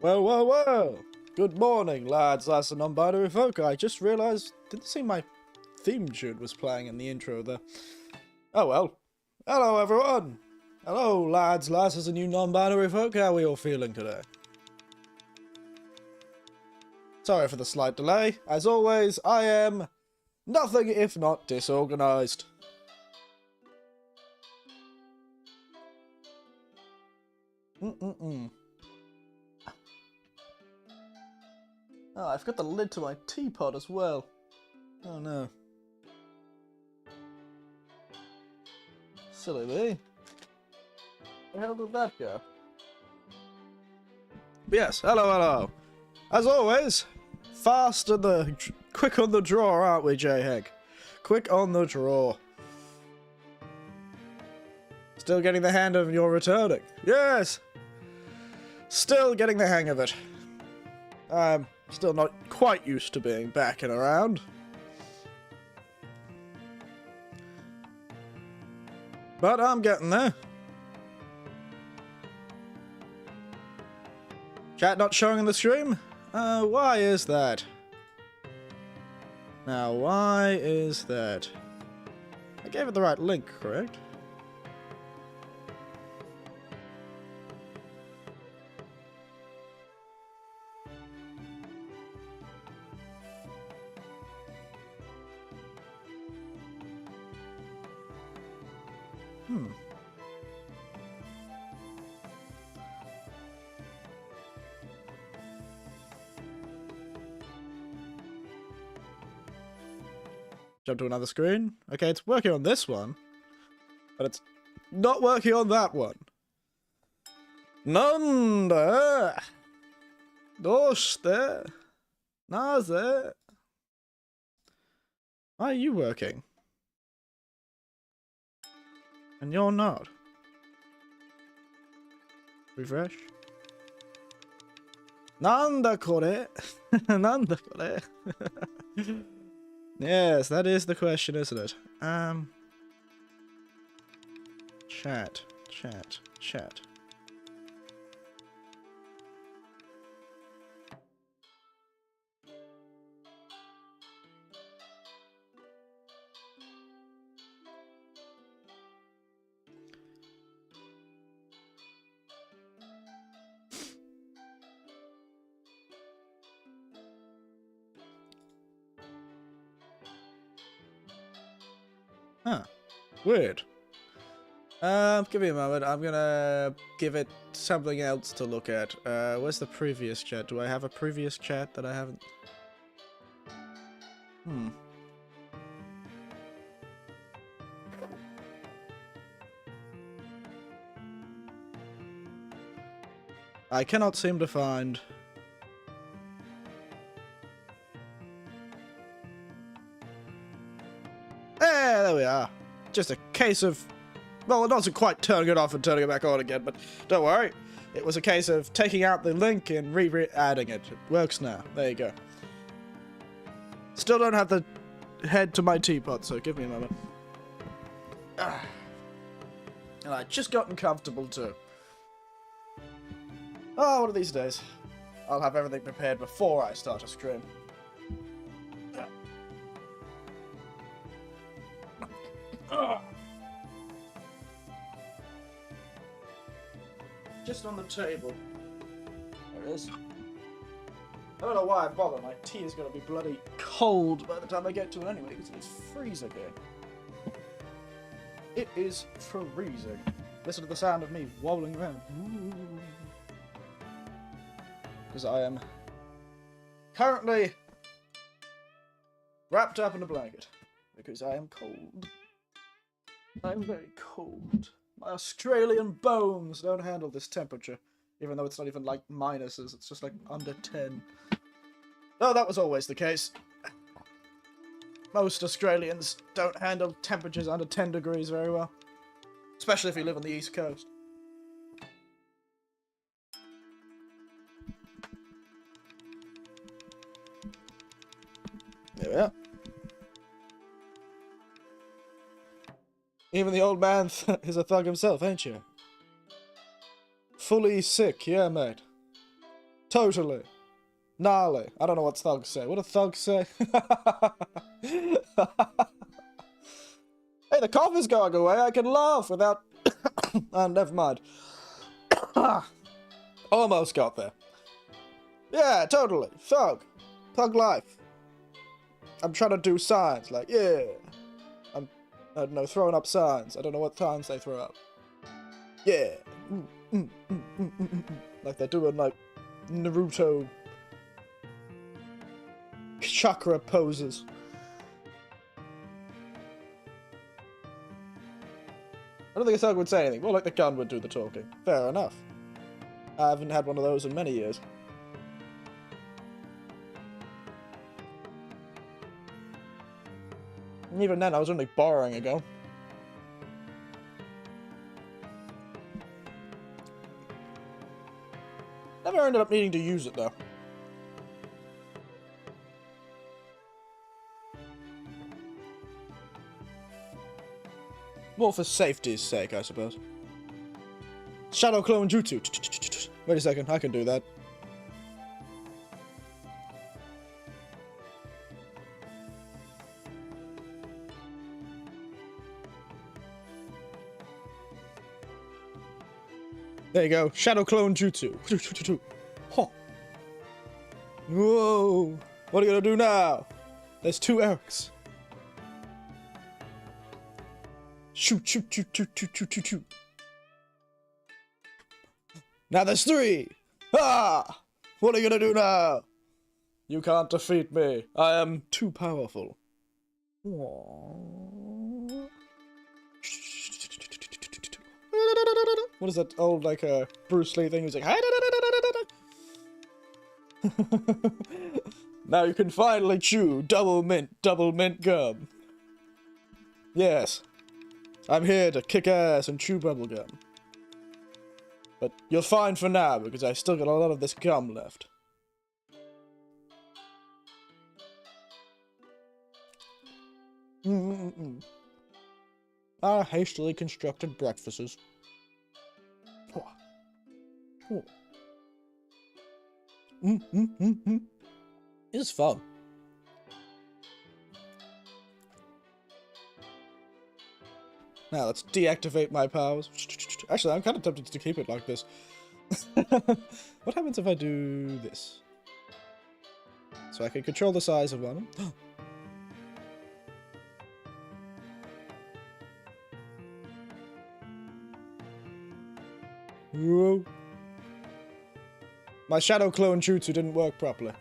Well, well, well. Good morning, lads, lass, and non-binary folk. I just realised, didn't see my theme tune was playing in the intro there. Oh well. Hello, everyone. Hello, lads, lasses, and you non-binary folk. How are we all feeling today? Sorry for the slight delay. As always, I am nothing if not disorganised. Oh, I forgot the lid to my teapot as well. Oh no. Silly me. Where the hell did that go? But yes, hello. As always, quick on the draw, aren't we, J-Heg? Quick on the draw. Still getting the hang of your returning. Yes! Still getting the hang of it. I'm still not quite used to being back and around. But I'm getting there. Chat not showing in the stream? Why is that? Now, why is that? I gave it the right link, correct? Jump to another screen. Okay, it's working on this one, but it's not working on that one. Nanda! Doshte! Naze! Why are you working? And you're not. Refresh. Nanda kore! Nanda kore! Yes, that is the question, isn't it? Chat. Huh. Weird. Give me a moment. I'm gonna give it something else to look at. Where's the previous chat? Do I have a previous chat that I haven't? I cannot seem to find... There we are. Just a case of... Well, it wasn't quite turning it off and turning it back on again, but don't worry. It was a case of taking out the link and re-adding it. It works now. There you go. Still don't have the head to my teapot, so give me a moment. And I just gotten comfortable too. Oh, one of these days. I'll have everything prepared before I start a stream. Just on the table. There it is. I don't know why I bother. My tea is going to be bloody cold by the time I get to it anyway, because it's freezing here. It is freezing. Listen to the sound of me wobbling around. Because I am currently wrapped up in a blanket. Because I am cold. I'm very cold. My Australian bones don't handle this temperature. Even though it's not even like minuses, it's just like under 10. Oh, that was always the case. Most Australians don't handle temperatures under 10 degrees very well. Especially if you live on the East Coast. There we are. Even the old man is a thug himself, ain't you? Fully sick, yeah, mate. Totally. Gnarly. I don't know what thugs say. What do thugs say? Hey, the cough is going away. I can laugh without... never mind. Almost got there. Yeah, totally. Thug. Thug life. I'm trying to do signs, like, yeah. I don't know, throwing up signs. I don't know what signs they throw up. Yeah. Like they're doing, like, Naruto chakra poses. I don't think a thug would say anything. More like the gun would do the talking. Fair enough. I haven't had one of those in many years. And even then, I was only borrowing a gun. Never ended up needing to use it, though. More for safety's sake, I suppose. Shadow clone jutsu. Wait a second, I can do that. There you go. Shadow clone jutsu. Huh. Whoa. What are you gonna do now? There's 2 Erics. Shoot, shoot, shoot, shoot, shoot, shoot, shoot, shoot. Now there's 3. Ah! What are you gonna do now? You can't defeat me. I am too powerful. Aww. What is that old, like, Bruce Lee thing? He's like, now you can finally chew double mint gum. Yes. I'm here to kick ass and chew bubblegum. But you're fine for now, because I still got a lot of this gum left. Our hastily constructed breakfasts. It's fun. Now let's deactivate my powers. Actually, I'm kind of tempted to keep it like this. What happens if I do this? So I can control the size of one. Whoa. My shadow clone jutsu didn't work properly.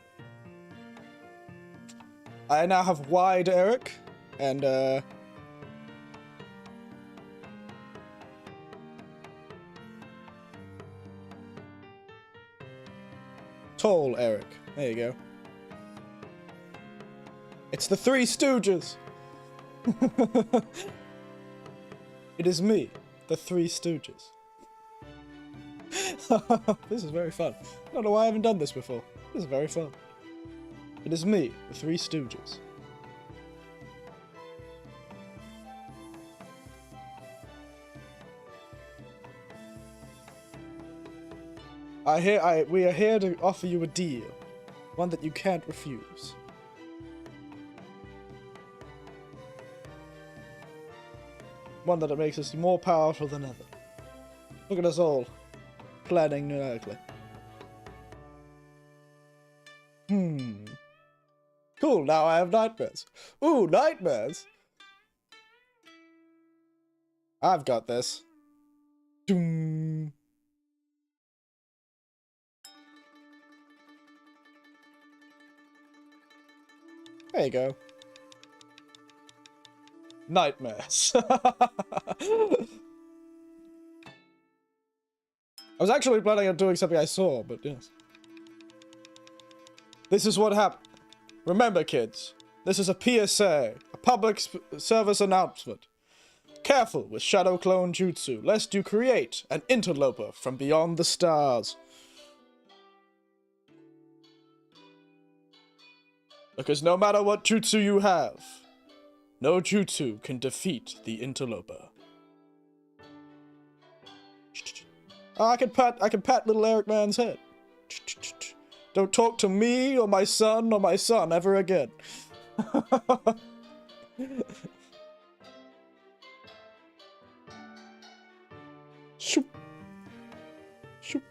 I now have wide Eric, and tall Eric. There you go. It's the 3 Stooges! It is me, the 3 Stooges. This is very fun. I don't know why I haven't done this before. This is very fun. It is me, the 3 Stooges. We are here to offer you a deal. One that you can't refuse. One that makes us more powerful than ever. Look at us all. Planning numerically. Cool, now I have nightmares. Ooh, nightmares! I've got this. Doom. There you go. Nightmares. I was actually planning on doing something I saw, but yes. This is what happened. Remember, kids, this is a PSA, a public service announcement. Careful with Shadow Clone Jutsu, lest you create an interloper from beyond the stars. Because no matter what jutsu you have, no jutsu can defeat the interloper. Oh, I can pat little Eric Man's head. Don't talk to me or my son ever again. Shoop. Shoop.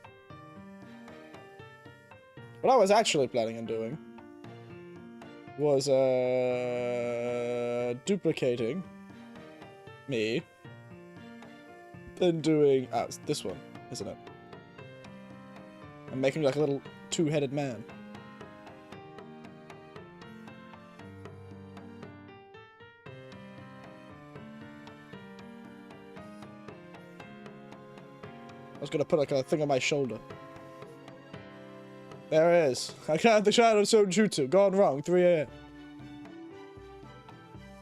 What I was actually planning on doing was, duplicating me, then doing, it's this one, isn't it? I'm making like a little two-headed man. I was gonna put like a thing on my shoulder. There it is. I can't the shadow so jutsu. Gone wrong. 3 AM.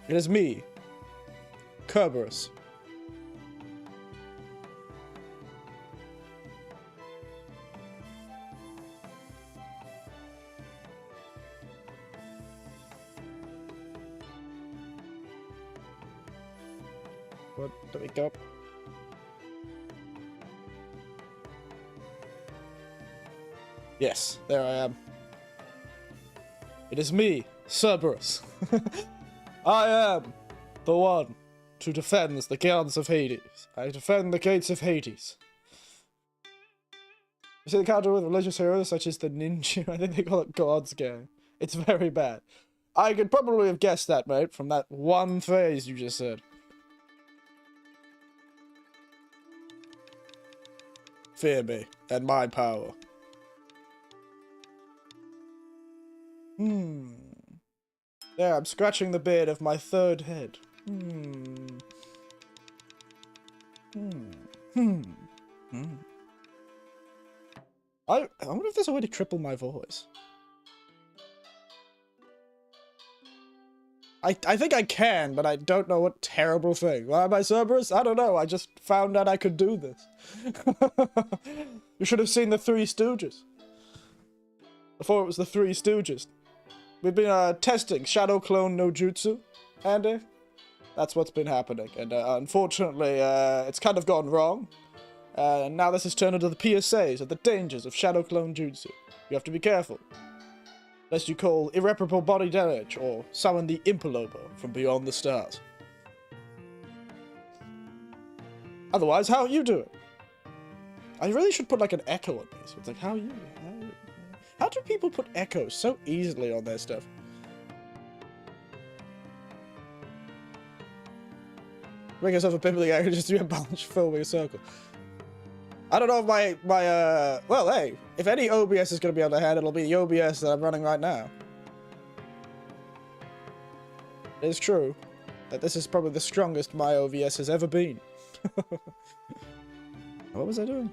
It is me, Kerberos. What? Let me go. Yes, there I am. It is me, Cerberus. I am the one to defend the gates of Hades. I defend the gates of Hades. You see the counter with religious heroes such as the ninja? I think they call it God's Gang. It's very bad. I could probably have guessed that, mate, from that one phrase you just said. Fear me and my power. There, I'm scratching the beard of my third head. I wonder if there's a way to triple my voice. I think I can, but I don't know what terrible thing. Why am I Cerberus? I don't know, I just found out I could do this. You should have seen the Three Stooges. Before it was the Three Stooges. We've been testing Shadow Clone no Jutsu, Andy. That's what's been happening, and unfortunately, it's kind of gone wrong. And now this has turned into the PSAs of the dangers of Shadow Clone Jutsu. You have to be careful, lest you call irreparable body damage or summon the Impalobo from beyond the stars. Otherwise, how are you doing? I really should put like an echo on this. It's like, how are you? How do people put echoes so easily on their stuff? Make yourself a pimply guy, just do a bunch filming a circle. I don't know if well, hey, if any OBS is going to be on the head, it'll be the OBS that I'm running right now. It is true that this is probably the strongest my OBS has ever been. What was I doing?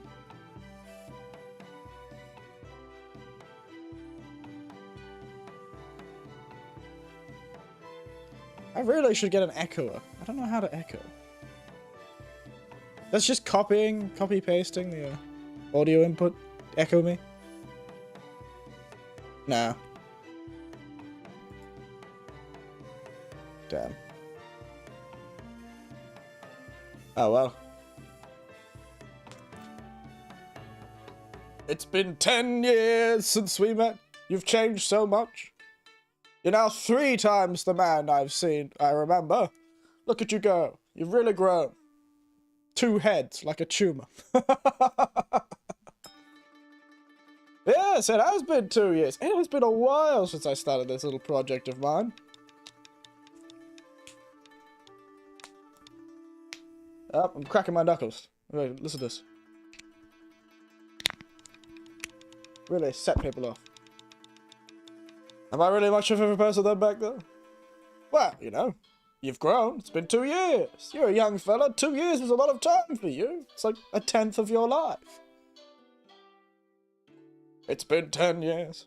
I really should get an echoer. I don't know how to echo. That's just copy-pasting the audio input. Echo me? Nah. Damn. Oh well. It's been 10 years since we met. You've changed so much. You're now 3 times the man I remember. Look at you go. You've really grown. 2 heads, like a tumor. Yes, it has been 2 years. It has been a while since I started this little project of mine. Oh, I'm cracking my knuckles. Wait, listen to this. Really set people off. Am I really much of a person then back then? Well, you know, you've grown. It's been 2 years. You're a young fella. 2 years was a lot of time for you. It's like 1/10 of your life. It's been 10 years.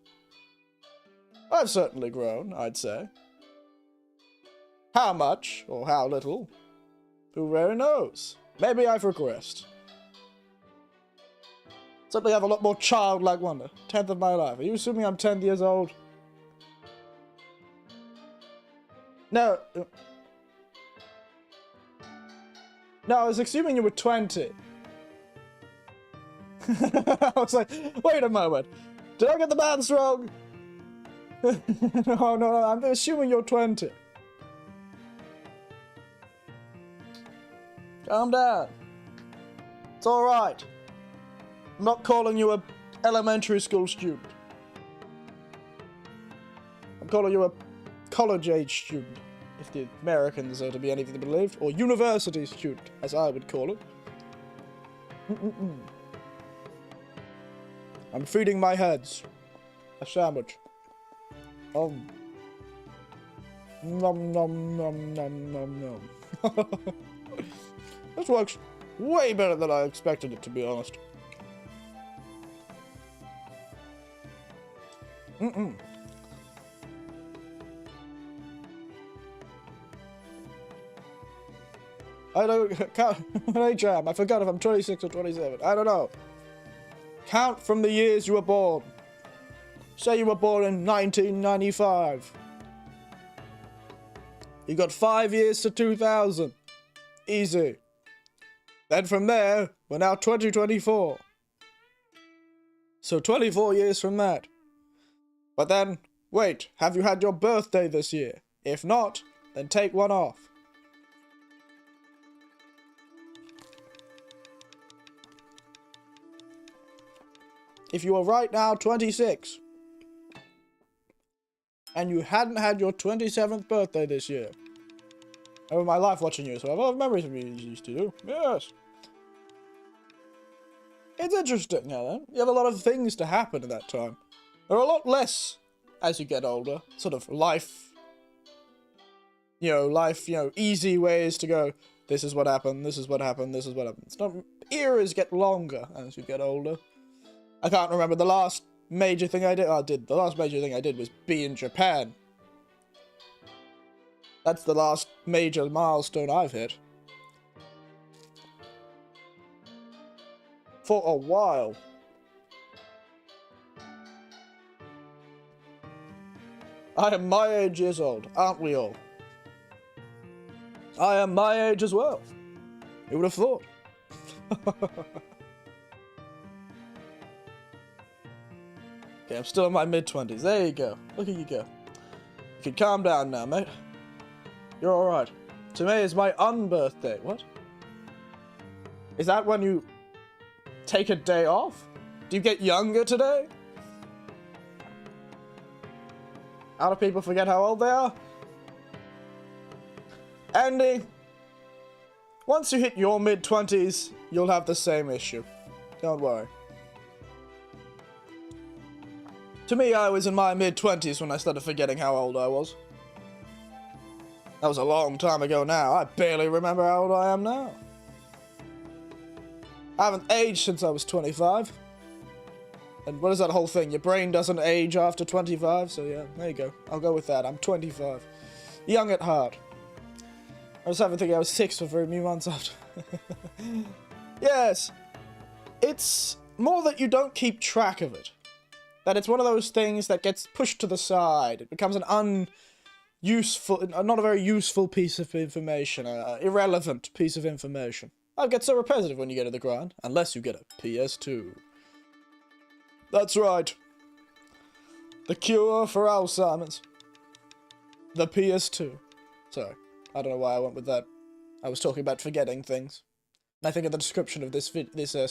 I've certainly grown, I'd say. How much, or how little, who really knows? Maybe I've regressed. Certainly have a lot more childlike wonder. 10th of my life. Are you assuming I'm 10 years old? No. No, I was assuming you were 20. I was like, wait a moment. Did I get the maths wrong? No, I'm assuming you're 20. Calm down. It's alright. I'm not calling you a elementary school student. I'm calling you a college-age student, if the Americans are to be anything to be believed, or university student, as I would call it. I'm feeding my heads a sandwich. Nom nom nom nom nom nom. This works way better than I expected it, to be honest. I don't count. Hey, Jam, I forgot if I'm 26 or 27. I don't know. Count from the years you were born. Say you were born in 1995. You got 5 years to 2000. Easy. Then from there, we're now 2024. So 24 years from that. But then, wait, have you had your birthday this year? If not, then take one off. If you are right now 26, and you hadn't had your 27th birthday this year, over my life watching you, so I have a lot of memories of you used to do. Yes. It's interesting, Helen. You have a lot of things to happen at that time. There are a lot less as you get older. Sort of life, easy ways to go, this is what happened, this is what happened, this is what happened. It's not, eras get longer as you get older. I can't remember the last major thing I did. The last major thing I did was be in Japan. That's the last major milestone I've hit. For a while. I am my age years old, aren't we all? I am my age as well. Who would have thought? Okay, I'm still in my mid-20s. There you go. Look at you go. You can calm down now, mate. You're alright. Today is my unbirthday. What? Is that when you take a day off? Do you get younger today? How do people forget how old they are? Andy, once you hit your mid-20s, you'll have the same issue. Don't worry. To me, I was in my mid-20s when I started forgetting how old I was. That was a long time ago now. I barely remember how old I am now. I haven't aged since I was 25. And what is that whole thing? Your brain doesn't age after 25, so yeah, there you go. I'll go with that. I'm 25. Young at heart. I was thinking I was 6 for very few months after. Yes. It's more that you don't keep track of it. That it's one of those things that gets pushed to the side. It becomes an unuseful, not a very useful piece of information, irrelevant piece of information. It gets so repetitive when you get to the grind, unless you get a PS2. That's right. The cure for Alzheimer's. The PS2. Sorry, I don't know why I went with that. I was talking about forgetting things. I think in the description of this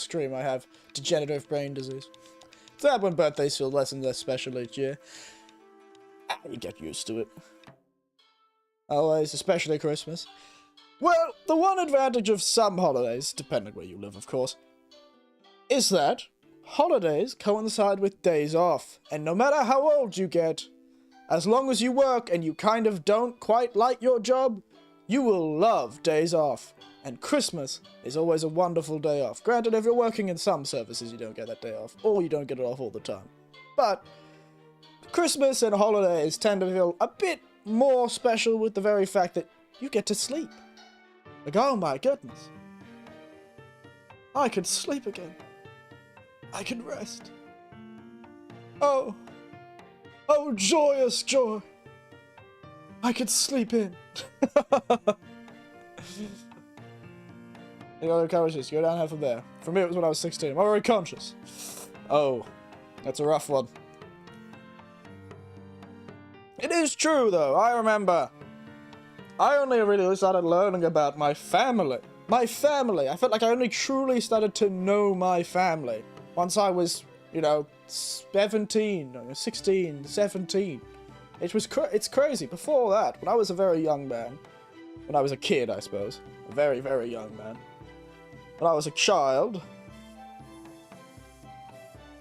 stream I have degenerative brain disease. It's sad when birthdays feel less and less special each year. You get used to it. Always, especially Christmas. Well, the one advantage of some holidays, depending where you live of course, is that holidays coincide with days off. And no matter how old you get, as long as you work and you kind of don't quite like your job, you will love days off. And Christmas is always a wonderful day off. Granted, if you're working in some services, you don't get that day off. Or you don't get it off all the time. But Christmas and holidays tend to feel a bit more special with the very fact that you get to sleep. Like, oh my goodness. I could sleep again. I can rest. Oh. Oh, joyous joy. I could sleep in. You know, conscious. Go down half from there. For me, it was when I was 16. I'm already conscious. Oh. That's a rough one. It is true, though. I remember. I only really started learning about my family. My family. I felt like I only truly started to know my family once I was, you know, 17, 16, 17. It's crazy. Before that, when I was a very young man, when I was a kid, I suppose, a very, very young man, when I was a child,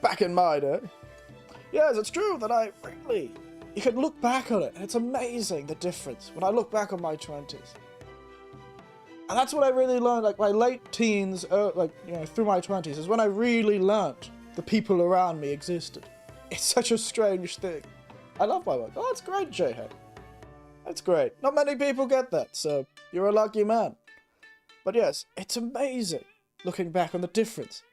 back in my day, yes, it's true that I really, you can look back on it, and it's amazing, the difference, when I look back on my 20s. And that's what I really learned, like, my late teens, like, you know, through my 20s, is when I really learnt the people around me existed. It's such a strange thing. I love my work. Oh, that's great, J-Head. That's great. Not many people get that, so you're a lucky man. But yes, it's amazing, looking back on the difference.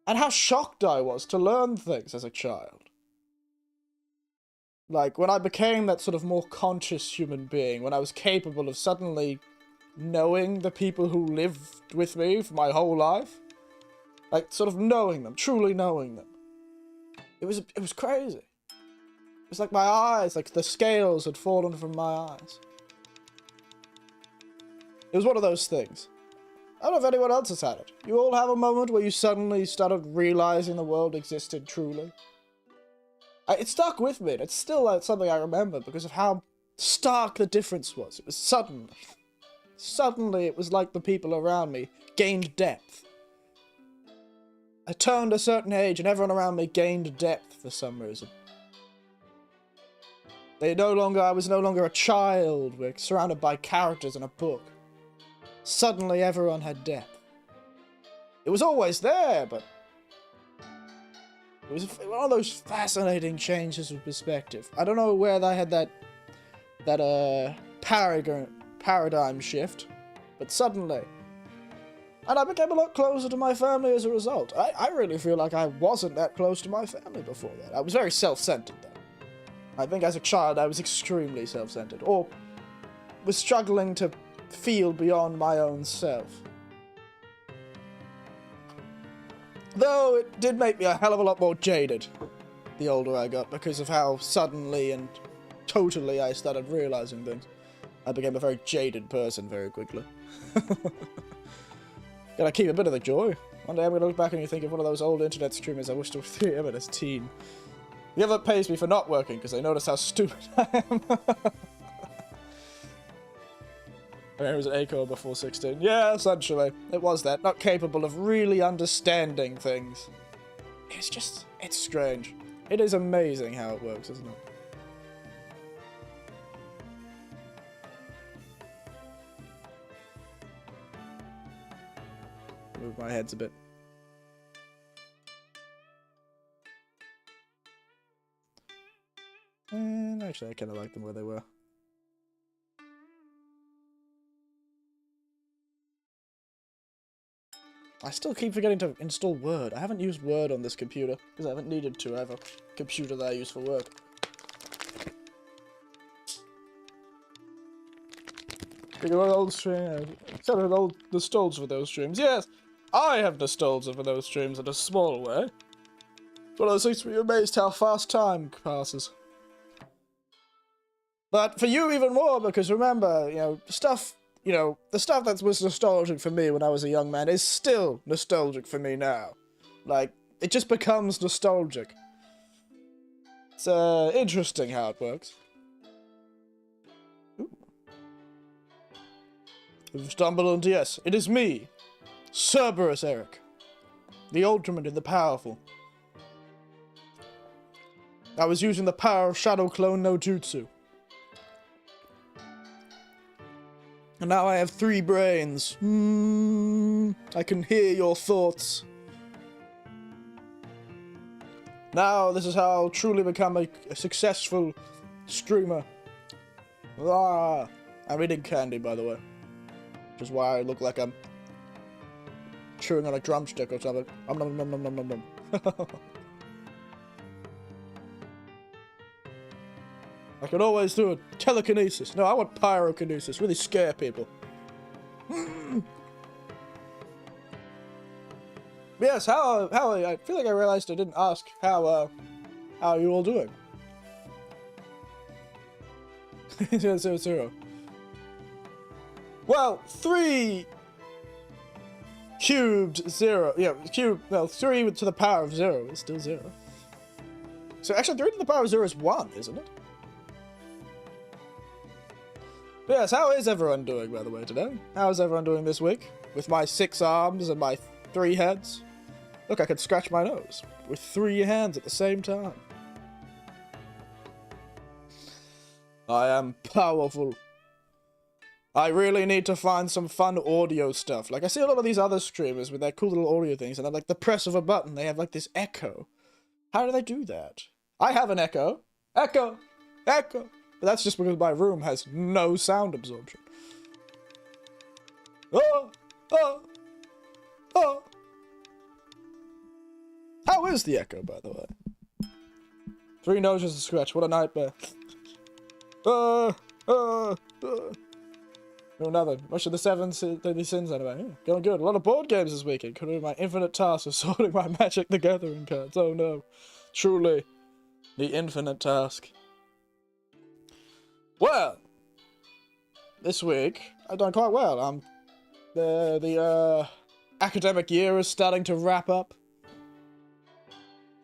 And how shocked I was to learn things as a child. Like, when I became that sort of more conscious human being, when I was capable of suddenly knowing the people who lived with me for my whole life. Like, sort of knowing them, truly knowing them. It was crazy. It was like my eyes, like the scales had fallen from my eyes. It was one of those things. I don't know if anyone else has had it. You all have a moment where you suddenly started realizing the world existed truly. It stuck with me, and it's still something I remember because of how stark the difference was. It was sudden. Suddenly, it was like the people around me gained depth. I turned a certain age, and everyone around me gained depth for some reason. I was no longer a child, we're surrounded by characters in a book. Suddenly everyone had depth. It was always there, but it was one of those fascinating changes of perspective. I don't know where I had that paradigm shift, but suddenly. And I became a lot closer to my family as a result. I really feel like I wasn't that close to my family before that. I was very self-centered though. I think as a child I was extremely self-centered, or was struggling to feel beyond my own self. Though it did make me a hell of a lot more jaded the older I got, because of how suddenly and totally I started realizing things. I became a very jaded person very quickly. Gotta keep a bit of the joy. One day I'm gonna look back and you think of one of those old internet streamers I wish to see him as a teen. The other pays me for not working because they notice how stupid I am. It was an ACO before 16. Yeah, essentially. It was that. Not capable of really understanding things. It's strange. It is amazing how it works, isn't it? Move my heads a bit. And actually, I kind of like them where they were. I still keep forgetting to install Word. I haven't used Word on this computer, because I haven't needed to. I have a computer that I use for work. An old stream. Set an old nostalgia for those streams. Yes, I have nostalgia for those streams in a small way. One of those things where you're amazed how fast time passes. But for you even more, because remember, the stuff that was nostalgic for me when I was a young man is still nostalgic for me now. Like, it just becomes nostalgic. It's interesting how it works. Ooh. We've stumbled into, yes, it is me, Cerberus Eric, the ultimate and the powerful. I was using the power of Shadow Clone no Jutsu. And now I have 3 brains. I can hear your thoughts. Now this is how I'll truly become a successful streamer. I'm eating candy, by the way. Which is why I look like I'm chewing on a drumstick or something. Nom nom nom nom nom nom nom. I can always do a telekinesis. No, I want pyrokinesis. Really scare people. Yes, how I feel like I realized I didn't ask how are you all doing? 0, 0, 0. Well, 3 cubed 0. Yeah, well, 3 to the power of 0 is still 0. So actually 3 to the power of 0 is 1, isn't it? Yes, how is everyone doing, by the way, today? How is everyone doing this week? With my 6 arms and my 3 heads? Look, I could scratch my nose with 3 hands at the same time. I am powerful. I really need to find some fun audio stuff. Like, I see a lot of these other streamers with their cool little audio things, and they're like, the press of a button, they have like this echo. How do they do that? I have an echo. Echo! Echo! But that's just because my room has no sound absorption. Oh! Oh! Oh! How is the echo, by the way? 3 noses to scratch. What a nightmare. No, nothing. Much of the 7 deadly sins anyway. Yeah, going good. A lot of board games this weekend. Including my infinite task of sorting my Magic the Gathering cards. Oh no. Truly. The infinite task. Well. This week, I've done quite well. The academic year is starting to wrap up.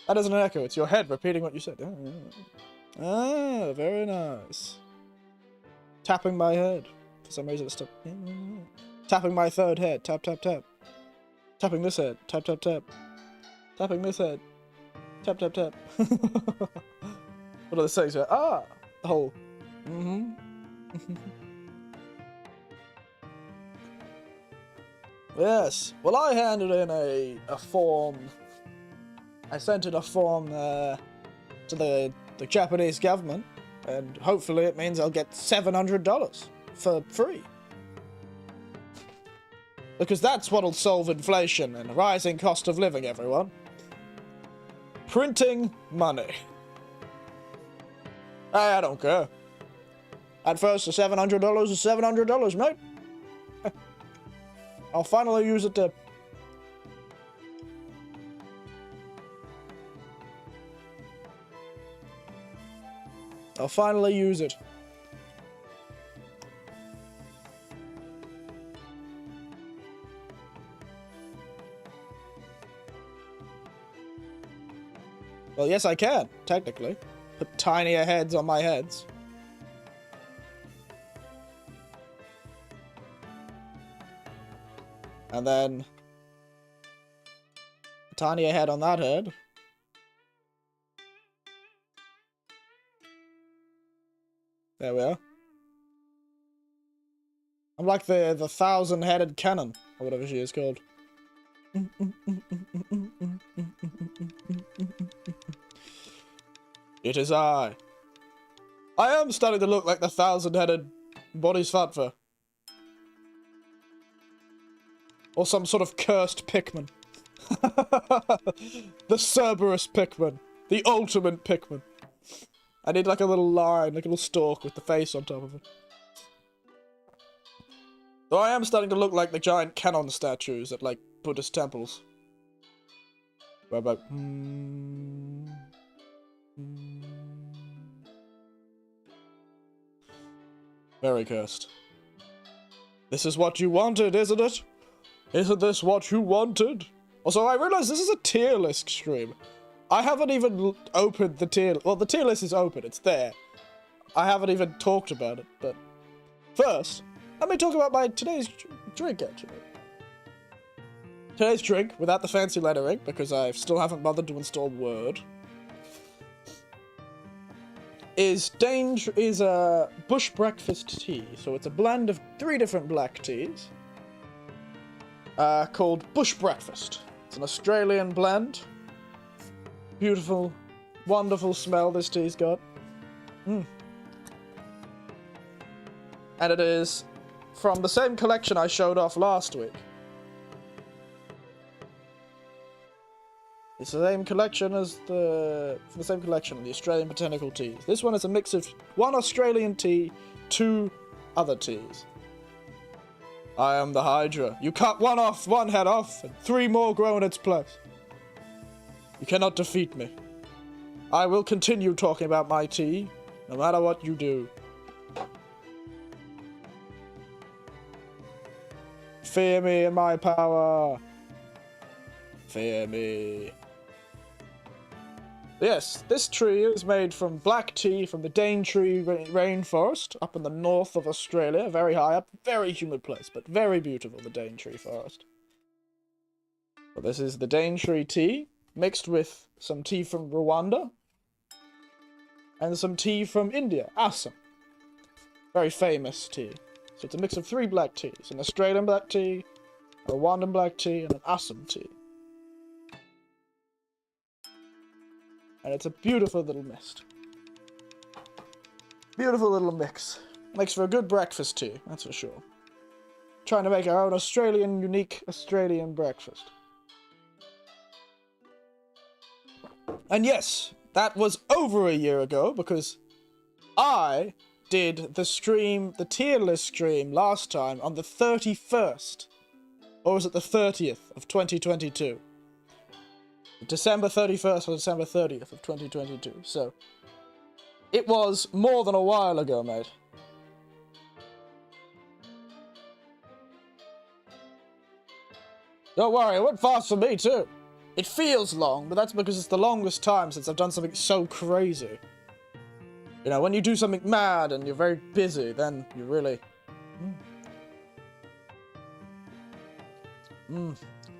That isn't an echo. It's your head repeating what you said. Oh, yeah. Ah, very nice. Tapping my head. For some reason it's stopped. Tapping my 3rd head. Tap, tap, tap. Tapping this head. Tap, tap, tap. Tapping this head. Tap, tap, tap. What are the sayings here? Ah! The whole. Yes. Well, I handed in a form. I sent in a form to the Japanese government, and hopefully it means I'll get $700 for free. Because that's what'll solve inflation and a rising cost of living, everyone. Printing money. I don't care. At first, the $700 is $700, mate. I'll finally use it to... I'll finally use it. Well, yes, I can, technically. Put tinier heads on my heads. And then... a tinier head on that head. There we are. I'm like the 1,000-headed cannon, or whatever she is called. It is I. I am starting to look like the 1,000-headed Bodhisattva. Or some sort of cursed Pikmin. The Cerberus Pikmin. The ultimate Pikmin. I need like a little line, like a little stalk with the face on top of it. Though I am starting to look like the giant cannon statues at like Buddhist temples. Where about... Very cursed. This is what you wanted, isn't it? Isn't this what you wanted? Also, I realize this is a tier list stream. I haven't even opened the tier... Well, the tier list is open. It's there. I haven't even talked about it, but... First, let me talk about my today's drink, actually. Today's drink, without the fancy lettering, because I still haven't bothered to install Word, is a bush breakfast tea. So it's a blend of 3 different black teas, called Bush Breakfast. It's an Australian blend. Beautiful, wonderful smell this tea's got. And it is from the same collection I showed off last week. It's the same collection as the Australian botanical teas. This one is a mix of 1 Australian tea, 2 other teas. I am the Hydra. You cut one head off, and 3 more grow in its place. You cannot defeat me. I will continue talking about my tea, no matter what you do. Fear me and my power. Fear me. Yes, this tree is made from black tea from the Daintree rainforest up in the north of Australia. Very high up, very humid place, but very beautiful, the Daintree forest. Well, this is the Daintree tea, mixed with some tea from Rwanda, and some tea from India, Assam. Very famous tea. So it's a mix of 3 black teas, an Australian black tea, a Rwandan black tea, and an Assam tea. And it's a beautiful little mist. Beautiful little mix. Makes for a good breakfast tea, that's for sure. Trying to make our own unique Australian breakfast. And yes, that was over a year ago, because I did the tier list stream last time on the 31st. Or was it the 30th of 2022? December 31st or December 30th of 2022. So, it was more than a while ago, mate. Don't worry, it went fast for me too. It feels long, but that's because it's the longest time since I've done something so crazy. You know, when you do something mad and you're very busy, then you really...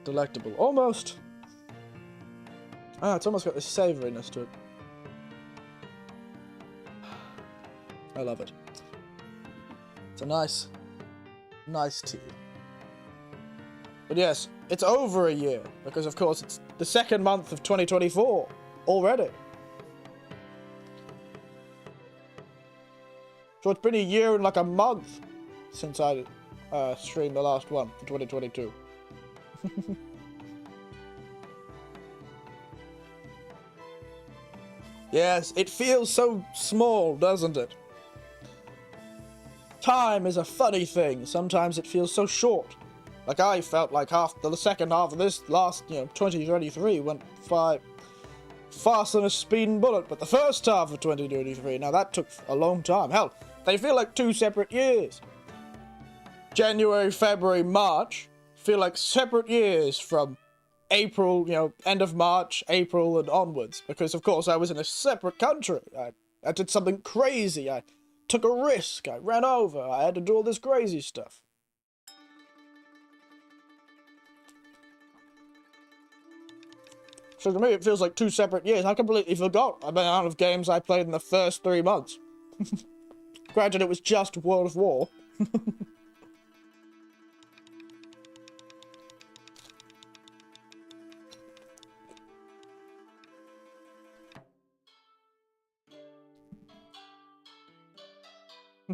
Delectable. Almost. Ah, it's almost got this savouriness to it. I love it. It's a nice tea. But yes, it's over a year, because of course it's the 2nd month of 2024 already. So it's been a year and like a month since I streamed the last one for 2022. Yes, it feels so small, doesn't it? Time is a funny thing. Sometimes it feels so short. Like I felt like the second half of this last, 2023 went faster than a speeding bullet. But the first half of 2023, now that took a long time. Hell, they feel like 2 separate years. January, February, March feel like separate years from April, end of March, April, and onwards. Because, of course, I was in a separate country. I did something crazy. I took a risk. I ran over. I had to do all this crazy stuff. So to me, it feels like 2 separate years. I completely forgot the amount of games I played in the first 3 months. Granted, it was just World of War.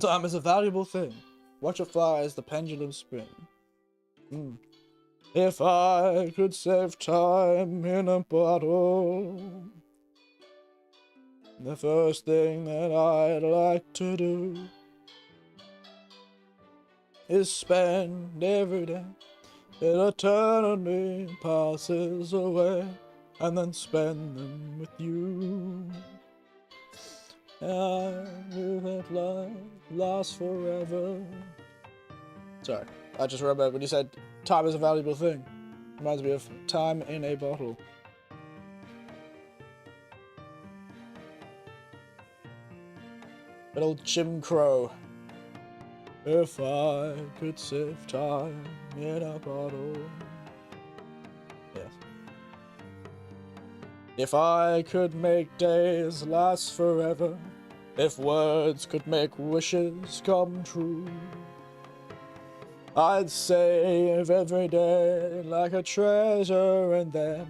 Time is a valuable thing. Watch it fly as the pendulum spin. If I could save time in a bottle, the first thing that I'd like to do is spend every day till eternity passes away, and then spend them with you. And let life last forever. Sorry, I just remembered when you said time is a valuable thing. Reminds me of time in a bottle. Good old Jim Crow. If I could save time in a bottle. Yes. If I could make days last forever, if words could make wishes come true, I'd save every day like a treasure, and then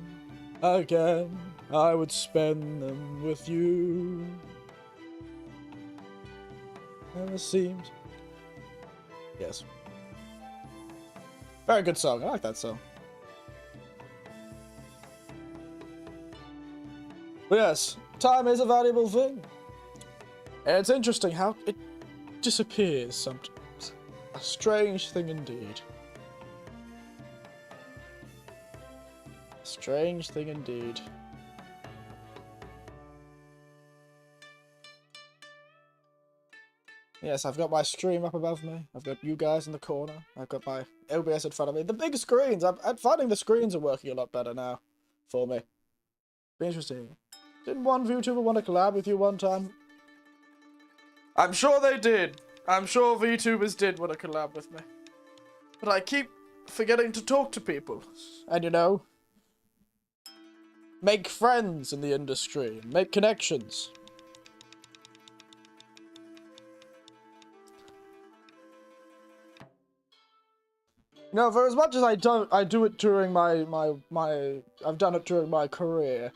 again I would spend them with you. And it seems... Yes. Very good song. I like that song. But yes, time is a valuable thing. And it's interesting how it disappears sometimes. A strange thing indeed. Strange thing indeed. Yes, I've got my stream up above me. I've got you guys in the corner. I've got my OBS in front of me. The big screens! I'm finding the screens are working a lot better now. For me. Be interesting. Didn't one VTuber want to collab with you one time? I'm sure they did. I'm sure VTubers did want to collab with me. But I keep forgetting to talk to people. And you know, make friends in the industry. Make connections. You know, for as much as I do it during I've done it during my career.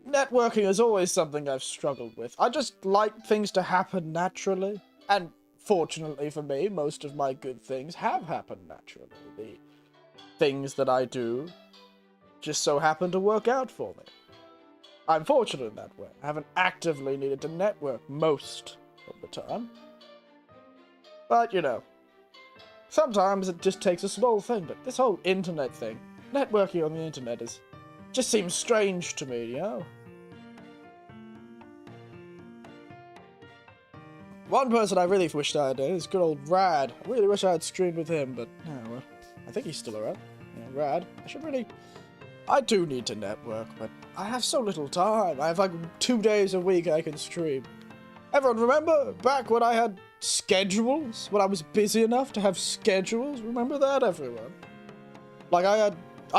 Networking is always something I've struggled with. I just like things to happen naturally. And fortunately for me, most of my good things have happened naturally. The things that I do just so happen to work out for me. I'm fortunate in that way. I haven't actively needed to network most of the time. But, you know, sometimes it just takes a small thing. But this whole internet thing, networking on the internet just seems strange to me, you know? One person I really wished I had is good old Rad. I really wish I had streamed with him, but, well, I think he's still around. Yeah, Rad. I do need to network, but I have so little time. I have like 2 days a week I can stream. Everyone remember back when I had schedules? When I was busy enough to have schedules? Remember that, everyone? Like, I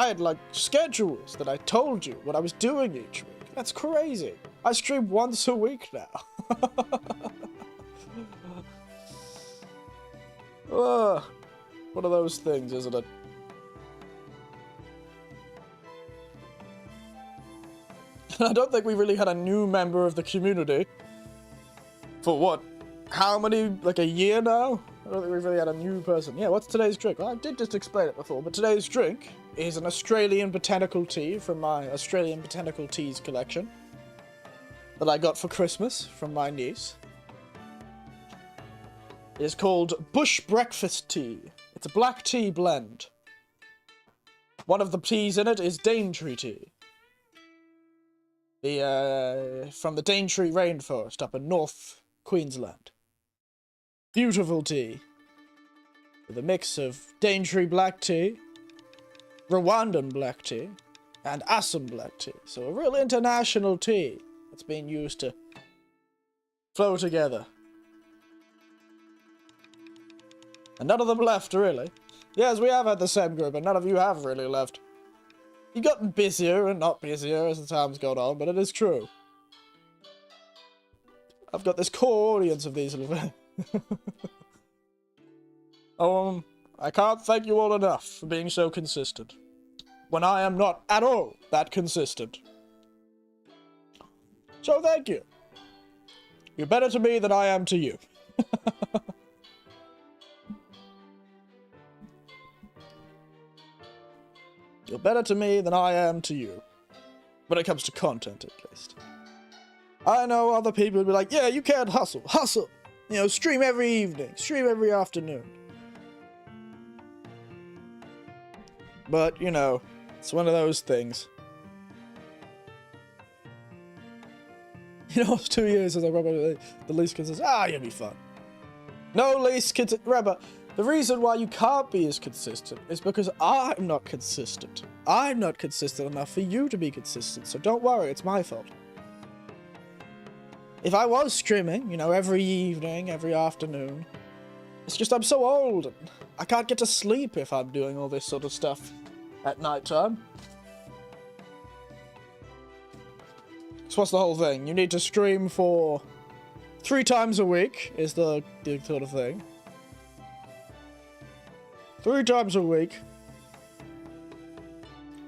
had like schedules that I told you what I was doing each week. That's crazy. I stream once a week now. One of those things, isn't it? I don't think we really had a new member of the community. For what? How many? Like a year now? I don't think we've really had a new person. Yeah, what's today's drink? Well, I did just explain it before, but today's drink is an Australian botanical tea from my Australian Botanical Teas collection that I got for Christmas from my niece. It is called Bush Breakfast Tea. It's a black tea blend. One of the teas in it is Daintree tea. From the Daintree rainforest up in North Queensland. Beautiful tea. With a mix of Daintree black tea, Rwandan black tea, and Assam black tea. So a real international tea that's being used to flow together. And none of them left, really. Yes, we have had the same group, and none of you have really left. You've gotten busier and not busier as the time's gone on, but it is true. I've got this core audience of these little... I can't thank you all enough for being so consistent. When I am not at all that consistent. So thank you. You're better to me than I am to you. You're better to me than I am to you. When it comes to content, at least. I know other people will be like, yeah, you can't hustle. Hustle! You know, stream every evening. Stream every afternoon. But, you know, it's one of those things. You know, it's 2 years since I probably the least consistent. You'll be fun. No least consistent. Remember, the reason why you can't be as consistent is because I'm not consistent. I'm not consistent enough for you to be consistent, so don't worry, it's my fault. If I was streaming, you know, every evening, every afternoon, it's just I'm so old, and I can't get to sleep if I'm doing all this sort of stuff at night time. So what's the whole thing? You need to stream for 3 times a week, is the sort of thing. 3 times a week.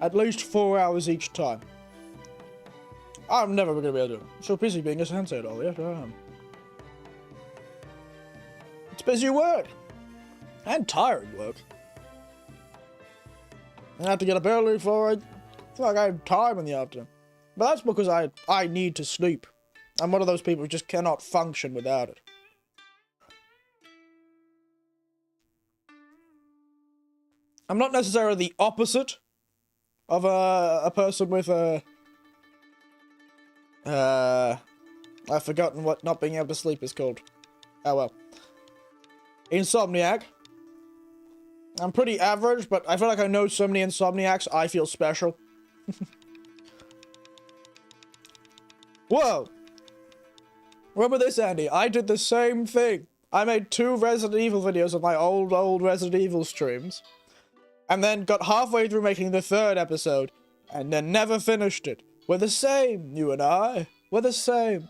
At least 4 hours each time. I'm never going to be able to do it. I'm so busy being a sensei doll, yes I am. It's busy work. And tiring work. I have to get up early for it. It's like I have time in the afternoon. But that's because I need to sleep. I'm one of those people who just cannot function without it. I'm not necessarily the opposite of a person with a... I've forgotten what not being able to sleep is called. Oh well. Insomniac. I'm pretty average, but I feel like I know so many insomniacs, I feel special. Whoa! Remember this, Andy? I did the same thing. I made 2 Resident Evil videos of my old Resident Evil streams. And then got halfway through making the 3rd episode. And then never finished it. We're the same, you and I. We're the same.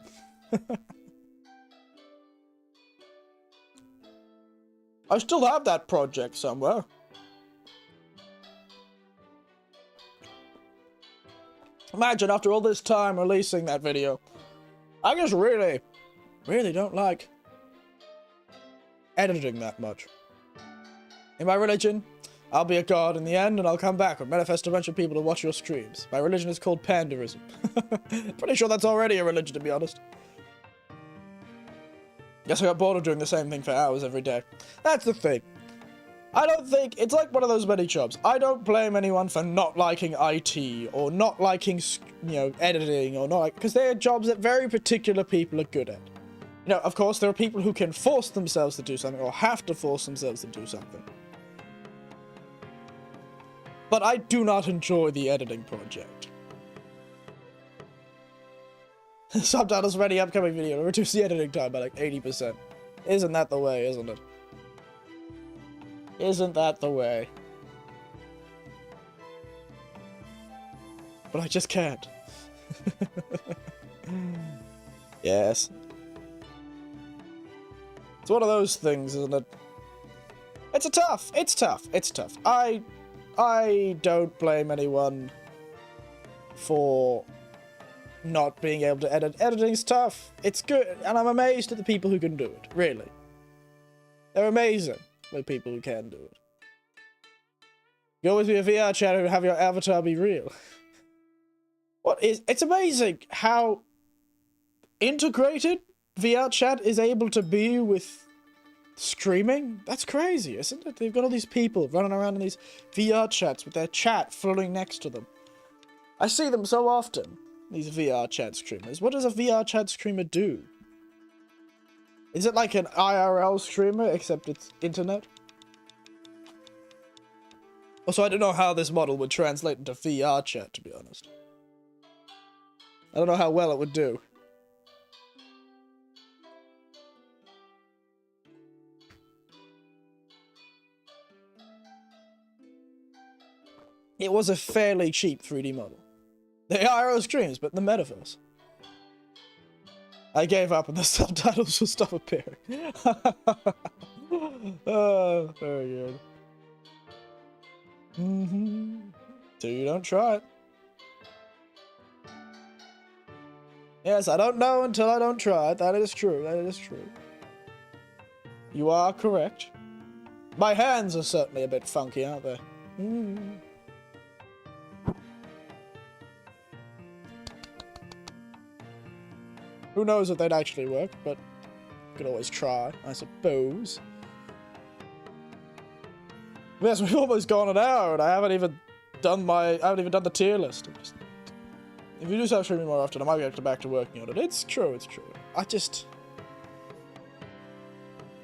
I still have that project somewhere. Imagine after all this time releasing that video. I just really don't like editing that much. In my religion, I'll be a god in the end and I'll come back and manifest a bunch of people to watch your streams. My religion is called panderism. Pretty sure that's already a religion, to be honest. Guess I got bored of doing the same thing for hours every day. That's the thing. I don't think... It's like one of those many jobs. I don't blame anyone for not liking IT, or not liking, you know, editing, or not like... Because they are jobs that very particular people are good at. You know, of course, there are people who can force themselves to do something, or have to force themselves to do something. But I do not enjoy the editing project. Subtitles for any upcoming video to reduce the editing time by like 80%. Isn't that the way, isn't it? Isn't that the way? But I just can't. Yes. It's one of those things, isn't it? It's tough. I don't blame anyone for not being able to edit. Editing's tough. It's good, and I'm amazed at the people who can do it, really. They're amazing, the people who can do it. You always be a VR chat and have your avatar be real. It's amazing how integrated VR chat is able to be with streaming. That's crazy, isn't it? They've got all these people running around in these VR chats with their chat floating next to them. I see them so often, these VR chat streamers. What does a VR chat streamer do? Is it like an IRL streamer, except it's internet? Also, I don't know how this model would translate into VR chat, to be honest. I don't know how well it would do. It was a fairly cheap 3D model. The IRL streams, but the metaverse. I gave up and the subtitles will stop appearing. Oh, very good. So you don't try it. Yes, I don't know until I don't try it. That is true. That is true. You are correct. My hands are certainly a bit funky, aren't they? Who knows if they'd actually work, but you could always try, I suppose. Yes, we've almost gone an hour, and I haven't even done the tier list. If you do start streaming more often, I might get back to working on it. It's true, it's true.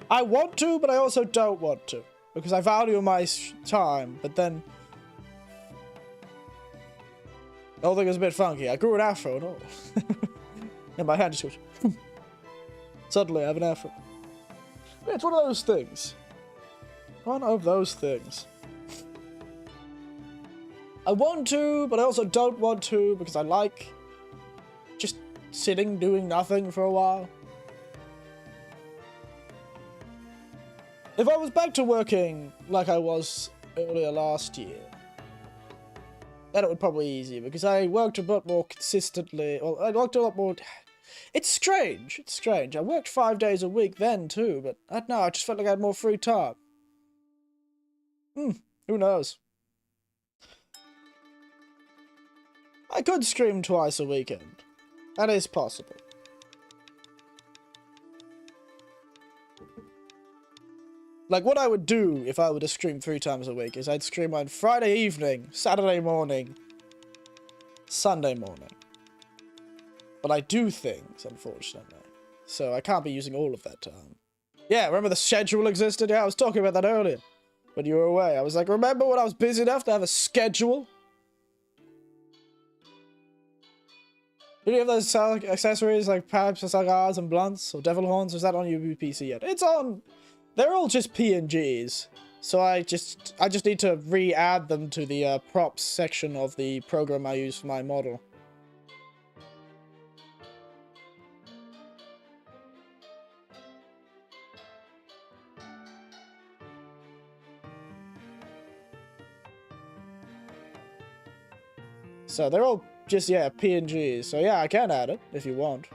I want to, but I also don't want to. Because I value my time, but then... The whole thing was a bit funky. I grew an afro and all. And my hand just goes... Suddenly I have an afro. Yeah, it's one of those things. One of those things. I want to, but I also don't want to, because I like just sitting doing nothing for a while. If I was back to working like I was earlier last year, then it would probably be easier, because I worked a lot more consistently. Well, I worked a lot more... It's strange. It's strange. I worked 5 days a week then too, but I don't know. I just felt like I had more free time. Who knows? I could stream twice a weekend. That is possible. Like, what I would do if I were to stream 3 times a week is I'd stream on Friday evening, Saturday morning, Sunday morning. But I do things, unfortunately. So I can't be using all of that time. Yeah, remember the schedule existed? Yeah, I was talking about that earlier. When you were away. I was like, remember when I was busy enough to have a schedule? Do you have those accessories like pipes, cigars, and blunts? Or devil horns? Or is that on your PC yet? It's on... They're all just PNGs. So I just need to re-add them to the props section of the program I use for my model. So they're all just, yeah, PNGs. So yeah, I can add it if you want.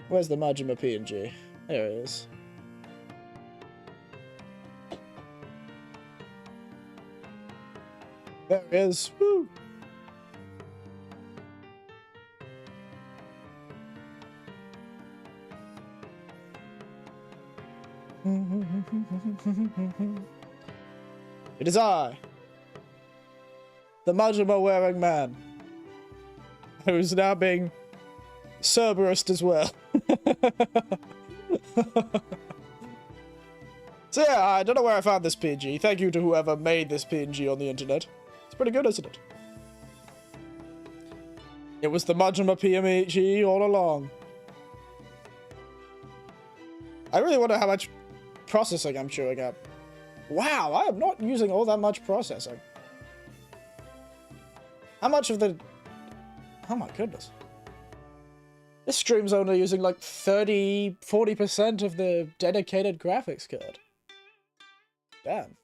Where's the Majima PNG? There it is. There it is. Woo! It is I, the Majima-wearing man, who is now being Cerberused as well. So yeah, I don't know where I found this PNG. Thank you to whoever made this PNG on the internet. It's pretty good, isn't it? It was the Majima PNG all along. I really wonder how much processing I'm chewing up. Wow, I am not using all that much processing. How much of the... Oh my goodness. This stream's only using like 40% of the dedicated graphics card. Damn.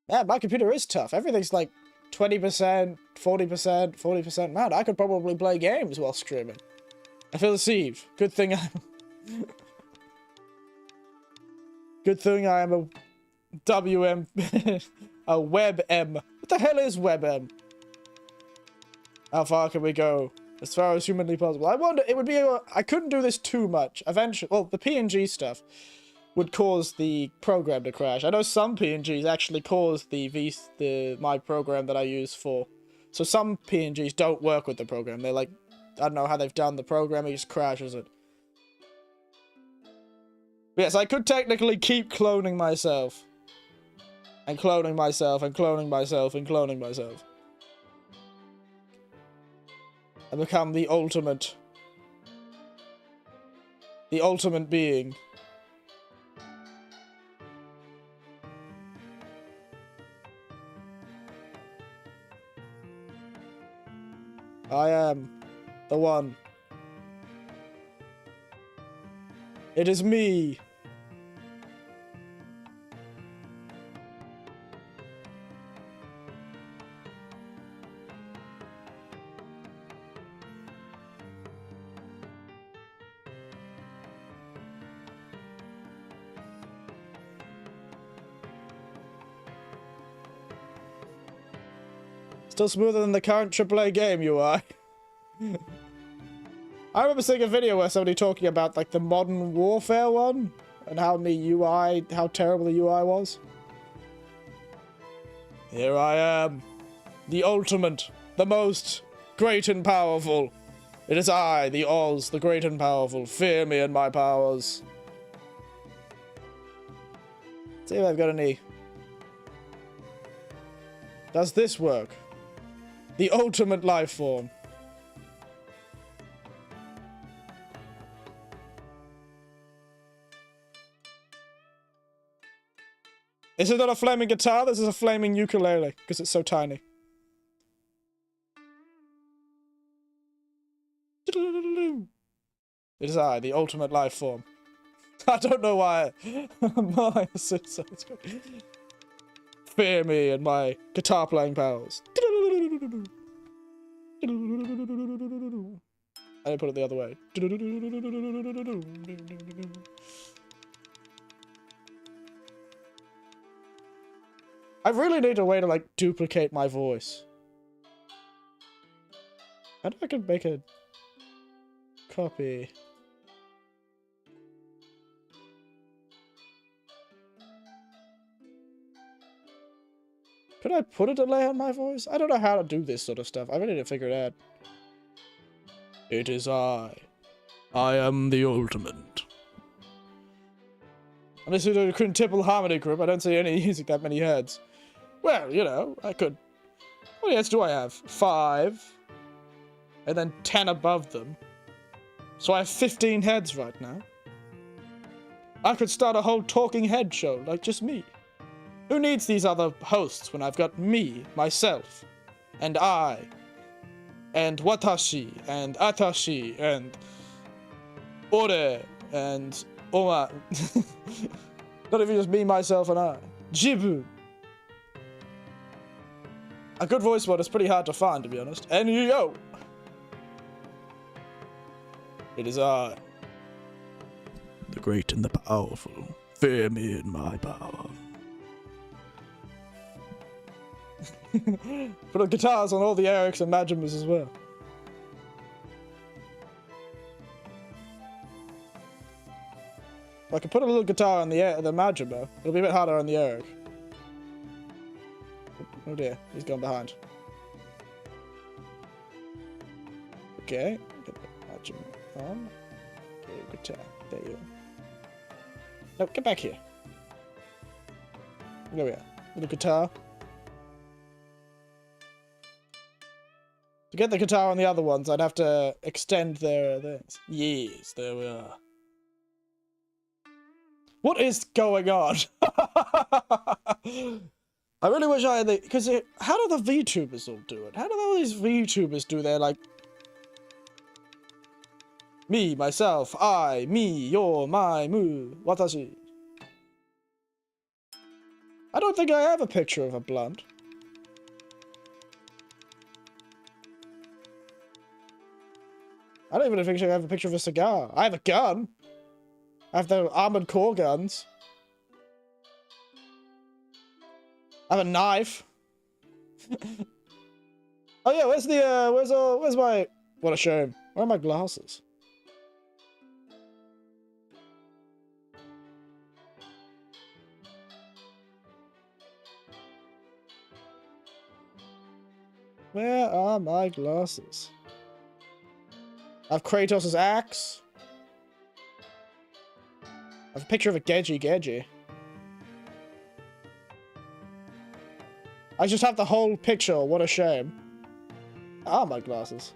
Yeah, my computer is tough. Everything's like 20%, 40%, 40%. Man, I could probably play games while streaming. I feel deceived. Good thing I'm... Good thing I am a WM... a WebM. What the hell is WebM? How far can we go? As far as humanly possible. I wonder, it would be... I couldn't do this too much. Eventually... Well, the PNG stuff would cause the program to crash. I know some PNGs actually cause my program that I use for... So some PNGs don't work with the program. They're like... I don't know how they've done the program, it just crashes it. Yes, I could technically keep cloning myself. And cloning myself, and cloning myself, and cloning myself. And become the ultimate... The ultimate being. I am the one. It is me. Still smoother than the current AAA game UI. I remember seeing a video where somebody talking about like the Modern Warfare one and how terrible the UI was. Here I am, the ultimate, the most great and powerful. It is I, the Oz, the great and powerful. Fear me and my powers. See if I've got any. Does this work? The ultimate life form. This is not a flaming guitar, this is a flaming ukulele, because it's so tiny. It is I, the ultimate life form. I don't know why. My sounds good. Fear me and my guitar playing powers. I didn't put it the other way. I really need a way to, like, duplicate my voice. I know I could make a copy. Could I put a delay on my voice? I don't know how to do this sort of stuff. I really need to figure it out. It is I. I am the ultimate. Unless you do a quintuple harmony group, I don't see any using that many heads. Well, you know, I could... How many heads do I have? 5. And then 10 above them. So I have 15 heads right now. I could start a whole talking head show, like just me. Who needs these other hosts when I've got me, myself, and I, and watashi, and atashi, and ore, and oma. Not even just me, myself, and I. Jibu. A good voice mod is pretty hard to find, to be honest. And yo! It is I. The great and the powerful. Fear me in my power. Put the guitars on all the Erics and Majimas as well. If I could put a little guitar on the Majima, it'll be a bit harder on the Eric. Oh dear, he's gone behind. Okay, get the Majima on. Okay, guitar. There you are. No, get back here. There we are. Little guitar. To get the guitar on the other ones, I'd have to extend their things. Yes, there we are. What is going on? I really wish I had the... Because how do the VTubers all do it? How do all these VTubers do their, like... Me, myself, I, me, your, my, mu, watashi. I don't think I have a picture of a blunt. I don't even think I have a picture of a cigar. I have a gun. I have the armored core guns. I have a knife. Oh yeah, where's the where's my... What a shame. Where are my glasses? Where are my glasses? I have Kratos' axe. I have a picture of a Geji. I just have the whole picture, what a shame. Ah, my glasses.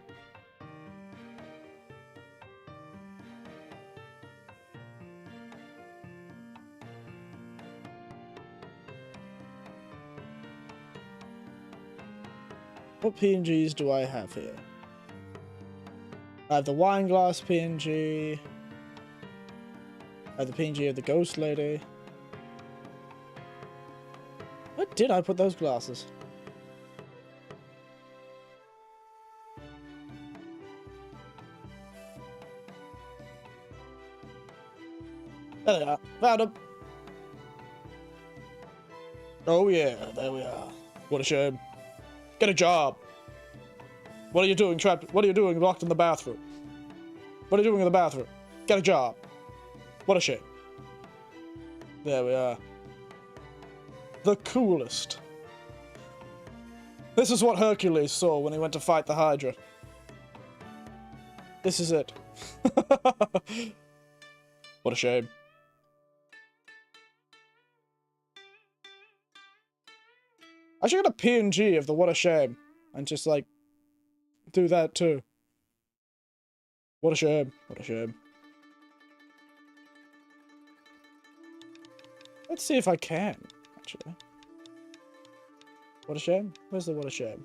What PNGs do I have here? I have the wine glass PNG. I have the PNG of the ghost lady. Where did I put those glasses? There they are. Found them. Oh yeah, there we are. What a shame. Get a job. What are you doing trapped? What are you doing locked in the bathroom? What are you doing in the bathroom? Get a job. What a shame. There we are. The coolest. This is what Hercules saw when he went to fight the Hydra. This is it. What a shame. I should get a PNG of the what a shame and just like do that too. What a shame. What a shame. Let's see if I can, actually. What a shame. Where's the what a shame?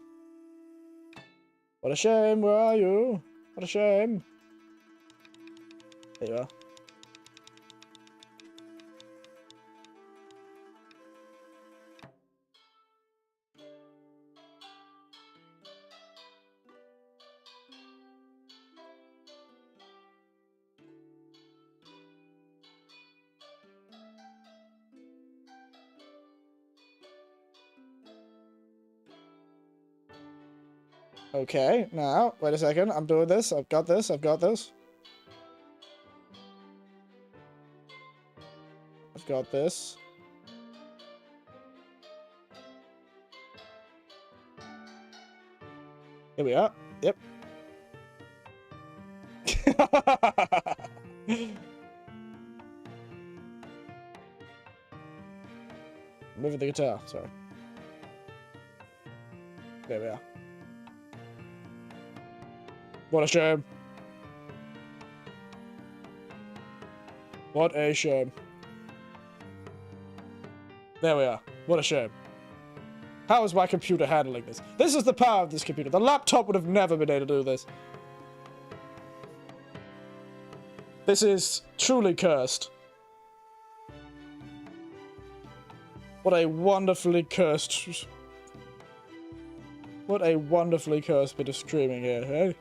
What a shame, where are you? What a shame. There you are. Okay, now, wait a second. I'm doing this. I've got this. I've got this. I've got this. Here we are. Yep. Moving the guitar, sorry. There we are. What a shame. What a shame. There we are. What a shame. How is my computer handling this? This is the power of this computer. The laptop would have never been able to do this. This is truly cursed. What a wonderfully cursed... What a wonderfully cursed bit of streaming here, eh?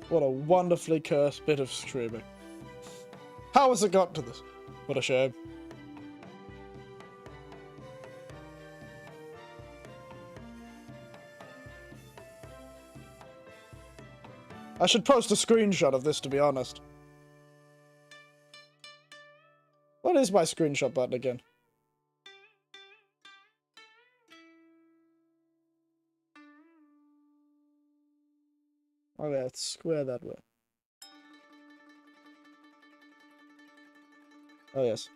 What a wonderfully cursed bit of streaming. How has it got to this? What a shame. I should post a screenshot of this, to be honest. What is my screenshot button again? Oh yeah, it's square that way. Oh yes.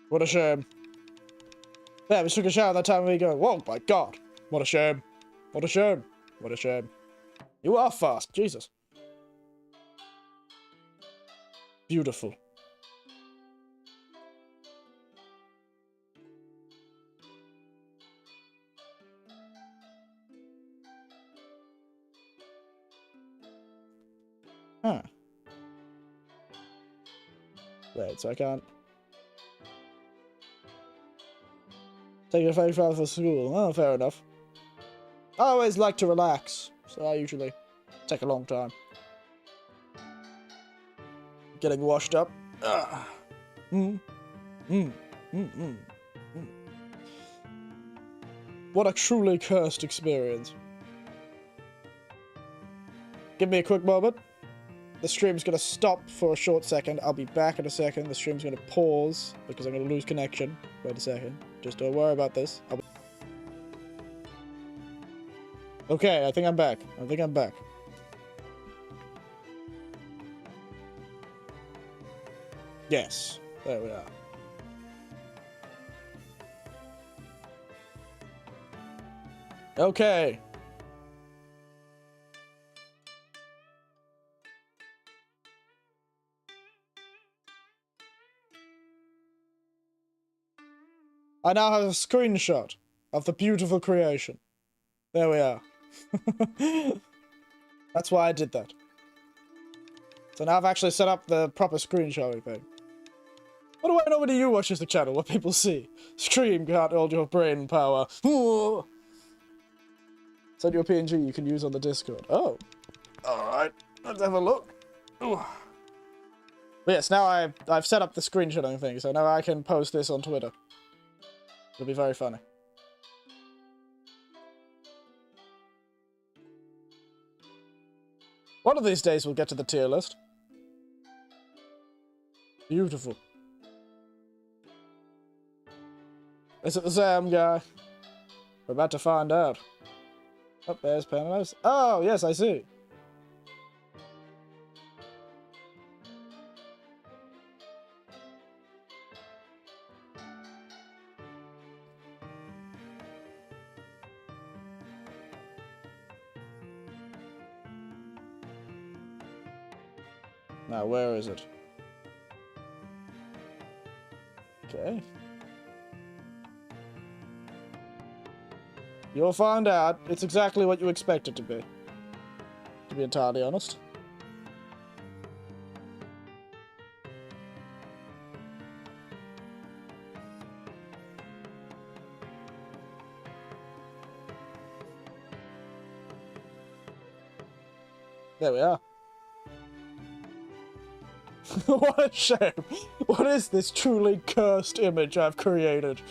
What a shame. Yeah, we took a shower that time we go, whoa, my god. What a shame. What a shame. What a shame. You are fast, Jesus. Beautiful. Huh. Wait, so I can't... Take a phone file for school. Oh, fair enough. I always like to relax, so I usually take a long time. Getting washed up. What a truly cursed experience. Give me a quick moment. The stream's gonna stop for a short second. I'll be back in a second. The stream's gonna pause because I'm gonna lose connection. Wait a second. Just don't worry about this. Okay, I think I'm back. I think I'm back. Yes. There we are. Okay. I now have a screenshot of the beautiful creation. There we are. That's why I did that. So now I've actually set up the proper screenshotting thing. What do I know when you watches the channel? What people see? Stream can't hold your brain power. Send you a PNG you can use on the Discord. Oh. Alright. Let's have a look. Ooh. But yes, now I've set up the screenshotting thing, so now I can post this on Twitter. It'll be very funny. One of these days we'll get to the tier list. Beautiful. Is it the Sam guy? We're about to find out. Oh, there's Panos. Oh, yes, I see. Now, where is it? Okay. You'll find out. It's exactly what you expect it to be entirely honest. There we are. What a shame. What is this truly cursed image I've created?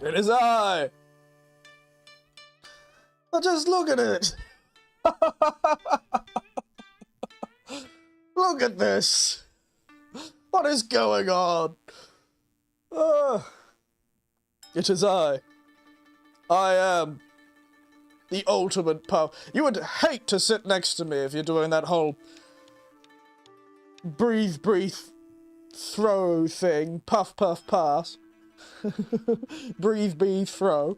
It is I! Well, just look at it! Look at this! What is going on? It is I. I am the ultimate power. You would hate to sit next to me if you're doing that whole breathe, breathe, throw thing. Puff, puff, pass. Breathe, breathe, throw.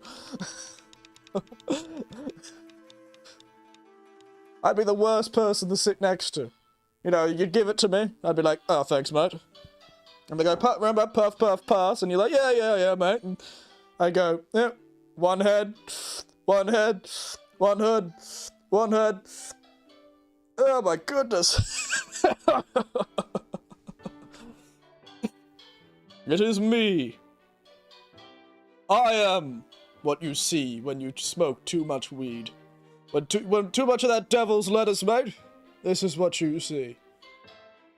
I'd be the worst person to sit next to. You know, you'd give it to me, I'd be like, oh, thanks, mate. And they go, remember, puff, puff, pass, and you're like, yeah, mate. And I go, yep, one head, one head, one hood, one head. Oh my goodness. It is me. I am what you see when you smoke too much weed. When too much of that devil's lettuce, mate, this is what you see.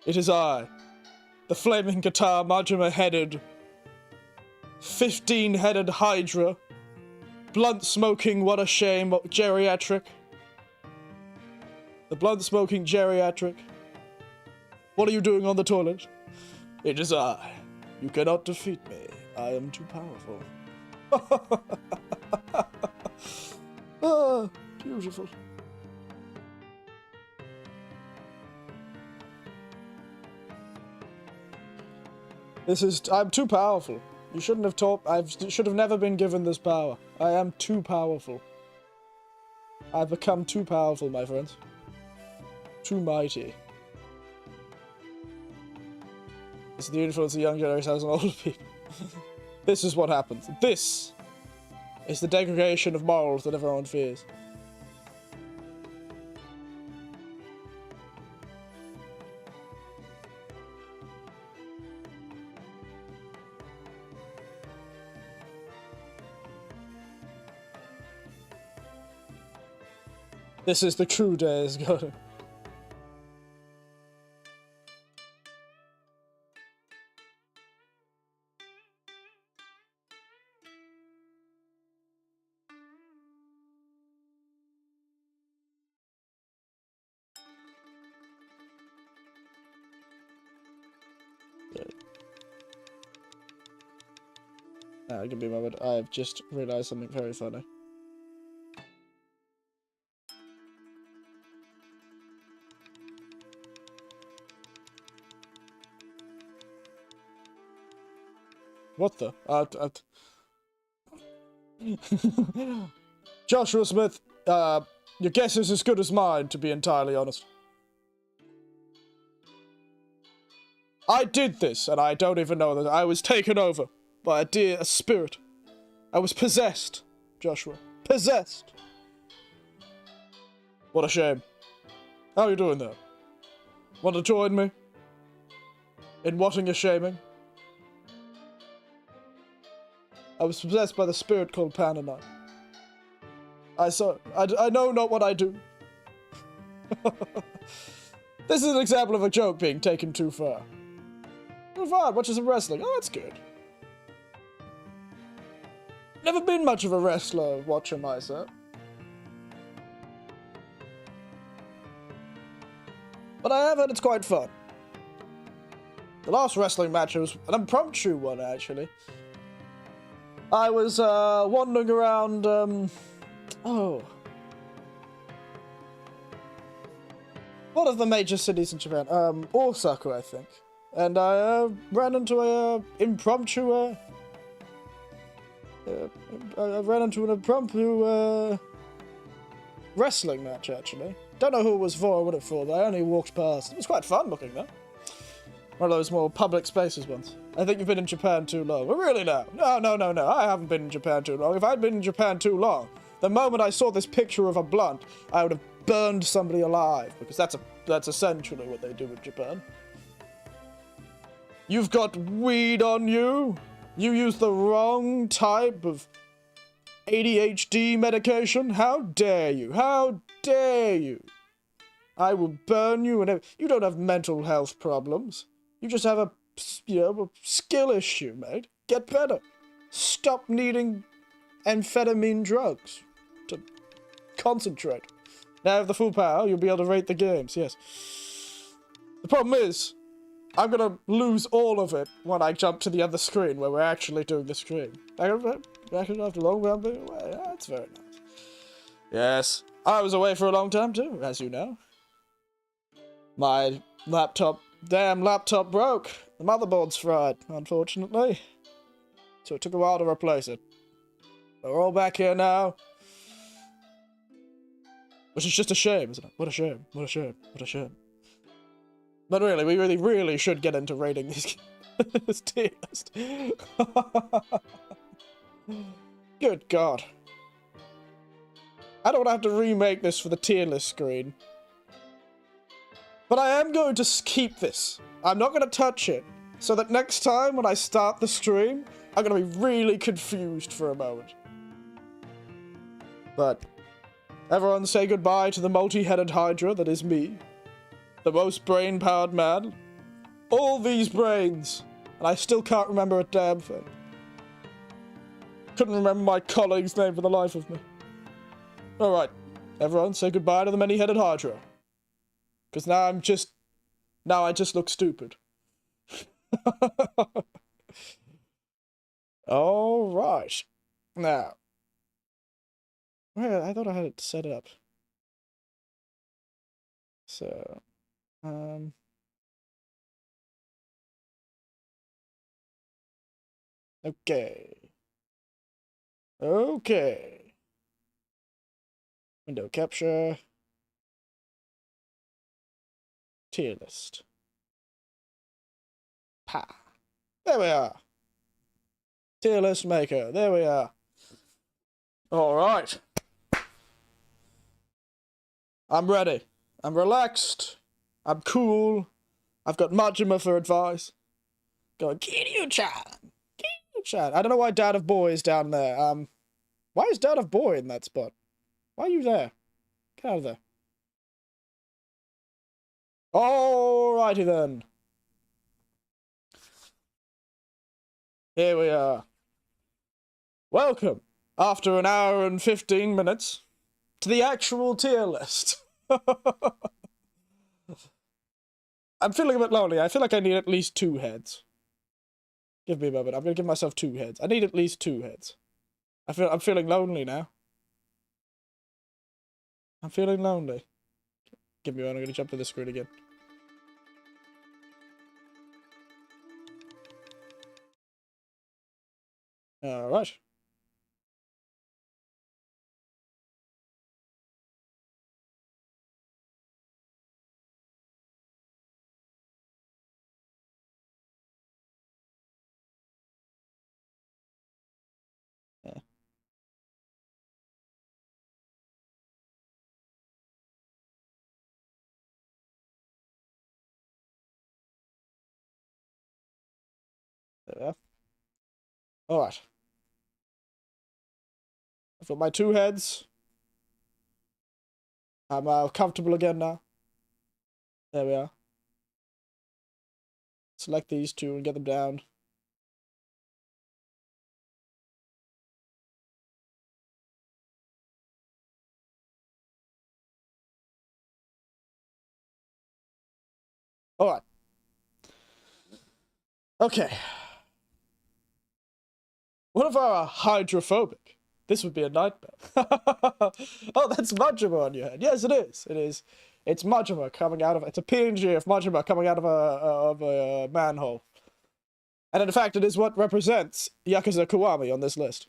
It is I, the flaming guitar Majima-headed, 15-headed Hydra, blunt-smoking, what a shame, geriatric. The blunt-smoking geriatric. What are you doing on the toilet? It is I. You cannot defeat me. I am too powerful. Ah, beautiful. I'm too powerful. You shouldn't have should have never been given this power. I am too powerful. I've become too powerful, my friends. Too mighty. It's the influence of young generations on older people. This is what happens. This is the degradation of morals that everyone fears. This is the true days going. Give me a moment. I've just realised something very funny. What the? Joshua Smith, your guess is as good as mine, to be entirely honest. I did this, and I don't even know that I was taken over by a spirit. I was possessed, Joshua. Possessed. What a shame. How are you doing there? Want to join me in whatting a shaming? I was possessed by the spirit called Pananite. I know not what I do. This is an example of a joke being taken too far. Move on, watch some wrestling. Oh, that's good. Never been much of a wrestler watcher myself. But I have heard it's quite fun. The last wrestling match was an impromptu one, actually. I was wandering around, one of the major cities in Japan, Osaka, I think. And I ran into an impromptu wrestling match, actually. Don't know who it was for or what it for, but I only walked past. It was quite fun looking, though. One of those more public spaces ones. I think you've been in Japan too long. But really, no. No. I haven't been in Japan too long. If I'd been in Japan too long, the moment I saw this picture of a blunt, I would have burned somebody alive. Because that's essentially what they do in Japan. You've got weed on you? You use the wrong type of ADHD medication? How dare you? How dare you? I will burn you and you don't have mental health problems. You just have a skill issue, mate. Get better. Stop needing amphetamine drugs to concentrate. Now I have the full power, you'll be able to rate the games, yes. The problem is, I'm gonna lose all of it when I jump to the other screen where we're actually doing the stream. Back after a long time being away. That's very nice. Yes, I was away for a long time too, as you know. My damn laptop broke. The motherboard's fried, unfortunately. So it took a while to replace it. But we're all back here now. Which is just a shame, isn't it? What a shame. What a shame. What a shame. But really, we really should get into rating these this tier list. Good God. I don't have to remake this for the tier list screen. But I am going to keep this. I'm not going to touch it. So that next time when I start the stream, I'm going to be really confused for a moment. But everyone say goodbye to the multi-headed hydra that is me. The most brain-powered man. All these brains. And I still can't remember a damn thing. Couldn't remember my colleague's name for the life of me. Alright. Everyone say goodbye to the many-headed hydra. Because now I just look stupid. Alright. Now. Well, I thought I had it set up. So. Okay. Okay. Window capture. Tier list. Pa. There we are. Tier list maker. There we are. Alright. I'm ready. I'm relaxed. I'm cool. I've got Majima for advice. Going, Kiryu-chan! Kiryu-chan! I don't know why Dad of Boy is down there. Why is Dad of Boy in that spot? Why are you there? Get out of there. Alrighty then. Here we are. Welcome, after an hour and 15 minutes, to the actual tier list. I'm feeling a bit lonely. I feel like I need at least 2 heads. Give me a moment. I'm gonna give myself 2 heads. I need at least 2 heads. I'm feeling lonely now. I'm feeling lonely. Give me one. I'm gonna jump to the screen again. Alright. Yeah. There we are. Alright. I've got my 2 heads. I'm comfortable again now. There we are. Select these 2 and get them down. Alright. Okay. What if I were hydrophobic? This would be a nightmare. Oh, that's Majima on your head. Yes, it is. It is. It's Majima coming out of... It's a PNG of Majima coming out of a manhole. And in fact, it is what represents Yakuza Kiwami on this list.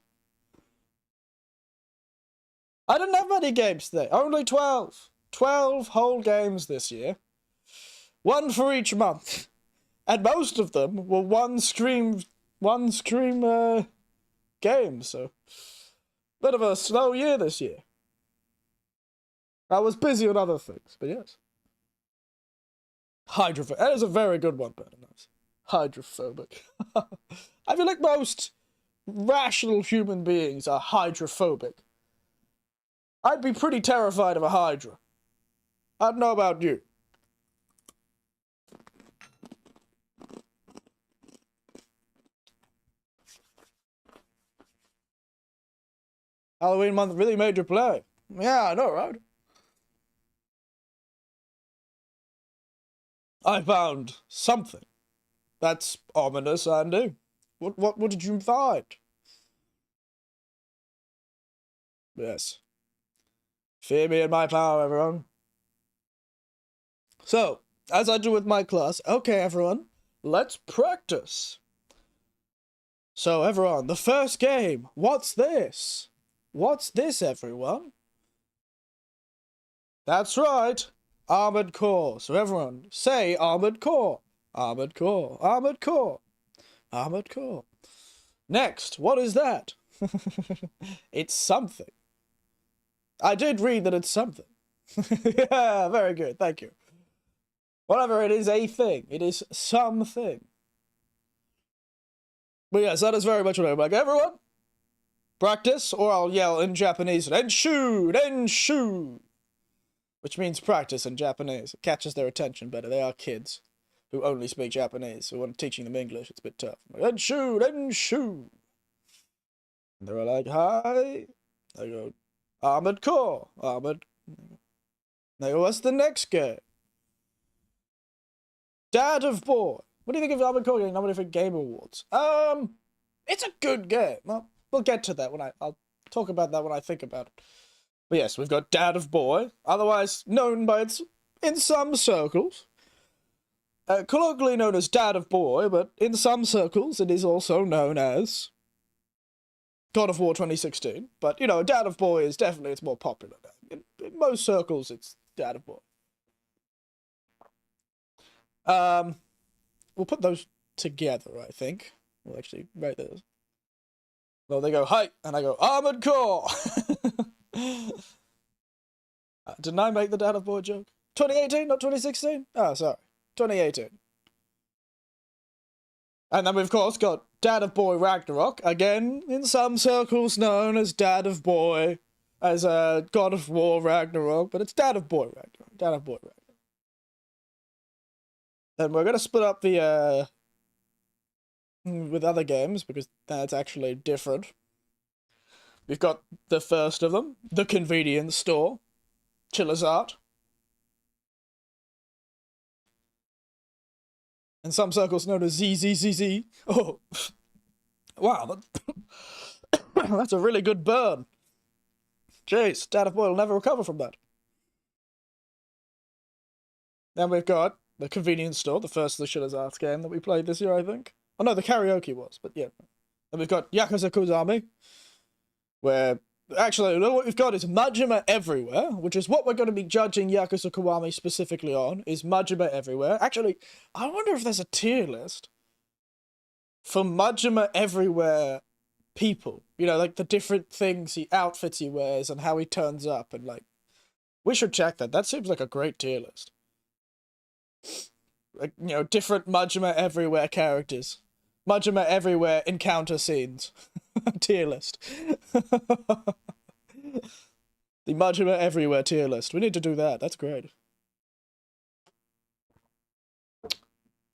I didn't have many games today. Only 12. 12 whole games this year. 1 for each month. And most of them were one stream games, so bit of a slow year this year. I was busy on other things, but yes. Hydrophobic. That is a very good one, Ben. Nice. Hydrophobic. I feel like most rational human beings are hydrophobic. I'd be pretty terrified of a hydra. I don't know about you. Halloween month really made you play. Yeah, I know, right? I found something. That's ominous, Andy. What did you find? Yes. Fear me in my power, everyone. So, as I do with my class, okay, everyone, let's practice. So, everyone, the first game, what's this? What's this, everyone? That's right, Armored Core. So, everyone, say Armored Core. Armored Core. Armored Core. Armored Core. Next, what is that? It's something. I did read that it's something. Yeah, very good, thank you. Whatever it is, a thing. It is something. But yes, that is very much what I'm like. Everyone, practice, or I'll yell in Japanese, Renshu! Renshu! Which means practice in Japanese. It catches their attention better. They are kids who only speak Japanese, so when teaching them English, it's a bit tough. Renshu! Renshu! And they're like, hi. I go, Armored Core. Armored. They go, what's the next game? Dad of Boy. What do you think of Armored Core getting nominated for Game Awards? It's a good game. Well, we'll get to that when I'll talk about that when I think about it. But yes, we've got Dad of Boy, otherwise known by its, in some circles, colloquially known as Dad of Boy, but in some circles it is also known as God of War 2016. But, you know, Dad of Boy is definitely its more popular name. In most circles, it's Dad of Boy. We'll put those together, I think. We'll actually write those. Well, they go, hi, and I go, Armored Core! Didn't I make the Dad of Boy joke? 2018, not 2016? Oh, sorry. 2018. And then we've, of course, got Dad of Boy Ragnarok, again, in some circles known as Dad of Boy, as God of War Ragnarok, but it's Dad of Boy Ragnarok. Dad of Boy Ragnarok. Then we're going to split up the, with other games, because that's actually different. We've got the first of them, the convenience store, Chiller's Art. In some circles known as ZZZZ. Oh, wow, that's a really good burn. Jeez, Dad of Boy will never recover from that. Then we've got the convenience store, the first of the Chiller's Art game that we played this year, I think. Oh no, the karaoke was, but yeah. Then we've got Yakuza Kuzami, where actually what we've got is Majima Everywhere, which is what we're going to be judging Yakuza Kiwami specifically on, is Majima Everywhere. Actually, I wonder if there's a tier list for Majima Everywhere people. You know, like the different things, outfits he wears and how he turns up, and like, we should check that. That seems like a great tier list. Like, you know, different Majima Everywhere characters. Majima Everywhere encounter scenes. Tier list. The Majima Everywhere tier list. We need to do that. That's great.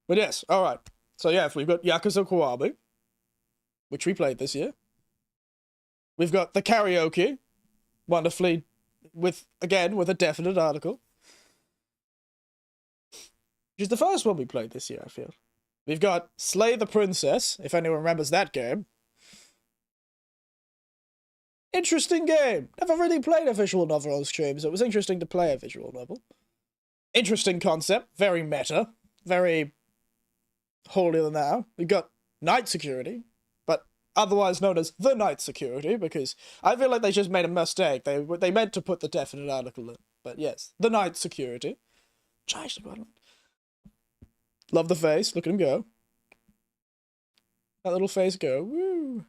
But yes, alright. So yeah, we've got Yakuza Kiwami, which we played this year. We've got the karaoke, wonderfully, with a definite article. Which is the first one we played this year, I feel. We've got Slay the Princess, if anyone remembers that game. Interesting game. Never really played a visual novel on stream, so it was interesting to play a visual novel. Interesting concept. Very meta. Very holier than thou. We've got Night Security, but otherwise known as the Night Security, because I feel like they just made a mistake. They meant to put the definite article in. But yes, the Night Security. Which I actually quite like. Love the face. Look at him go. That little face go. Woo.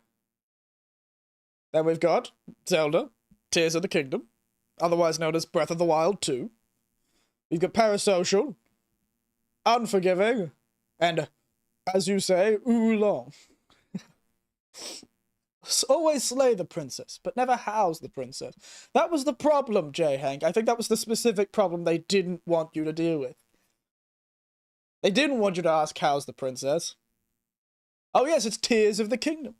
Then we've got Zelda, Tears of the Kingdom, otherwise known as Breath of the Wild 2. We've got Parasocial, Unforgiving, and, as you say, Oolong. Always slay the princess, but never house the princess. That was the problem, J-Hank. I think that was the specific problem they didn't want you to deal with. They didn't want you to ask, how's the princess? Oh yes, it's Tears of the Kingdom.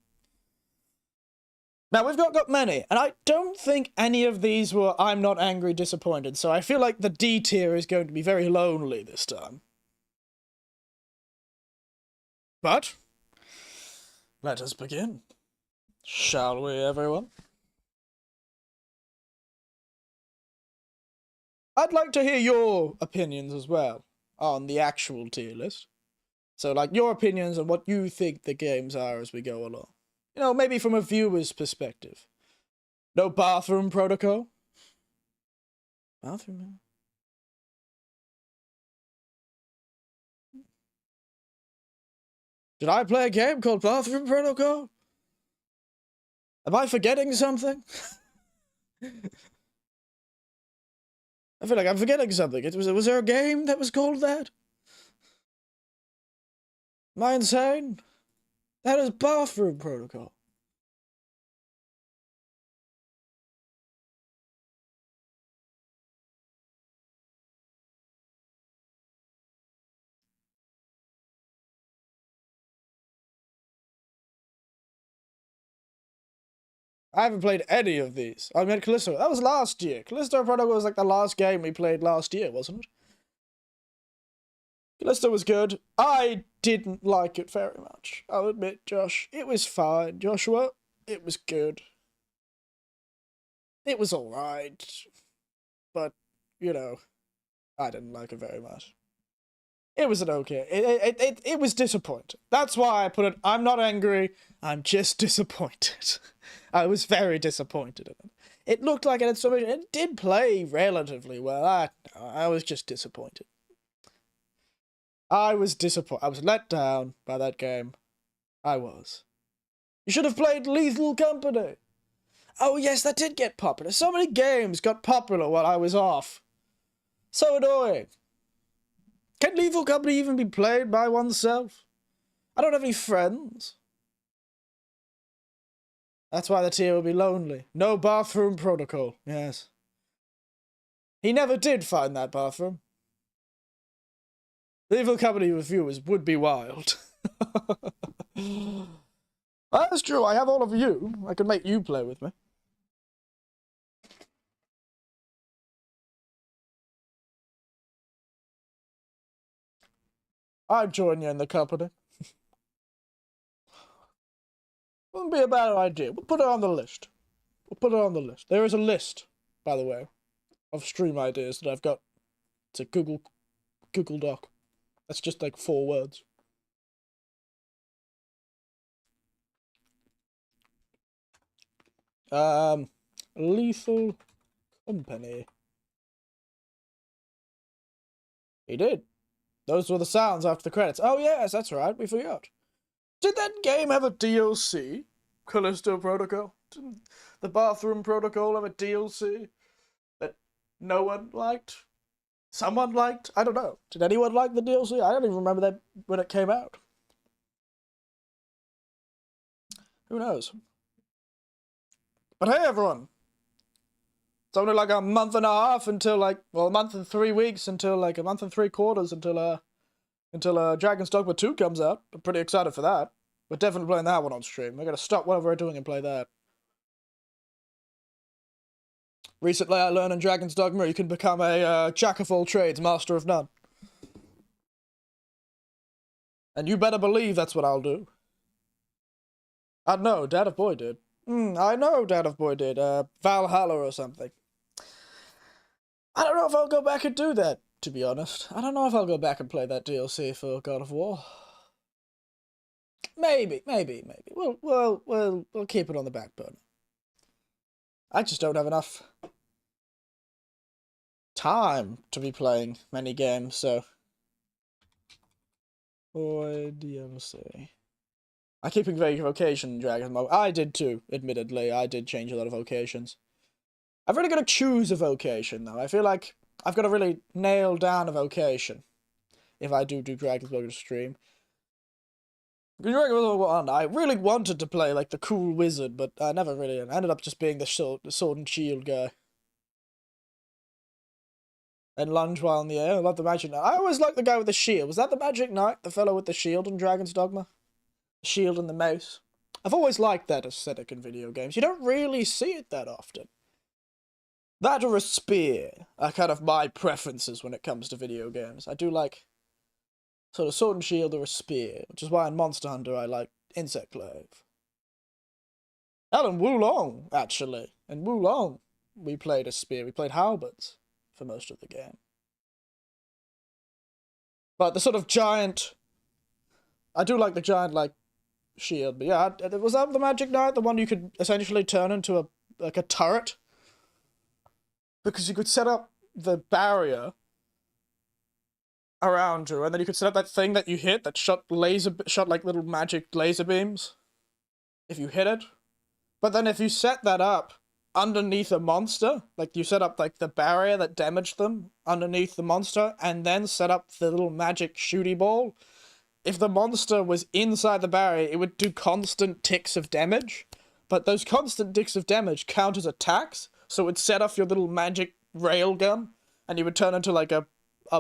Now, we've got many, and I don't think any of these were I'm not angry, disappointed, so I feel like the D tier is going to be very lonely this time. But, let us begin. Shall we, everyone? I'd like to hear your opinions as well on the actual tier list. So, like, your opinions on what you think the games are as we go along. You know, maybe from a viewer's perspective. No bathroom protocol? Bathroom? Did I play a game called Bathroom Protocol? Am I forgetting something? I feel like I'm forgetting something. Was there a game that was called that? Am I insane? That is Bathroom Protocol. I haven't played any of these. I mean, Callisto. That was last year. Callisto Protocol was like the last game we played last year, wasn't it? Callisto was good. I didn't like it very much. I'll admit, Josh. It was fine. Joshua, it was good. It was alright. But, you know, I didn't like it very much. It was an okay. It was disappointing. That's why I put it, I'm not angry, I'm just disappointed. I was very disappointed in it. It looked like it had so much, it did play relatively well. I was just disappointed. I was disappointed. I was let down by that game. I was. You should have played Lethal Company. Oh yes, that did get popular. So many games got popular while I was off. So annoying. Can Lethal Company even be played by oneself? I don't have any friends. That's why the tier will be lonely. No bathroom protocol. Yes. He never did find that bathroom. Lethal Company reviewers would be wild. That's true. I have all of you. I can make you play with me. I'd join you in the company. Wouldn't be a bad idea. We'll put it on the list. We'll put it on the list. There is a list, by the way, of stream ideas that I've got. It's a Google Doc. That's just like 4 words. Lethal Company. He did. Those were the sounds after the credits. Oh yes, that's right. We forgot. Did that game have a DLC? Callisto Protocol? Didn't the Bathroom Protocol have a DLC that no one liked? Someone liked? I don't know. Did anyone like the DLC? I don't even remember that when it came out. Who knows? But hey, everyone. It's only like a month and a half until like, well, a month and 3 weeks until like a month and 3/4 until Dragon's Dogma 2 comes out. I'm pretty excited for that. We're definitely playing that one on stream. I gotta stop whatever we're doing and play that. Recently, I learned in Dragon's Dogma you can become a jack of all trades, master of none. And you better believe that's what I'll do. I know, Dad of Boy did. I know Dad of Boy did. Valhalla or something. I don't know if I'll go back and do that, to be honest. I don't know if I'll go back and play that DLC for God of War. Maybe. We'll keep it on the back burner. I just don't have enough time to be playing many games, so Boy, DLC. I keep vague vocation in Dragon's Mode. I did too, admittedly. I did change a lot of vocations. I've really got to choose a vocation, though. I feel like I've got to really nail down a vocation if I do Dragon's Mode stream. Dragon's Mode 1, I really wanted to play, like, the cool wizard, but I never really... I ended up just being the sword and shield guy. And lunge while in the air. I love the Magic Knight. I always liked the guy with the shield. Was that the Magic Knight? The fellow with the shield in Dragon's Dogma? The shield and the mouse. I've always liked that aesthetic in video games. You don't really see it that often. That or a spear are kind of my preferences when it comes to video games. I do like sort of sword and shield or a spear, which is why in Monster Hunter I like Insect Glaive. And in Wulong, actually. In Wulong, we played a spear. We played halberds for most of the game. But the sort of giant... I do like the giant, like, shield. But yeah, was that the Magic Knight? The one you could essentially turn into a turret? Because you could set up the barrier around you, and then you could set up that thing that you hit that shot like little magic laser beams. If you hit it. But then if you set that up underneath a monster, like you set up like the barrier that damaged them underneath the monster, and then set up the little magic shooty ball, if the monster was inside the barrier, it would do constant ticks of damage. But those constant ticks of damage count as attacks, so it would set off your little magic railgun, and you would turn into like a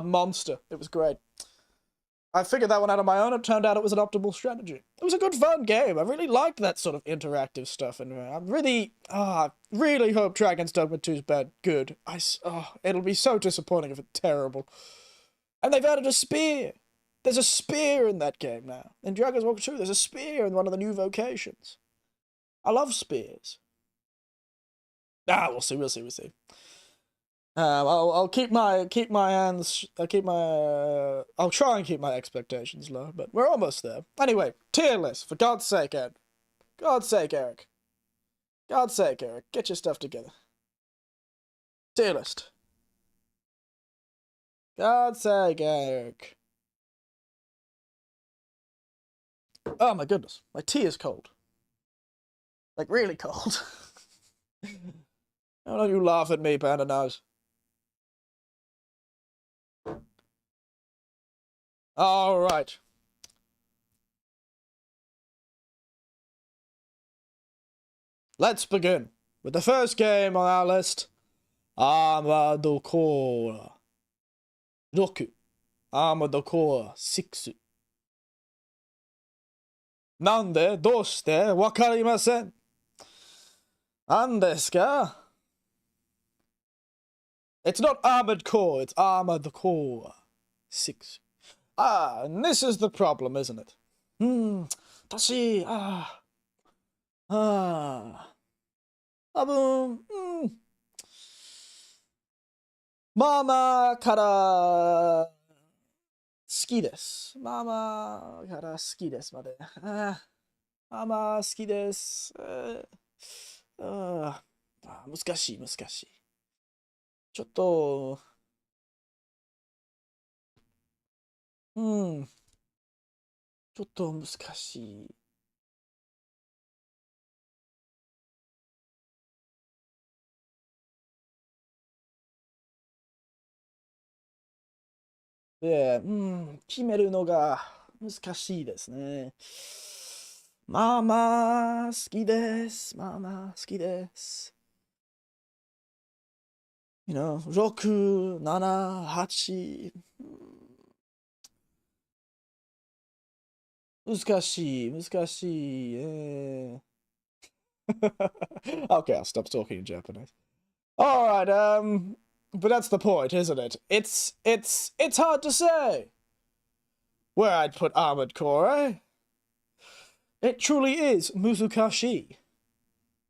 monster. It was great. I figured that one out on my own. It turned out it was an optimal strategy. It was a good, fun game. I really liked that sort of interactive stuff, and I really hope Dragon's Dogma 2 is good. It'll be so disappointing if it's terrible. And they've added a spear. There's a spear in that game now. In Dragon's Dogma 2, there's a spear in one of the new vocations. I love spears. We'll see. I'll try and keep my expectations low, but we're almost there. Anyway, tier list, for God's sake, Ed. God's sake, Eric. God's sake, Eric, get your stuff together. Tier list. God's sake, Eric. Oh my goodness, my tea is cold. Like, really cold. Don't you laugh at me, Panda Nose. Alright. Let's begin with the first game on our list. Armored Core 6. Armored Core 6. なんでどうしてわかりません。何ですか? It's not Armored Core, it's Armored Core 6. And this is the problem, isn't it? 私、多分、ママから好きです。ママから好きですまで。ママ好きです。難しい。ちょっと、ちょっと難しい。で、決めるのが難しいですね。まあまあ、好きです。まあまあ、好きです。6、7、8。難しい。Okay, I'll stop talking in Japanese. Alright, but that's the point, isn't it? It's hard to say where I'd put Armored Core, eh? It truly is muzukashi.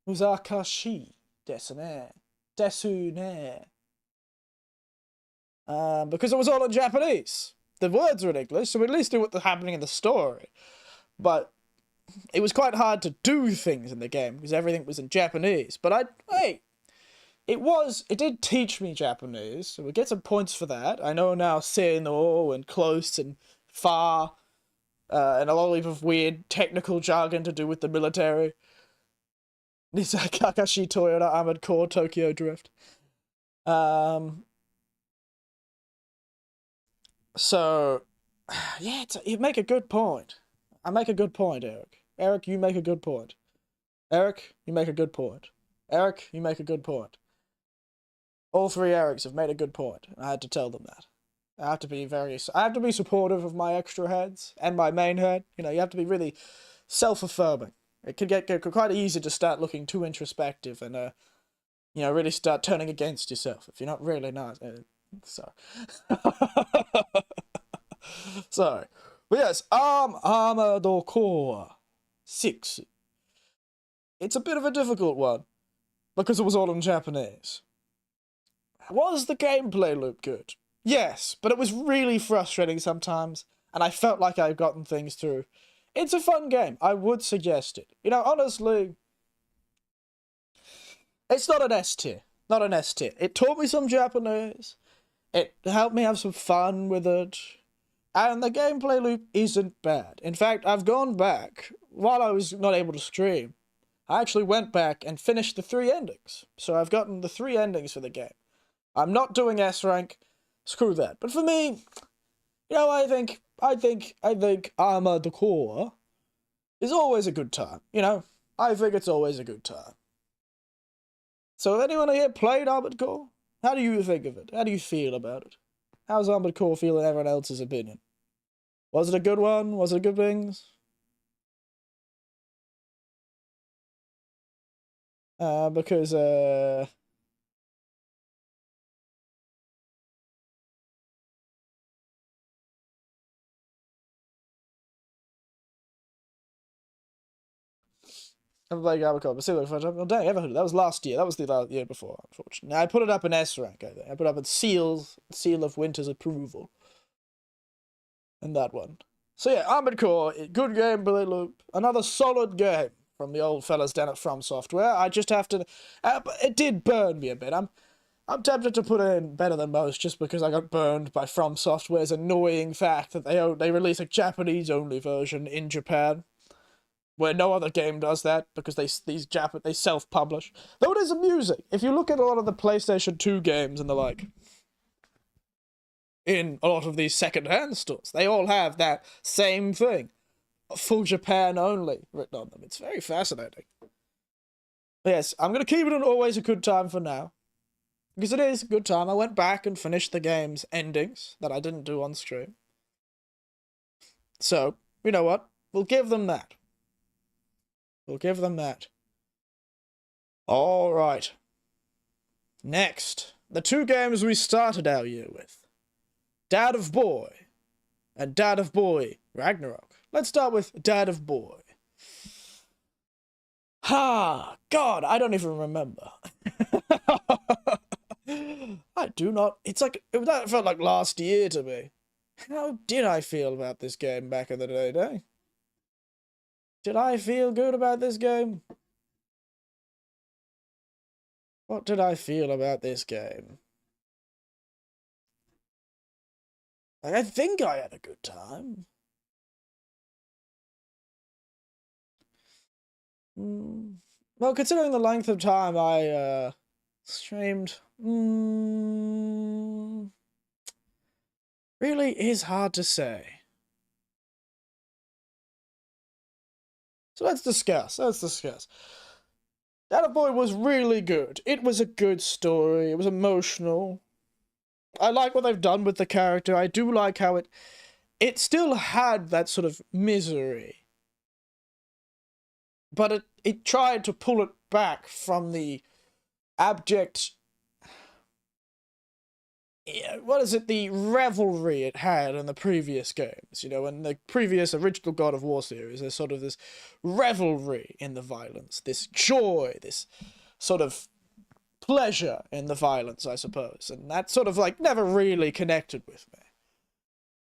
Muzakashi desu ne. Because it was all in Japanese. The words are in English, so we at least knew what was happening in the story. But it was quite hard to do things in the game because everything was in Japanese. But it did teach me Japanese, so we get some points for that. I know now se no and close and far and a lot of weird technical jargon to do with the military. Nissan Kakashi Toyota Armored Core Tokyo Drift. So, yeah, you make a good point. I make a good point, Eric. Eric, you make a good point. Eric, you make a good point. Eric, you make a good point. All three Erics have made a good point. I had to tell them that. I have to be supportive of my extra heads and my main head. You know, you have to be really self-affirming. It can get quite easy to start looking too introspective and, you know, really start turning against yourself if you're not really nice. So. Sorry. But yes, Armored Core 6. It's a bit of a difficult one because it was all in Japanese. Was the gameplay loop good? Yes, but it was really frustrating sometimes, and I felt like I'd gotten things through. It's a fun game. I would suggest it. You know, honestly, it's not an S tier. Not an S tier. It taught me some Japanese. It helped me have some fun with it. And the gameplay loop isn't bad. In fact, I've gone back, while I was not able to stream, I actually went back and finished the 3 endings. So I've gotten the 3 endings for the game. I'm not doing S rank. Screw that. But for me, you know, I think Armored Core is always a good time. You know, I think it's always a good time. So if anyone here played Armored Core, how do you think of it? How do you feel about it? How's Armored Core feel in everyone else's opinion? Was it a good one? Was it good things? Because, I'm playing Armored Core, but still, oh, dang, I haven't heard it. That was last year. That was the year before, unfortunately. I put it up in S rank, I think. I put it up in Seal of Winter's approval. And that one. So yeah, Armored Core, good gameplay loop. Another solid game from the old fellas down at From Software. I just have to... it did burn me a bit. I'm tempted to put in Better Than Most just because I got burned by From Software's annoying fact that they release a Japanese-only version in Japan, where no other game does that because they self-publish. Though it is amusing. If you look at a lot of the PlayStation 2 games and the like, in a lot of these second-hand stores, they all have that same thing. Full Japan only written on them. It's very fascinating. But yes, I'm going to keep it an always a good time for now. Because it is a good time. I went back and finished the game's endings that I didn't do on stream. So, you know what? We'll give them that. We'll give them that. Alright. Next, the 2 games we started our year with. Dad of Boy and Dad of Boy Ragnarok. Let's start with Dad of Boy. God, I don't even remember. I do not. It's like, that felt like last year to me. How did I feel about this game back in the day, eh? Did I feel good about this game? What did I feel about this game? Like, I think I had a good time. Well, considering the length of time I streamed, really is hard to say. So let's discuss. That Boy was really good. It was a good story. It was emotional. I like what they've done with the character. I do like how it still had that sort of misery. But it tried to pull it back from the abject... what is it? The revelry it had in the previous games. You know, in the previous original God of War series, there's sort of this revelry in the violence, this joy, this sort of pleasure in the violence, I suppose. And that sort of, like, never really connected with me.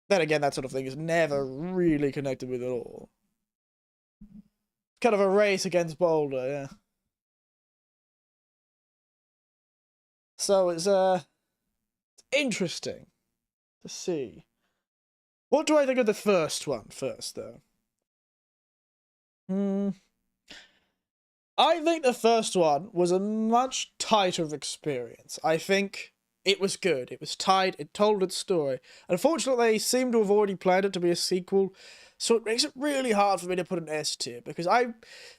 Then again, that sort of thing is never really connected with it all. Kind of a race against Boulder, yeah. So it's interesting to see What do I think of the first one first, though? I think the first one was a much tighter experience. I think it was good. It was tight. It told its story. Unfortunately, they seem to have already planned it to be a sequel, so it makes it really hard for me to put an S tier, because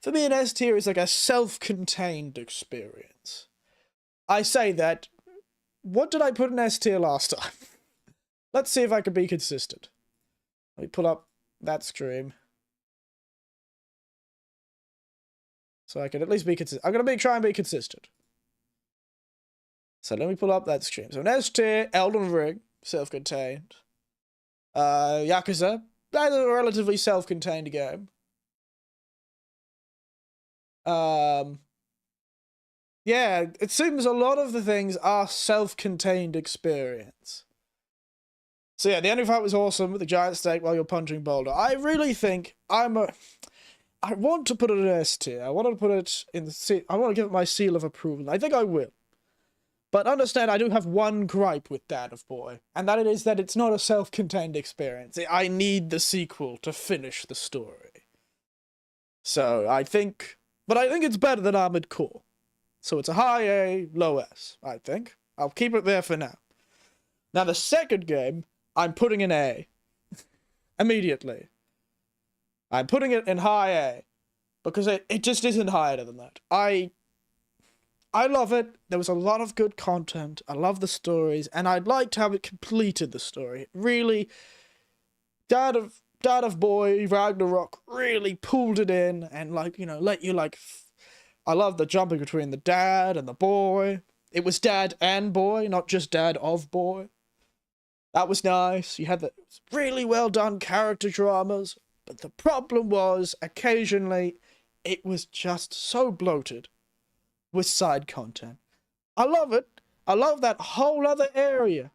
for me, an S tier is like a self-contained experience. I say that. What did I put in S tier last time? Let's see if I can be consistent. Let me pull up that stream, so I can at least be consistent. I'm gonna try and be consistent. So let me pull up that stream. So an S tier, Elden Ring, self-contained. Yakuza, that is a relatively self-contained game. Yeah, it seems a lot of the things are self-contained experience. So yeah, the ending fight was awesome with the giant snake while you're punching Boulder. I really think I want to put it in S tier. I want to put it in the I want to give it my seal of approval. I think I will. But understand, I do have one gripe with Dad of Boy, and that is that it's not a self-contained experience. I need the sequel to finish the story. So I think it's better than Armored Core. So it's a high A, low S, I think. I'll keep it there for now. Now the second game, I'm putting in A. Immediately. I'm putting it in high A. Because it just isn't higher than that. I love it. There was a lot of good content. I love the stories, and I'd like to have it completed the story. It really, Dad of Boy, Ragnarok really pulled it in and let you I love the jumping between the dad and the boy. It was dad and boy, not just dad of boy. That was nice. You had the really well done character dramas, but the problem was occasionally it was just so bloated with side content. I love it. I love that whole other area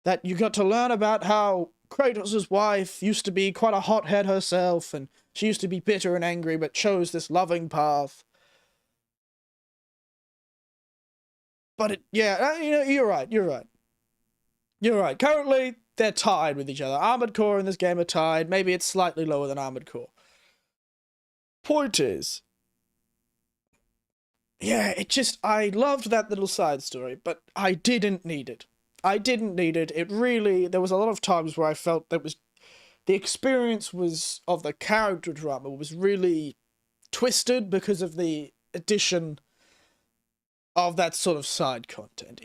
that you got to learn about how Kratos' wife used to be quite a hothead herself, and she used to be bitter and angry, but chose this loving path. But you're right. Currently, they're tied with each other. Armored Core in this game are tied. Maybe it's slightly lower than Armored Core. Point is, yeah, I loved that little side story, but I didn't need it. It really, there was a lot of times where I felt the experience of the character drama was really twisted because of the addition of that sort of side content.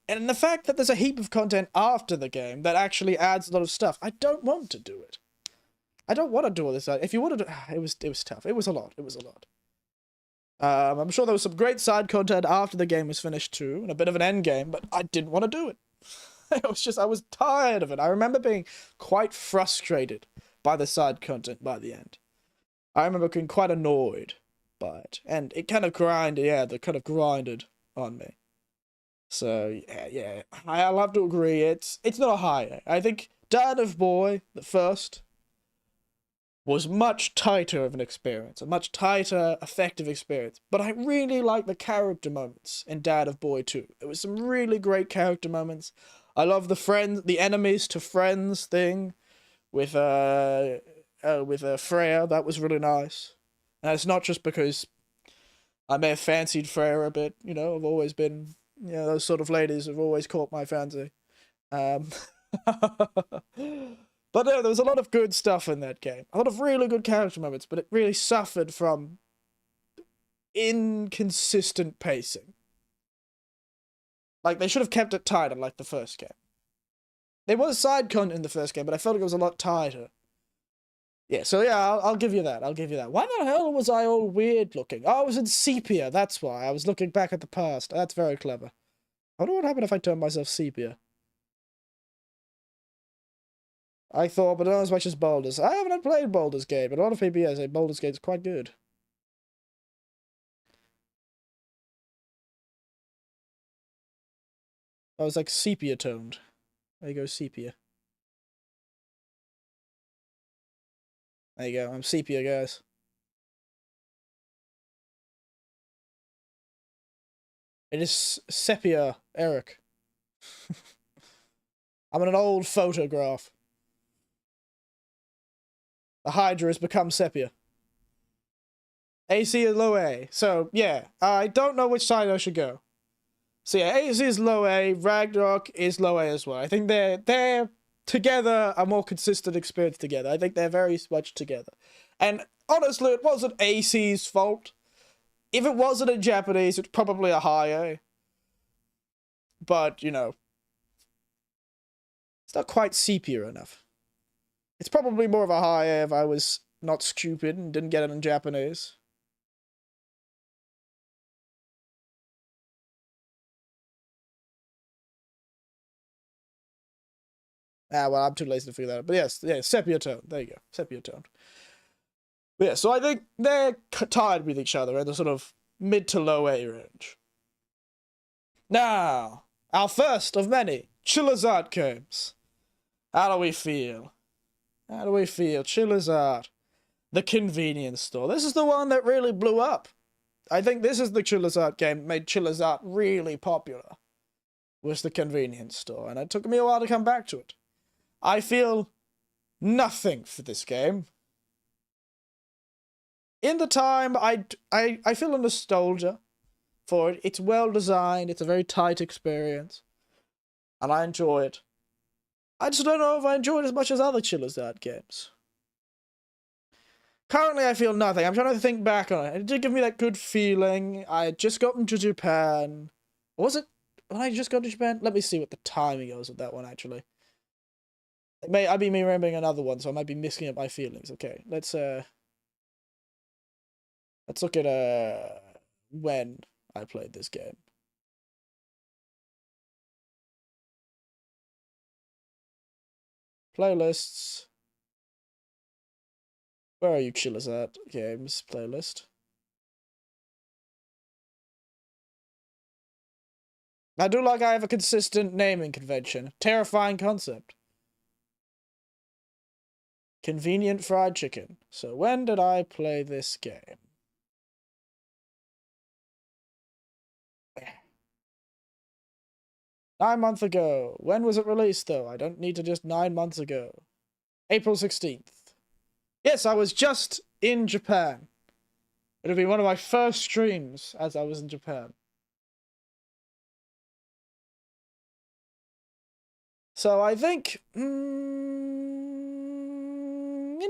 And the fact that there's a heap of content after the game that actually adds a lot of stuff, I don't want to do it. I don't want to do all this. If you wanted to, it was tough. It was a lot. I'm sure there was some great side content after the game was finished too, and a bit of an end game, but I didn't want to do it. I was tired of it. I remember being quite frustrated by the side content by the end. I remember being quite annoyed by it, and it kind of grinded on me. So yeah, I'll have to agree. It's not a high A. I think Dad of Boy, the first, was much tighter of an experience, a much tighter, effective experience. But I really like the character moments in Dad of Boy 2. There was some really great character moments. I love the enemies to friends thing with Freya. That was really nice. And it's not just because I may have fancied Freya a bit. I've always been, those sort of ladies have always caught my fancy. But no, there was a lot of good stuff in that game. A lot of really good character moments, but it really suffered from inconsistent pacing. Like, they should have kept it tighter like the first game. There was side content in the first game, but I felt like it was a lot tighter. Yeah, so yeah, I'll give you that. Why the hell was I all weird looking? Oh, I was in sepia, that's why. I was looking back at the past. That's very clever. I wonder what happened if I turned myself sepia. I thought, but not as much as Baldur's. I haven't played Baldur's Gate, but a lot of people say Baldur's Gate is quite good. I was like sepia toned. There you go, sepia. There you go, I'm sepia, guys. It is sepia, Eric. I'm in an old photograph. The Hydra has become sepia. AC is low A. So, yeah, I don't know which side I should go. So, yeah, AC is low A, Ragnarok is low A as well. I think they're together a more consistent experience together. I think they're very much together. And honestly, it wasn't AC's fault. If it wasn't in Japanese, it's probably a high A. But, you know, it's not quite sepia enough. It's probably more of a high A if I was not stupid and didn't get it in Japanese. Ah, well, I'm too lazy to figure that out. But yes, yeah, sepia tone. There you go. Sepia tone. But yeah, so I think they're tied with each other in the sort of mid to low A range. Now, our first of many Charizard games. How do we feel? How do we feel? Charizard. The convenience store. This is the one that really blew up. I think this is the Charizard game that made Charizard really popular. Was the convenience store. And it took me a while to come back to it. I feel nothing for this game. In the time, I feel a nostalgia for it. It's well designed. It's a very tight experience. And I enjoy it. I just don't know if I enjoy it as much as other Charizard games. Currently, I feel nothing. I'm trying to think back on it. It did give me that good feeling. I had just gotten to Japan. Was it when I just got to Japan? Let me see what the timing was of that one, actually. I be remembering another one, so I might be mixing up my feelings. Okay, let's look at when I played this game. Playlists. Where are you, Charizard games playlist? I do like I have a consistent naming convention. Terrifying concept. Convenient fried chicken. So when did I play this game? Nine months ago. When was it released, though? I don't need to just 9 months ago. April 16th. Yes, I was just in Japan. It'll be one of my first streams as I was in Japan. So I think... you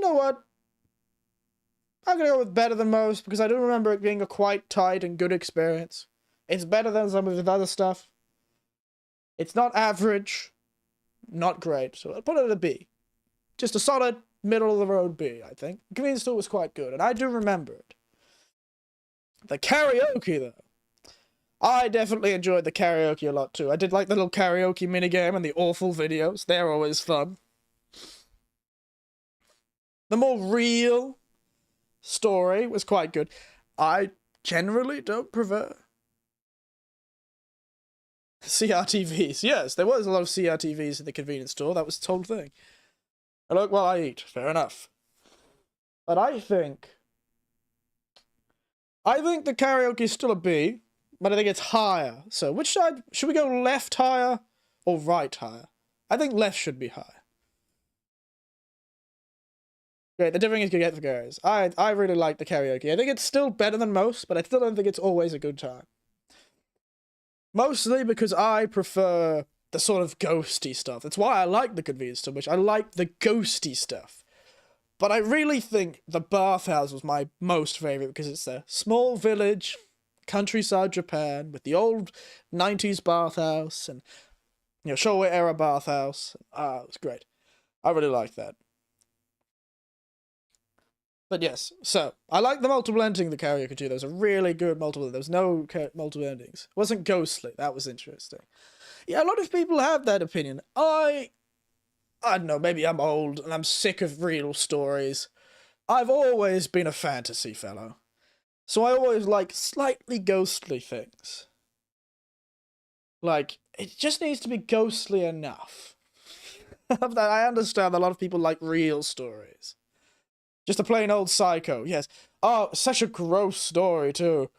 know what? I'm gonna go with better than most, because I do remember it being a quite tight and good experience. It's better than some of the other stuff. It's not average. Not great. So I'll put it at a B. Just a solid middle-of-the-road B, I think. The convenience store was quite good, and I do remember it. The karaoke, though. I definitely enjoyed the karaoke a lot, too. I did like the little karaoke minigame and the awful videos. They're always fun. The more real story was quite good. I generally don't prefer CRTVs. Yes, there was a lot of CRTVs in the convenience store. That was the whole thing. I look while I eat. Fair enough. But I think the karaoke is still a B, but I think it's higher. So which side? Should we go left higher or right higher? I think left should be higher. Great, the difference you get for guys. I really like the karaoke. I think it's still better than most, but I still don't think it's always a good time. Mostly because I prefer the sort of ghosty stuff. That's why I like the convenience so much. I like the ghosty stuff. But I really think the bathhouse was my most favorite because it's a small village, countryside Japan, with the old 90s bathhouse and, you know, Showa era bathhouse. It was great. I really liked that. But yes, so, I like the multiple ending the karaoke too. There was a really good multiple. There was no multiple endings. It wasn't ghostly. That was interesting. Yeah, a lot of people have that opinion. I don't know, maybe I'm old and I'm sick of real stories. I've always been a fantasy fellow. So I always like slightly ghostly things. Like, it just needs to be ghostly enough. I understand a lot of people like real stories. Just a plain old psycho, yes. Oh, such a gross story, too.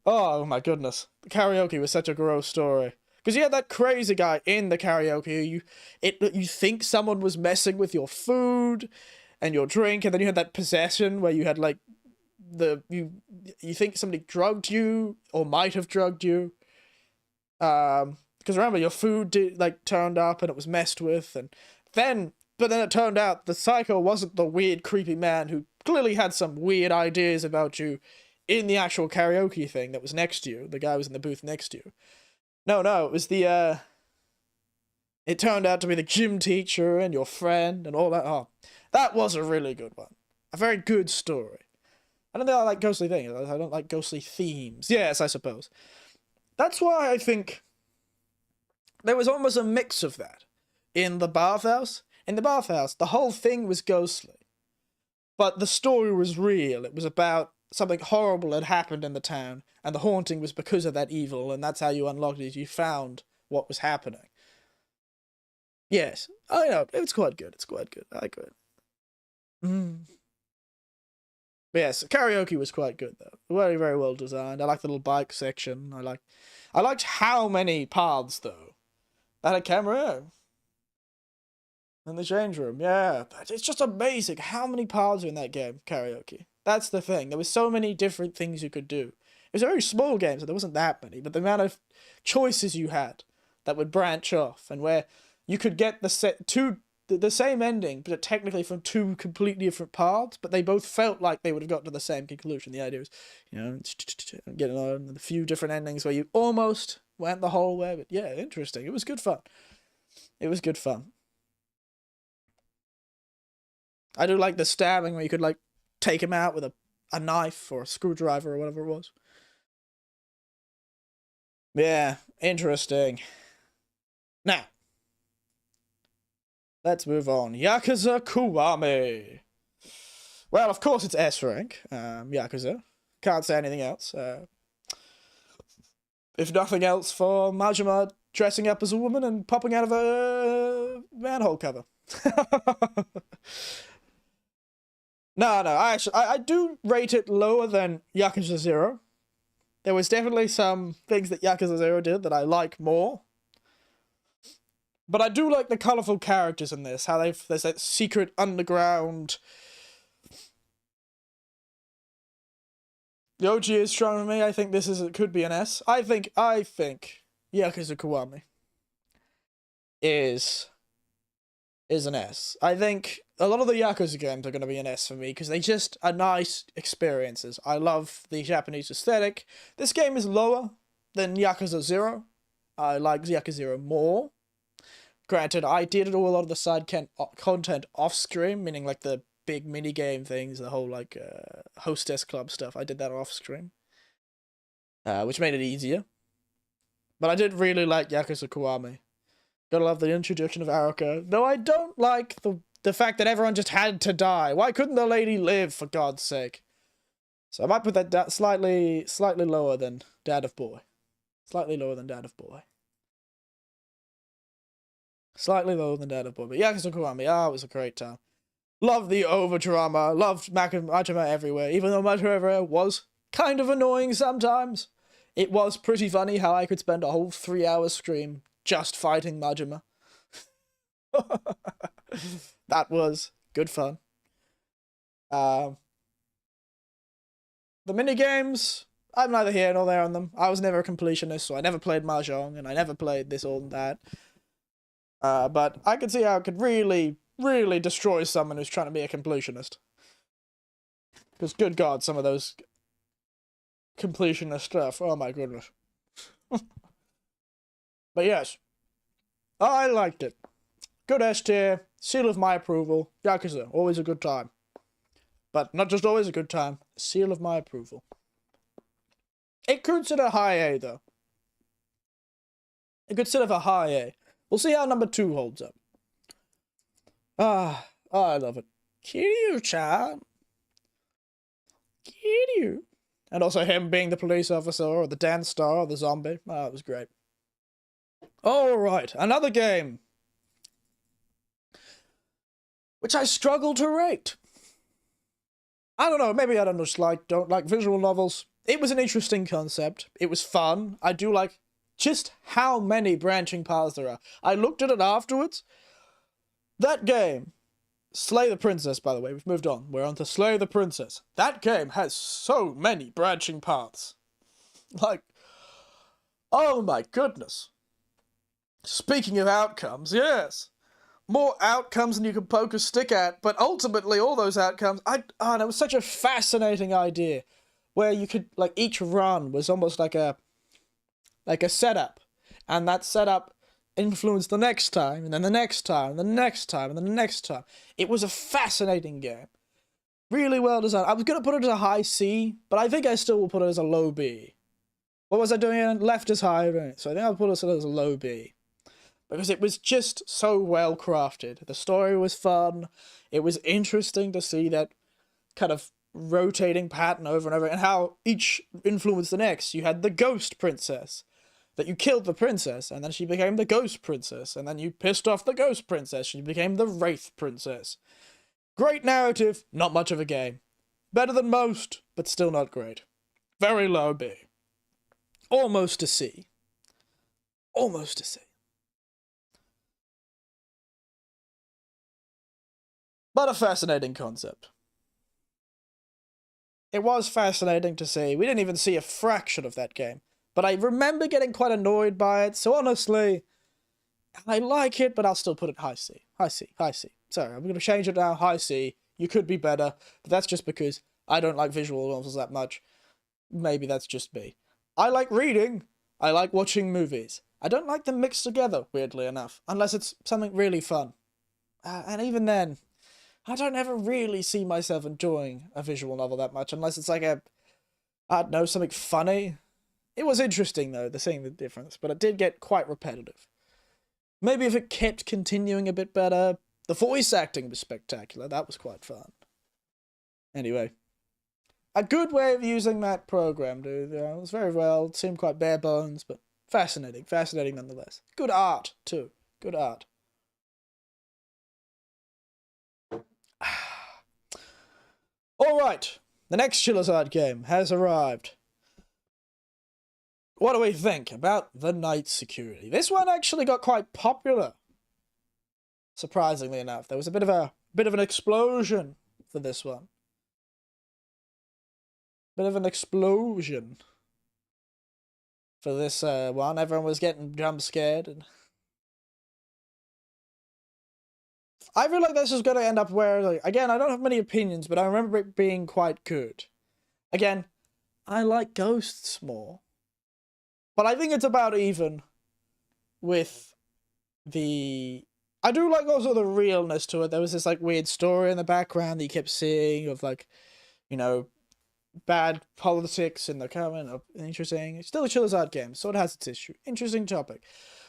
Oh, my goodness. The karaoke was such a gross story. Because you had that crazy guy in the karaoke. You think someone was messing with your food and your drink, and then you had that possession where you had like you think somebody drugged you or might have drugged you. Because remember, your food turned up and it was messed with, but then it turned out the psycho wasn't the weird, creepy man who clearly had some weird ideas about you in the actual karaoke thing that was next to you. The guy was in the booth next to you. No, it was it turned out to be the gym teacher and your friend and all that. Oh, that was a really good one. A very good story. I don't think I like ghostly things. I don't like ghostly themes. Yes, I suppose. That's why I think there was almost a mix of that in the bathhouse. In the bathhouse, the whole thing was ghostly. But the story was real. It was about something horrible had happened in the town, and the haunting was because of that evil, and that's how you unlocked it. You found what was happening. Yes. I know. It's quite good. It's quite good. I like it. But yes, karaoke was quite good, though. Very, very well designed. I liked the little bike section. I liked how many paths, though. That had a camera. In the change room, yeah. But it's just amazing how many paths are in that game, karaoke. That's the thing. There were so many different things you could do. It was a very small game, so there wasn't that many, but the amount of choices you had that would branch off, and where you could get the same ending, but technically from two completely different paths, but they both felt like they would have got to the same conclusion. The idea was, getting on a few different endings where you almost went the whole way, but yeah, interesting. It was good fun. It was good fun. I do like the stabbing where you could, take him out with a knife or a screwdriver or whatever it was. Yeah, interesting. Now, let's move on. Yakuza Kiwami. Well, of course it's S rank. Yakuza. Can't say anything else. If nothing else, for Majima dressing up as a woman and popping out of a manhole cover. No, I do rate it lower than Yakuza 0. There was definitely some things that Yakuza 0 did that I like more. But I do like the colourful characters in this. How there's that secret underground. The OG is stronger than me. I think it could be an S. I think Yakuza Kiwami is an S. I think a lot of the Yakuza games are going to be an S for me because they just are nice experiences. I love the Japanese aesthetic. This game is lower than Yakuza 0. I like Yakuza 0 more. Granted, I did do a lot of the side content off-stream, meaning like the big mini-game things, the whole hostess club stuff. I did that off-stream, which made it easier. But I did really like Yakuza Kiwami. Gotta love the introduction of Aruka. Though I don't like the fact that everyone just had to die. Why couldn't the lady live, for God's sake? So I might put that slightly lower than Dad of Boy. Slightly lower than Dad of Boy. Slightly lower than Dad of Boy. But Yakuza Kiwami, it was a great time. Loved the over-drama. Loved Majima everywhere. Even though Majima everywhere was kind of annoying sometimes. It was pretty funny how I could spend a whole 3-hour stream just fighting Majima. That was good fun. The minigames, I'm neither here nor there on them. I was never a completionist, so I never played Mahjong, and I never played this or that. But I could see how it could really, really destroy someone who's trying to be a completionist. Because, good God, some of those completionist stuff, oh my goodness. But yes, I liked it. Good S tier, seal of my approval. Yakuza, always a good time. But not just always a good time, seal of my approval. It could sit a high A, though. It could sit at a high A. We'll see how number 2 holds up. I love it. Kiryu-chan. Kiryu. And also him being the police officer, or the dance star, or the zombie. It was great. Alright, another game. Which I struggle to rate. I don't know, maybe I don't like visual novels. It was an interesting concept. It was fun. I do like just how many branching paths there are. I looked at it afterwards. That game, Slay the Princess, by the way, we've moved on. We're on to Slay the Princess. That game has so many branching paths. Like, oh my goodness. Speaking of outcomes, yes. More outcomes than you can poke a stick at, but ultimately all those outcomes, it was such a fascinating idea. Where you could, like, each run was almost like a setup. And that setup influenced the next time, and then the next time, and the next time, and then the next time. It was a fascinating game. Really well designed. I was going to put it as a high C, but I think I still will put it as a low B. What was I doing? Left is high, right? So I think I'll put it as a low B. Because it was just so well crafted. The story was fun. It was interesting to see that kind of rotating pattern over and over, and how each influenced the next. You had the ghost princess, that you killed the princess, and then she became the ghost princess, and then you pissed off the ghost princess, she became the wraith princess. Great narrative, not much of a game. Better than most, but still not great. Very low B. Almost a C. Almost a C. But a fascinating concept. It was fascinating to see. We didn't even see a fraction of that game. But I remember getting quite annoyed by it, so honestly, I like it, but I'll still put it high C. High C. High C. Sorry, I'm going to change it now, high C. You could be better, but that's just because I don't like visual novels that much. Maybe that's just me. I like reading. I like watching movies. I don't like them mixed together, weirdly enough, unless it's something really fun. And even then, I don't ever really see myself enjoying a visual novel that much, unless it's like I don't know, something funny. It was interesting, though, seeing the difference, but it did get quite repetitive. Maybe if it kept continuing a bit better. The voice acting was spectacular. That was quite fun. Anyway, a good way of using that program, dude. It was very well. It seemed quite bare bones, but fascinating. Fascinating nonetheless. Good art, too. Good art. Alright, the next Charizard game has arrived. What do we think about the night security? This one actually got quite popular. Surprisingly enough, there was a bit of an explosion for this one. Bit of an explosion for this one. Everyone was getting jump scared, and I feel like this is going to end up where, like, again, I don't have many opinions, but I remember it being quite good. Again, I like ghosts more. But I think it's about even with the... I do like also the realness to it. There was this, like, weird story in the background that you kept seeing of, like, you know, bad politics in the comment. Interesting. It's still a Charizard game, so it has its issue. Interesting topic.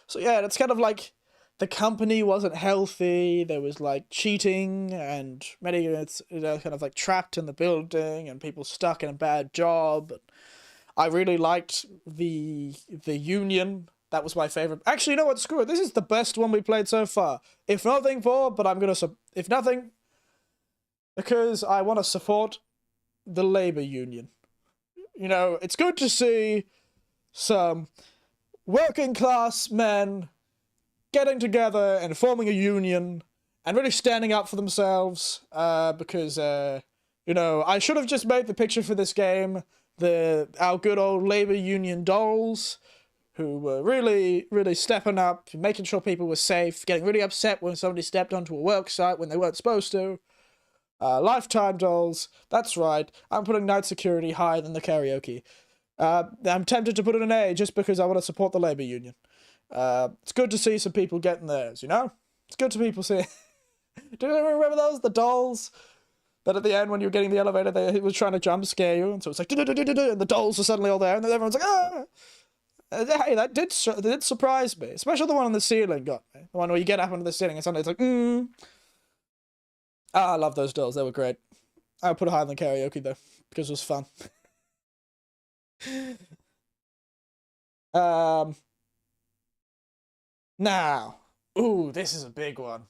So yeah, it's kind of like the company wasn't healthy. There was, like, cheating and many units, you know, kind of like trapped in the building and people stuck in a bad job. I really liked the Union. That was my favorite. Actually, you know what? Screw it. This is the best one we played so far. If nothing if nothing, because I want to support the labor union. You know, it's good to see some working class men getting together and forming a union and really standing up for themselves. Because, you know, I should have just made the picture for this game our good old labor union dolls, who were really, really stepping up, making sure people were safe, getting really upset when somebody stepped onto a work site when they weren't supposed to. Lifetime dolls. That's right. I'm putting night security higher than the karaoke. I'm tempted to put it an A just because I want to support the labor union. It's good to see some people getting theirs, you know? It's good to people see. Do you remember those? The dolls? That at the end, when you were getting the elevator, he was trying to jump scare you, and so it's like, and the dolls are suddenly all there, and then everyone's like, ah! Hey, that did surprise me. Especially the one on the ceiling got me. The one where you get up onto the ceiling, and suddenly it's like, I love those dolls. They were great. I would put it higher than karaoke, though, because it was fun. Now. Ooh, this is a big one.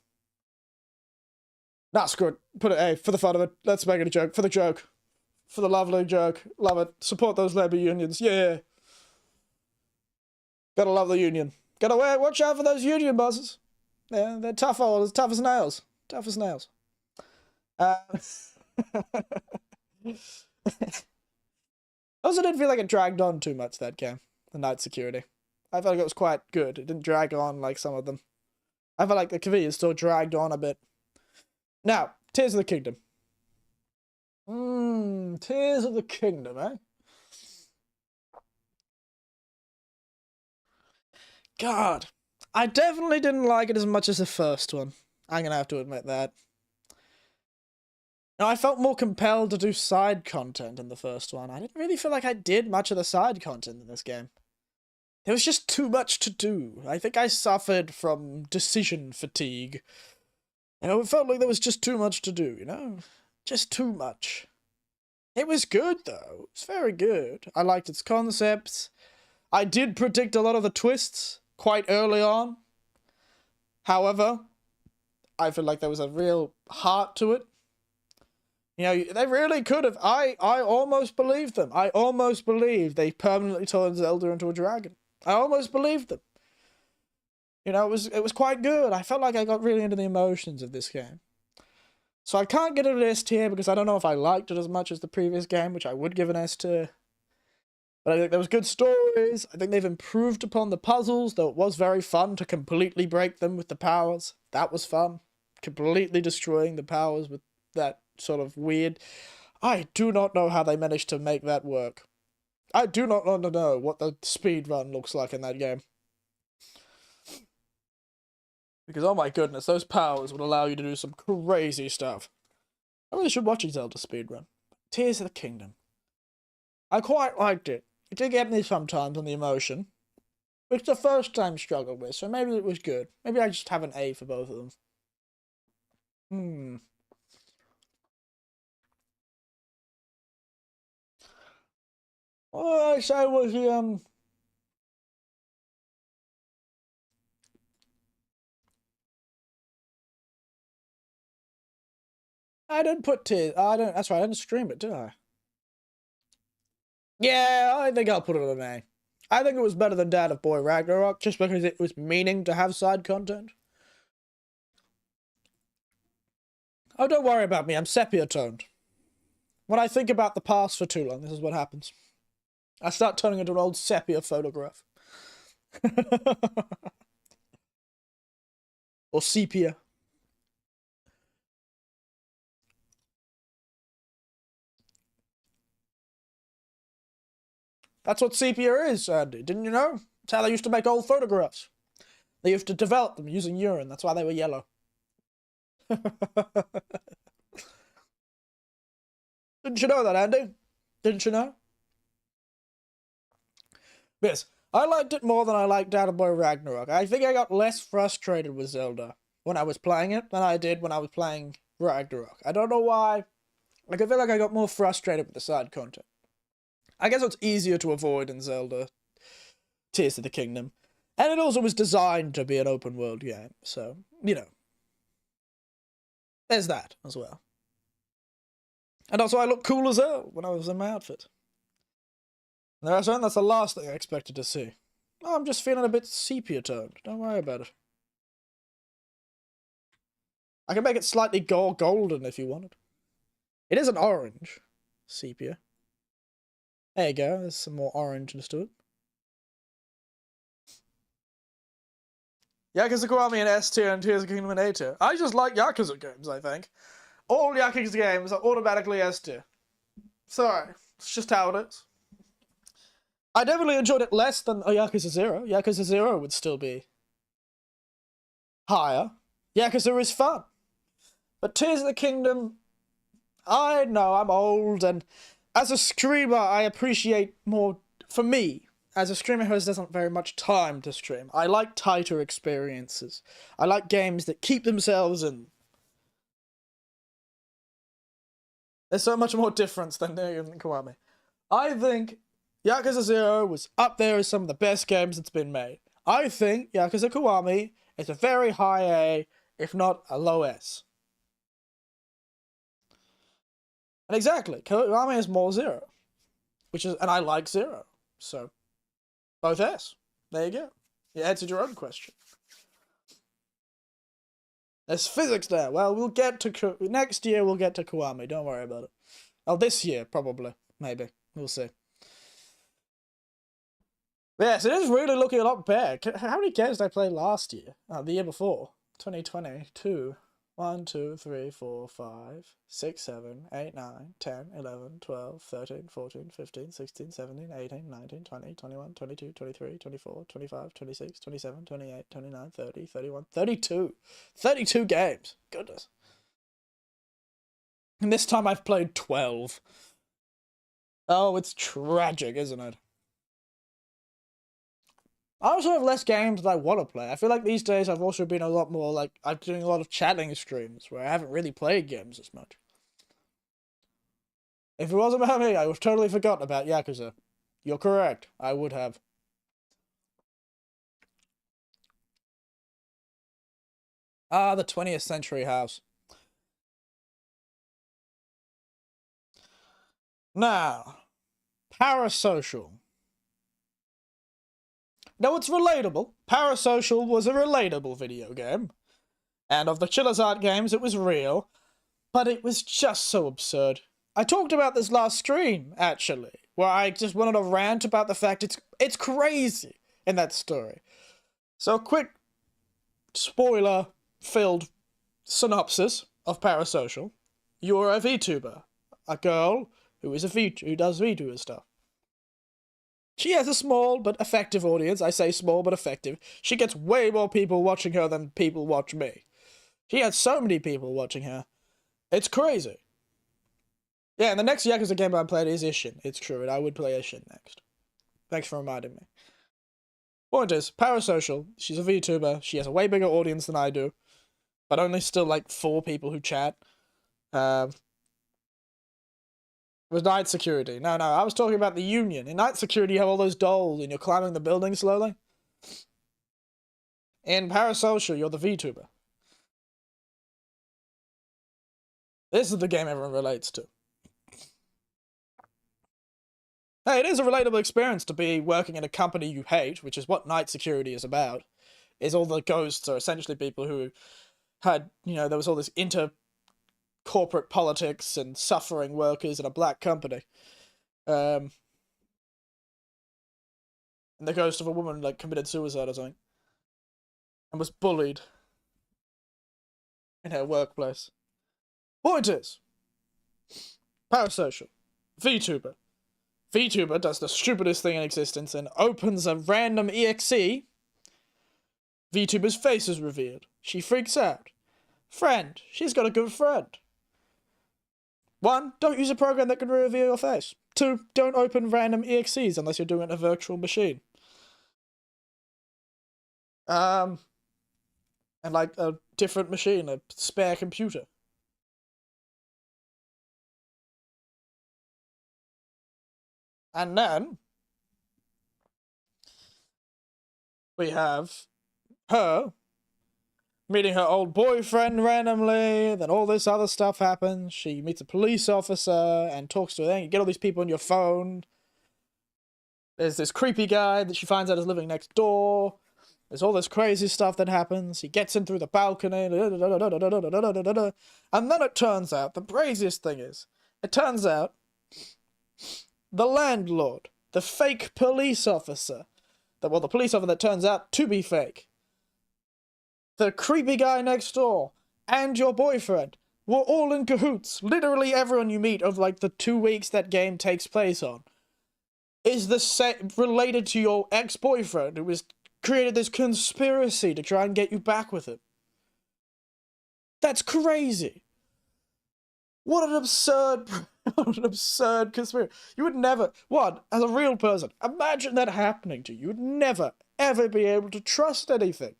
Nah, screw it. Put it A, for the fun of it. Let's make it a joke. For the joke. For the lovely joke. Love it. Support those labor unions. Yeah. Gotta love the Union. Gotta watch out for those Union bosses. They're tough tough as nails. Tough as nails. I also didn't feel like it dragged on too much, that game. The night security. I felt like it was quite good. It didn't drag on like some of them. I felt like the convenience still dragged on a bit. Now, Tears of the Kingdom. Tears of the Kingdom, eh? God, I definitely didn't like it as much as the first one. I'm gonna have to admit that. Now, I felt more compelled to do side content in the first one. I didn't really feel like I did much of the side content in this game. There was just too much to do. I think I suffered from decision fatigue. It felt like there was just too much to do, Just too much. It was good, though. It was very good. I liked its concepts. I did predict a lot of the twists quite early on. However, I feel like there was a real heart to it. They really could have. I almost believed them. I almost believed they permanently turned Zelda into a dragon. I almost believed them. It was quite good. I felt like I got really into the emotions of this game. So I can't get an S tier because I don't know if I liked it as much as the previous game, which I would give an S tier. But I think there was good stories. I think they've improved upon the puzzles, though it was very fun to completely break them with the powers. That was fun. Completely destroying the powers with that sort of weird... I do not know how they managed to make that work. I do not want to know what the speed run looks like in that game. Because, oh my goodness, those powers would allow you to do some crazy stuff. I really should watch a Zelda speedrun. Tears of the Kingdom. I quite liked it. It did get me sometimes on the emotion. Which the first time struggled with, so maybe it was good. Maybe I just have an A for both of them. What did I say was the, I didn't put Tears... That's right, I didn't stream it, did I? Yeah, I think I'll put it on an A. I think it was better than Dad of Boy Ragnarok, just because it was meaning to have side content. Oh, don't worry about me, I'm sepia-toned. When I think about the past for too long, this is what happens. I start turning into an old sepia photograph. Or sepia. That's what sepia is, Andy. Didn't you know? It's how they used to make old photographs. They used to develop them using urine. That's why they were yellow. Didn't you know that, Andy? Didn't you know? Yes, I liked it more than I liked Dad of Boy Ragnarok. I think I got less frustrated with Zelda when I was playing it than I did when I was playing Ragnarok. I don't know why. I feel like I got more frustrated with the side content. I guess it's easier to avoid in Zelda Tears of the Kingdom. And it also was designed to be an open world game, so, there's that as well. And also I look cool as hell when I was in my outfit. And that's the last thing I expected to see. Oh, I'm just feeling a bit sepia-toned. Don't worry about it. I can make it slightly golden if you wanted. It is an orange sepia. There you go, there's some more orangeness to it. Yakuza Kiwami an S tier and Tears of the Kingdom an A tier. I just like Yakuza games, I think. All Yakuza games are automatically S tier. Sorry, it's just how it is. I definitely enjoyed it less than Yakuza 0. Yakuza 0 would still be higher. Yakuza is fun. But Tears of the Kingdom, I know I'm old, and as a streamer, I appreciate more, for me, as a streamer who doesn't very much time to stream, I like tighter experiences. I like games that keep themselves in. There's so much more difference than Kiwami. I think Yakuza 0 was up there as some of the best games that's been made. I think Yakuza Kiwami is a very high A, if not a low S. And exactly, Kiwami is more 0. And I like 0, so both S. There you go. You answered your own question. There's physics there. Well, we'll get to... Next year, we'll get to Kiwami. Don't worry about it. Oh, this year, probably. Maybe. We'll see. Yes, it is really looking a lot better. How many games did I play last year? Oh, the year before. 2022. 1, 2, 3, 4, 5, 6, 7, 8, 9, 10, 11, 12, 13, 14, 15, 16, 17, 18, 19, 20, 21, 22, 23, 24, 25, 26, 27, 28, 29, 30, 31, 32. 32 games. Goodness. And this time I've played 12. Oh, it's tragic, isn't it? I also have less games that I want to play. I feel like these days I've also been a lot more, like, I'm doing a lot of chatting streams where I haven't really played games as much. If it wasn't about me, I would have totally forgotten about Yakuza. You're correct. I would have. Ah, the 20th Century House. Now, Parasocial. No, it's relatable. Parasocial was a relatable video game. And of the Chillazart games, it was real. But it was just so absurd. I talked about this last stream, actually, where I just went on a rant about the fact it's crazy in that story. So, quick spoiler-filled synopsis of Parasocial. You're a VTuber. A girl who does VTuber stuff. She has a small but effective audience. I say small but effective. She gets way more people watching her than people watch me. She has so many people watching her. It's crazy. Yeah, and the next Yakuza game I played is Ishin. It's true, and I would play Ishin next. Thanks for reminding me. Point is, Parasocial, she's a VTuber. She has a way bigger audience than I do. But only still like 4 people who chat. Was Night Security. No, I was talking about the Union. In Night Security, you have all those dolls and you're climbing the building slowly. In Parasocial, you're the VTuber. This is the game everyone relates to. Hey, it is a relatable experience to be working in a company you hate, which is what Night Security is about. Is all the ghosts are essentially people who had, there was all this corporate politics and suffering workers in a black company. And the ghost of a woman, like, committed suicide or something. And was bullied in her workplace. Point is, Parasocial. VTuber. VTuber does the stupidest thing in existence and opens a random EXE. VTuber's face is revealed. She freaks out. Friend. She's got a good friend. 1, don't use a program that can reveal your face. 2, don't open random EXEs unless you're doing it in a virtual machine. And like a different machine, a spare computer. And then we have her meeting her old boyfriend randomly, then all this other stuff happens. She meets a police officer and talks to them. You get all these people on your phone. There's this creepy guy that she finds out is living next door. There's all this crazy stuff that happens. He gets in through the balcony. And then it turns out, the craziest thing is, it turns out the landlord, the fake police officer, the police officer that turns out to be fake, the creepy guy next door, and your boyfriend were all in cahoots. Literally everyone you meet of like the 2 weeks that game takes place on is related to your ex-boyfriend who has created this conspiracy to try and get you back with him. That's crazy. What an absurd conspiracy. You would never, as a real person, imagine that happening to you. You would never, ever be able to trust anything.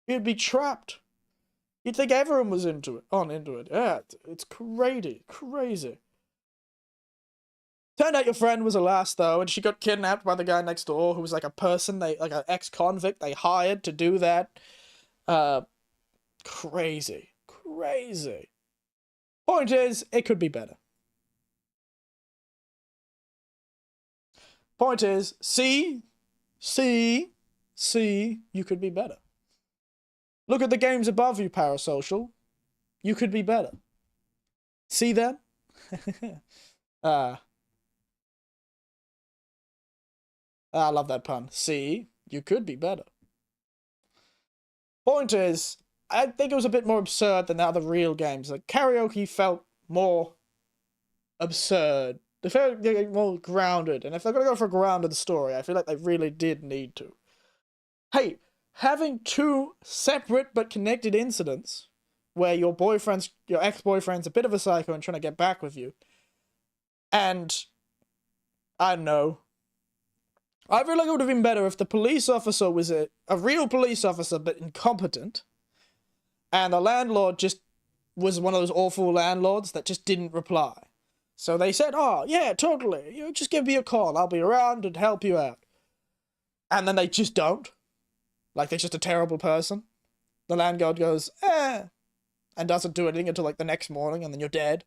You'd be trapped. You'd think everyone was into it. Yeah, it's crazy. Turned out your friend was a lass, though, and she got kidnapped by the guy next door, who was like a person, like an ex-convict they hired to do that. Crazy. Point is, it could be better. Point is, see, See, you could be better. Look at the games above you, Parasocial. You could be better. See them? I love that pun. See, you could be better. Point is, I think it was a bit more absurd than the other real games. Like, Karaoke felt more absurd. They felt more grounded. And if they're going to go for a grounded story, I feel like they really did need to. Hey, having two separate but connected incidents where your ex-boyfriend's a bit of a psycho and trying to get back with you, and I don't know, I feel like it would have been better if the police officer was a real police officer but incompetent, and the landlord just was one of those awful landlords that just didn't reply. So they said, oh, yeah, totally, just give me a call, I'll be around and help you out. And then they just don't. Like, they're just a terrible person. The landlord goes, and doesn't do anything until, like, the next morning, and then you're dead.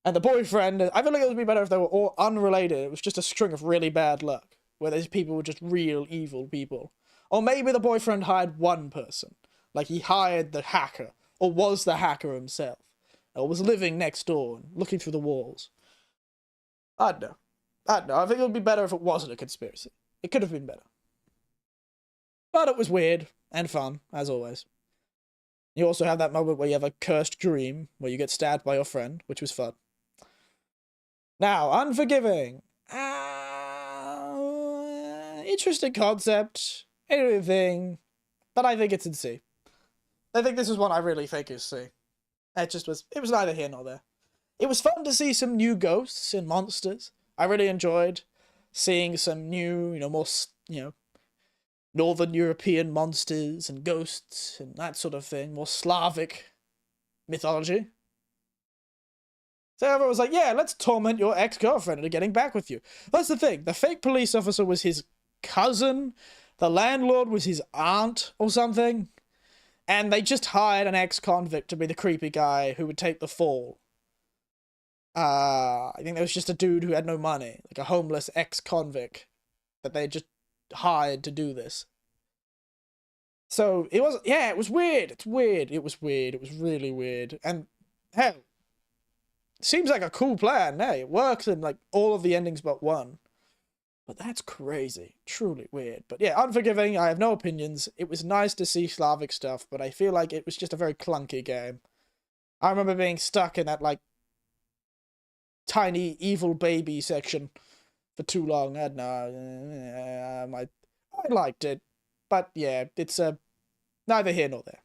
And the boyfriend, I feel like it would be better if they were all unrelated. It was just a string of really bad luck, where these people were just real evil people. Or maybe the boyfriend hired one person. Like, he hired the hacker, or was the hacker himself, or was living next door and looking through the walls. I don't know. I think it would be better if it wasn't a conspiracy. It could have been better. But it was weird and fun, as always. You also have that moment where you have a cursed dream, where you get stabbed by your friend, which was fun. Now, Unforgiving. Interesting concept, everything, but I think it's in C. I think this is one I really think is C. It was neither here nor there. It was fun to see some new ghosts and monsters. I really enjoyed seeing some new, more, Northern European monsters and ghosts and that sort of thing. More Slavic mythology. So everyone was like, yeah, let's torment your ex-girlfriend into getting back with you. That's the thing. The fake police officer was his cousin. The landlord was his aunt or something. And they just hired an ex-convict to be the creepy guy who would take the fall. I think there was just a dude who had no money. Like a homeless ex-convict that they just hired to do this. So it was, it was weird. It was really weird. And hell, seems like a cool plan. Hey, it works in like all of the endings but one. But that's crazy. Truly weird. But yeah, Unforgiving, I have no opinions. It was nice to see Slavic stuff, but I feel like it was just a very clunky game. I remember being stuck in that like tiny evil baby section for too long. I liked it, but yeah, it's neither here nor there.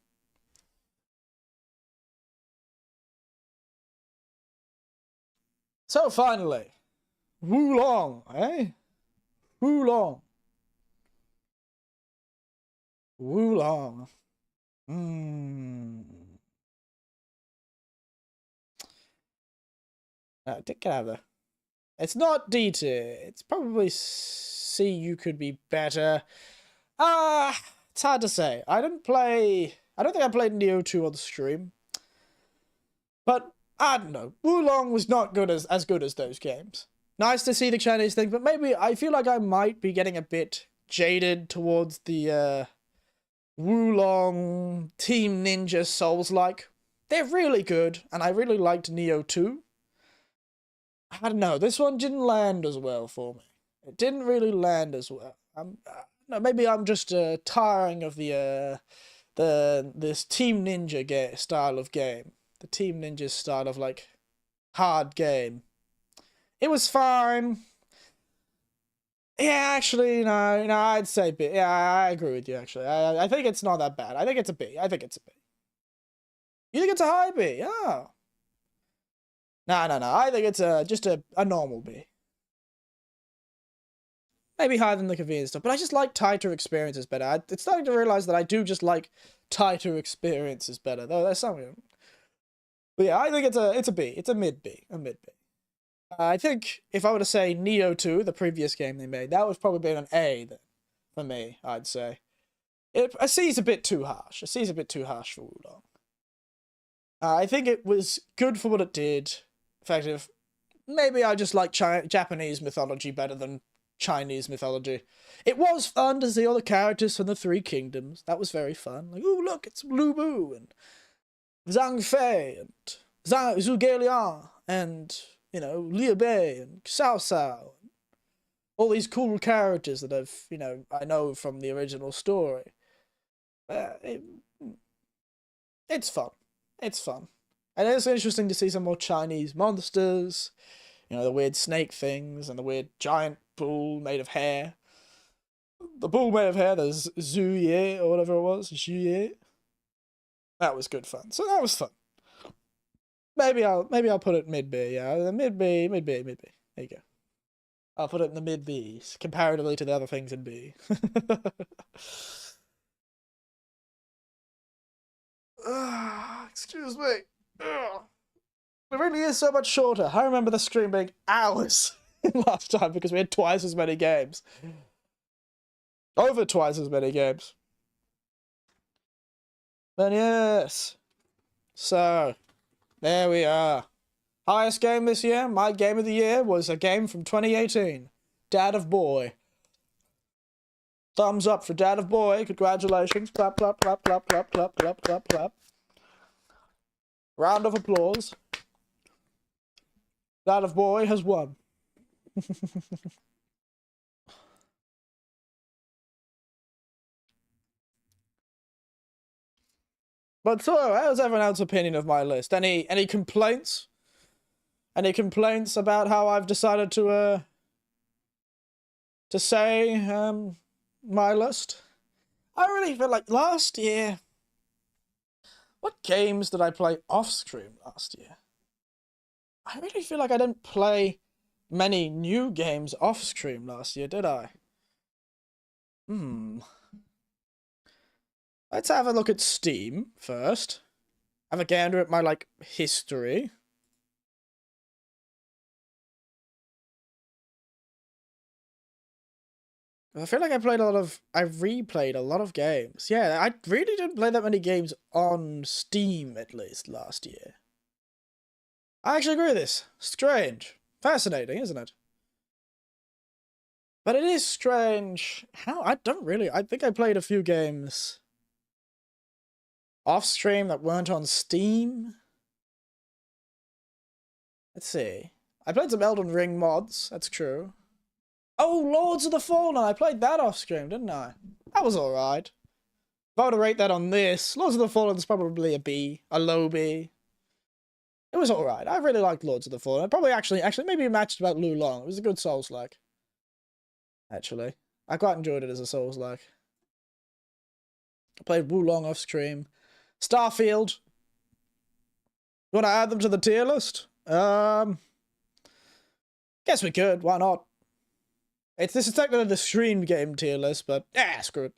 So finally, Wulong, eh? Wulong. Wulong. Get out of there. It's not D tier. It's probably C. You could be better. It's hard to say. I don't think I played Neo 2 on the stream. But I don't know. Wulong was not as good as those games. Nice to see the Chinese thing, but maybe I feel like I might be getting a bit jaded towards the Wulong Team Ninja Souls-like. They're really good, and I really liked Neo 2. I don't know, this one didn't land as well for me. It didn't really land as well. No, maybe I'm just tiring of this Team Ninja style of game. The Team Ninja style of like hard game. It was fine. Yeah, actually, no, I'd say B. Yeah, I agree with you. Actually, I think it's not that bad. I think it's a B. You think it's a high B? Oh. No. I think it's just a normal B. Maybe higher than the convenience stuff, but I just like tighter experiences better. It's starting to realize that I do just like tighter experiences better. Though there's something. But yeah, I think it's a B. It's a mid B. I think if I were to say Neo 2, the previous game they made, that would probably be an A then, for me, I'd say. A C is a bit too harsh. A C is a bit too harsh for Wulong. I think it was good for what it did. Effective. Maybe I just like Japanese mythology better than Chinese mythology. It was fun to see all the characters from the Three Kingdoms. That was very fun. Like, oh look, it's Lu Bu and Zhang Fei and Zhu Liang and, you know, Liu Bei and Cao Cao. All these cool characters that I've, you know, I know from the original story. It's fun. It's fun. And it's interesting to see some more Chinese monsters. You know, the weird snake things and the weird giant bull made of hair. The bull made of hair, there's Zhu Ye or whatever it was. Zhu Ye. That was good fun. So that was fun. Maybe I'll put it mid B, yeah. Mid B. There you go. I'll put it in the mid B's, comparatively to the other things in B. Excuse me. Ugh. It really is so much shorter. I remember the stream being hours last time because we had twice as many games. Over twice as many games. But yes. So, there we are. Highest game this year, my game of the year, was a game from 2018. Dad of Boy. Thumbs up for Dad of Boy. Congratulations. Clap, clap, clap, clap, clap, clap, clap, clap, clap. Round of applause. Dad of Boy has won. But so, how's everyone else's opinion of my list? Any complaints? Any complaints about how I've decided to say my list? I really feel like last year. What games did I play off stream last year? I really feel like I didn't play many new games off stream last year, did I? Let's have a look at Steam first. Have a gander at my, like, history. I feel like I replayed a lot of games. Yeah, I really didn't play that many games on Steam, at least, last year. I actually agree with this. Strange. Fascinating, isn't it? But it is strange. How? I think I played a few games off stream that weren't on Steam. Let's see. I played some Elden Ring mods, that's true. Oh, Lords of the Fallen, I played that off stream, didn't I? That was alright. If I were to rate that on this, Lords of the Fallen's probably a B, a low B. It was alright. I really liked Lords of the Fallen. I probably actually maybe matched about Lu Long. It was a good Souls-like. Actually. I quite enjoyed it as a Souls-like. I played Wu Long off stream. Starfield. You want to add them to the tier list? Guess we could. Why not? This is technically the stream game tier list, but screw it.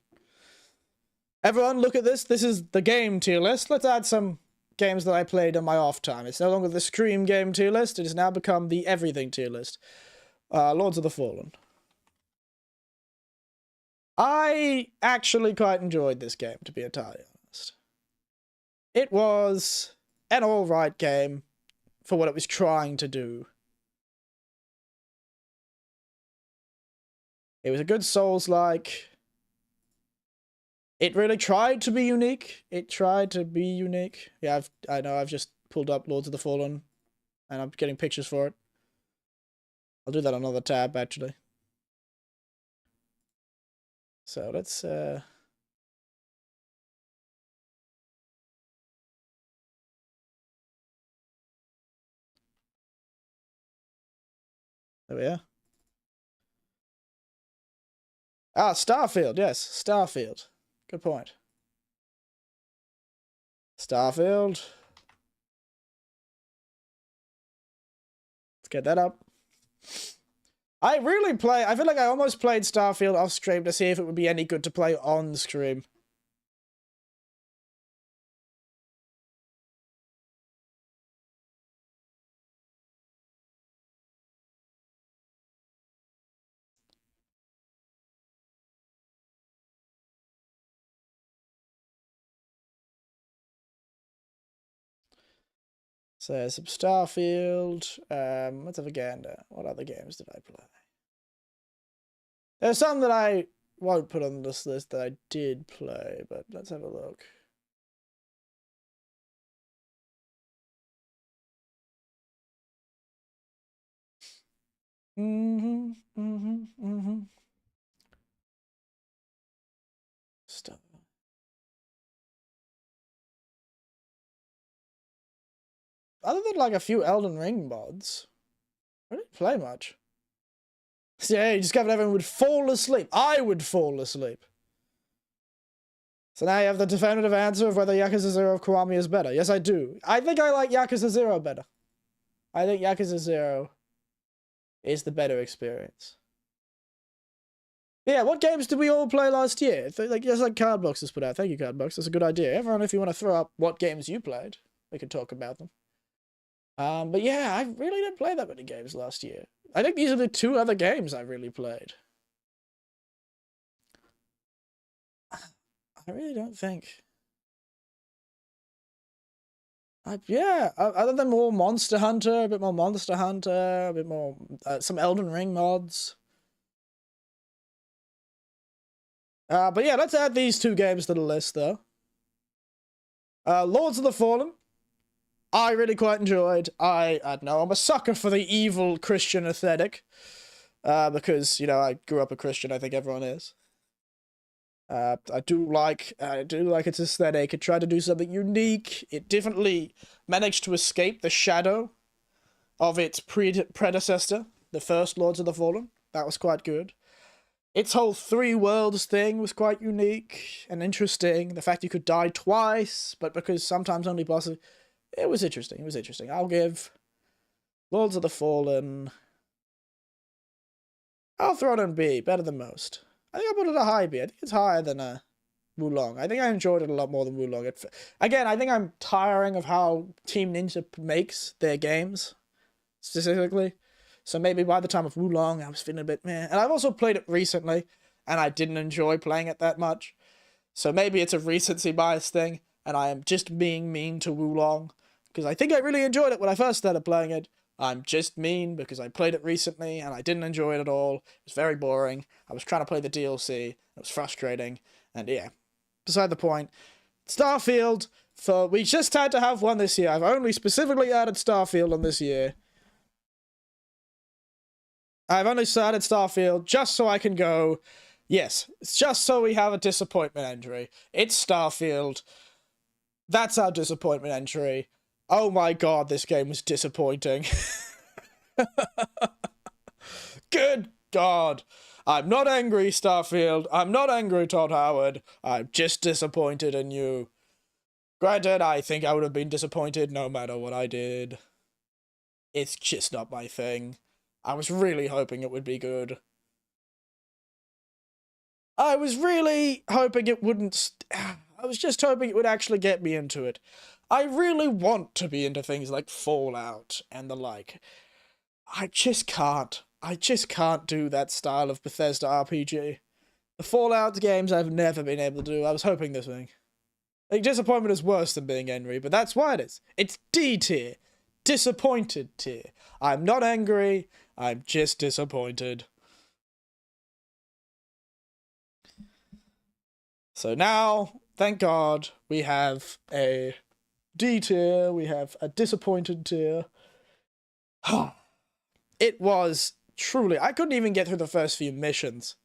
Everyone, look at this. This is the game tier list. Let's add some games that I played on my off time. It's no longer the stream game tier list. It has now become the everything tier list. Lords of the Fallen. I actually quite enjoyed this game, to be entirely honest. It was an alright game for what it was trying to do. It was a good Souls-like. It really tried to be unique. Yeah, I know I've just pulled up Lords of the Fallen, and I'm getting pictures for it. I'll do that on another tab, actually. So let's there we are. Ah, Starfield, yes, Starfield. Good point. Starfield. Let's get that up. I feel like I almost played Starfield off stream to see if it would be any good to play on stream. So, some Starfield. Let's have a gander. What other games did I play? There's some that I won't put on this list that I did play, but let's have a look. Stuff. Other than like a few Elden Ring mods, I didn't play much. Yeah, you discovered everyone would fall asleep. I would fall asleep. So now you have the definitive answer of whether Yakuza 0 of Kiwami is better. Yes, I do. I think I like Yakuza 0 better. I think Yakuza 0 is the better experience. Yeah, what games did we all play last year? Like, just like Cardbox has put out. Thank you, Cardbox. That's a good idea. Everyone, if you want to throw up what games you played, we could talk about them. But yeah, I really didn't play that many games last year. I think these are the 2 other games I really played. I really don't think. Yeah, other than more Monster Hunter, a bit more Monster Hunter, a bit more some Elden Ring mods. But yeah, let's add these 2 games to the list, though. Lords of the Fallen. I really quite enjoyed. I don't know, I'm a sucker for the evil Christian aesthetic. Because, you know, I grew up a Christian, I think everyone is. I do like its aesthetic. It tried to do something unique. It definitely managed to escape the shadow of its predecessor, the first Lords of the Fallen. That was quite good. Its whole 3 worlds thing was quite unique and interesting. The fact you could die twice, but because sometimes only bosses... It was interesting. It was interesting. I'll give Lords of the Fallen... I'll throw it in B. Better than most. I think I'll put it a high B. I think it's higher than Wulong. I think I enjoyed it a lot more than Wulong. Again, I think I'm tiring of how Team Ninja makes their games, specifically. So maybe by the time of Wulong, I was feeling a bit meh. And I've also played it recently, and I didn't enjoy playing it that much. So maybe it's a recency bias thing, and I am just being mean to Wulong. Because I think I really enjoyed it when I first started playing it. I'm just mean because I played it recently, and I didn't enjoy it at all. It was very boring. I was trying to play the DLC. It was frustrating. And yeah, beside the point. Starfield, we just had to have one this year. I've only specifically added Starfield on this year. I've only started Starfield just so I can go, yes, it's just so we have a disappointment entry. It's Starfield. That's our disappointment entry. Oh my god, this game was disappointing. Good god. I'm not angry, Starfield. I'm not angry, Todd Howard. I'm just disappointed in you. Granted, I think I would have been disappointed no matter what I did. It's just not my thing. I was really hoping it would be good. I was really hoping it wouldn't... I was just hoping it would actually get me into it. I really want to be into things like Fallout and the like. I just can't. I just can't do that style of Bethesda RPG. The Fallout games I've never been able to do. I was hoping this thing. Like, disappointment is worse than being angry, but that's why it is. It's D tier. Disappointed tier. I'm not angry. I'm just disappointed. So now, thank God, we have a D tier. We have a disappointed tier. It was truly... I couldn't even get through the first few missions.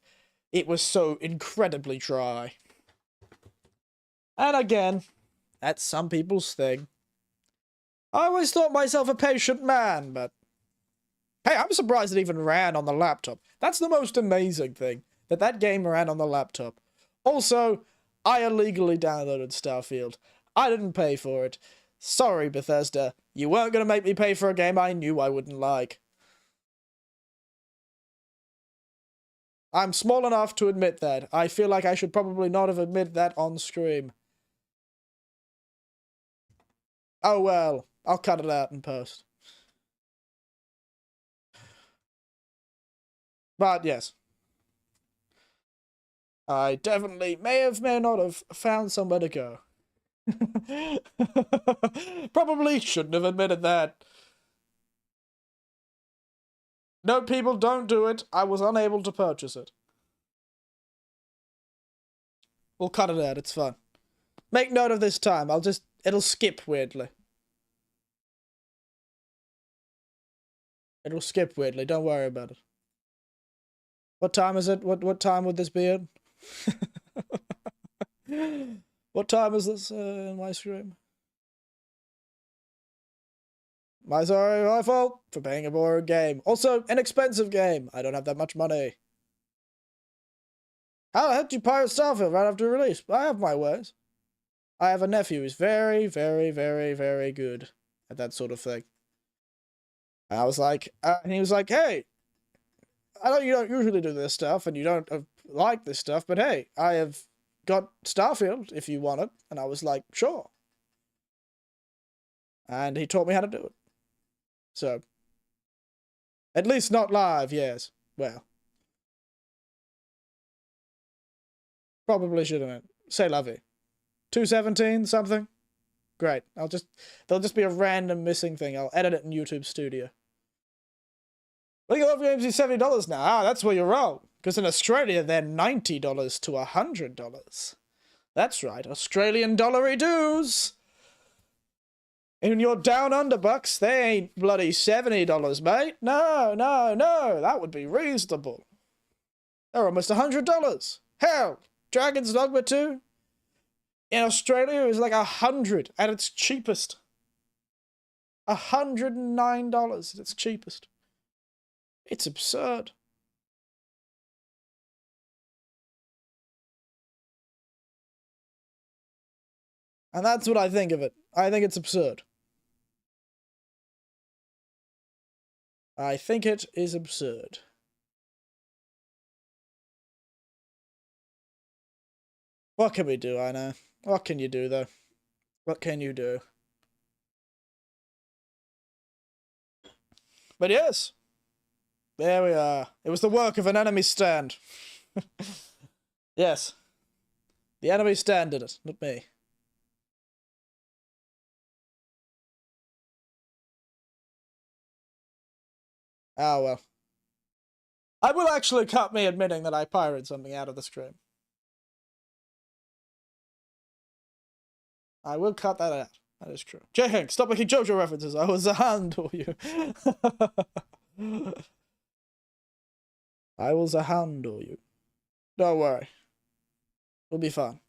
It was so incredibly dry. And again, that's some people's thing. I always thought myself a patient man, but... Hey, I'm surprised it even ran on the laptop. That's the most amazing thing, that game ran on the laptop. Also, I illegally downloaded Starfield. I didn't pay for it. Sorry, Bethesda. You weren't going to make me pay for a game I knew I wouldn't like. I'm small enough to admit that. I feel like I should probably not have admitted that on stream. Oh well, I'll cut it out in post. But yes. I definitely may not have found somewhere to go. Probably shouldn't have admitted that. No, people, don't do it. I was unable to purchase it. We'll cut it out. It's fine. Make note of this time. It'll skip weirdly. It'll skip weirdly. Don't worry about it. What time is it? What time would this be in? What time is this in my stream? Sorry, my fault for paying a borrowed game. Also, an expensive game. I don't have that much money. How the heck did you pirate Starfield right after release? I have my ways. I have a nephew who's very, very, very, very good at that sort of thing. And I was like, and he was like, hey, I know you don't usually do this stuff and you don't like this stuff, but hey, I have got Starfield if you want it. And I was like, sure. And he taught me how to do it. So, at least not live, yes. Well. Probably shouldn't. Say lovey. 217 something? Great. There'll just be a random missing thing. I'll edit it in YouTube Studio. League of Legends is $70 now. Ah, that's where you're wrong. Because in Australia, they're $90 to $100. That's right, Australian dollary dues. In your down under bucks, they ain't bloody $70, mate. No, no, no. That would be reasonable. They're almost $100. Hell, Dragon's Dogma 2 in Australia is like $100 at its cheapest. $109 at its cheapest. It's absurd. And that's what I think of it. I think it's absurd. I think it is absurd. What can we do, I know? What can you do, though? What can you do? But yes. There we are. It was the work of an enemy stand. Yes. The enemy stand did it, not me. Oh, well. I will actually cut me admitting that I pirated something out of the stream. I will cut that out. That is true. J. Hank, stop making JoJo references. I will handle you. I will handle you. Don't worry. It'll be fun.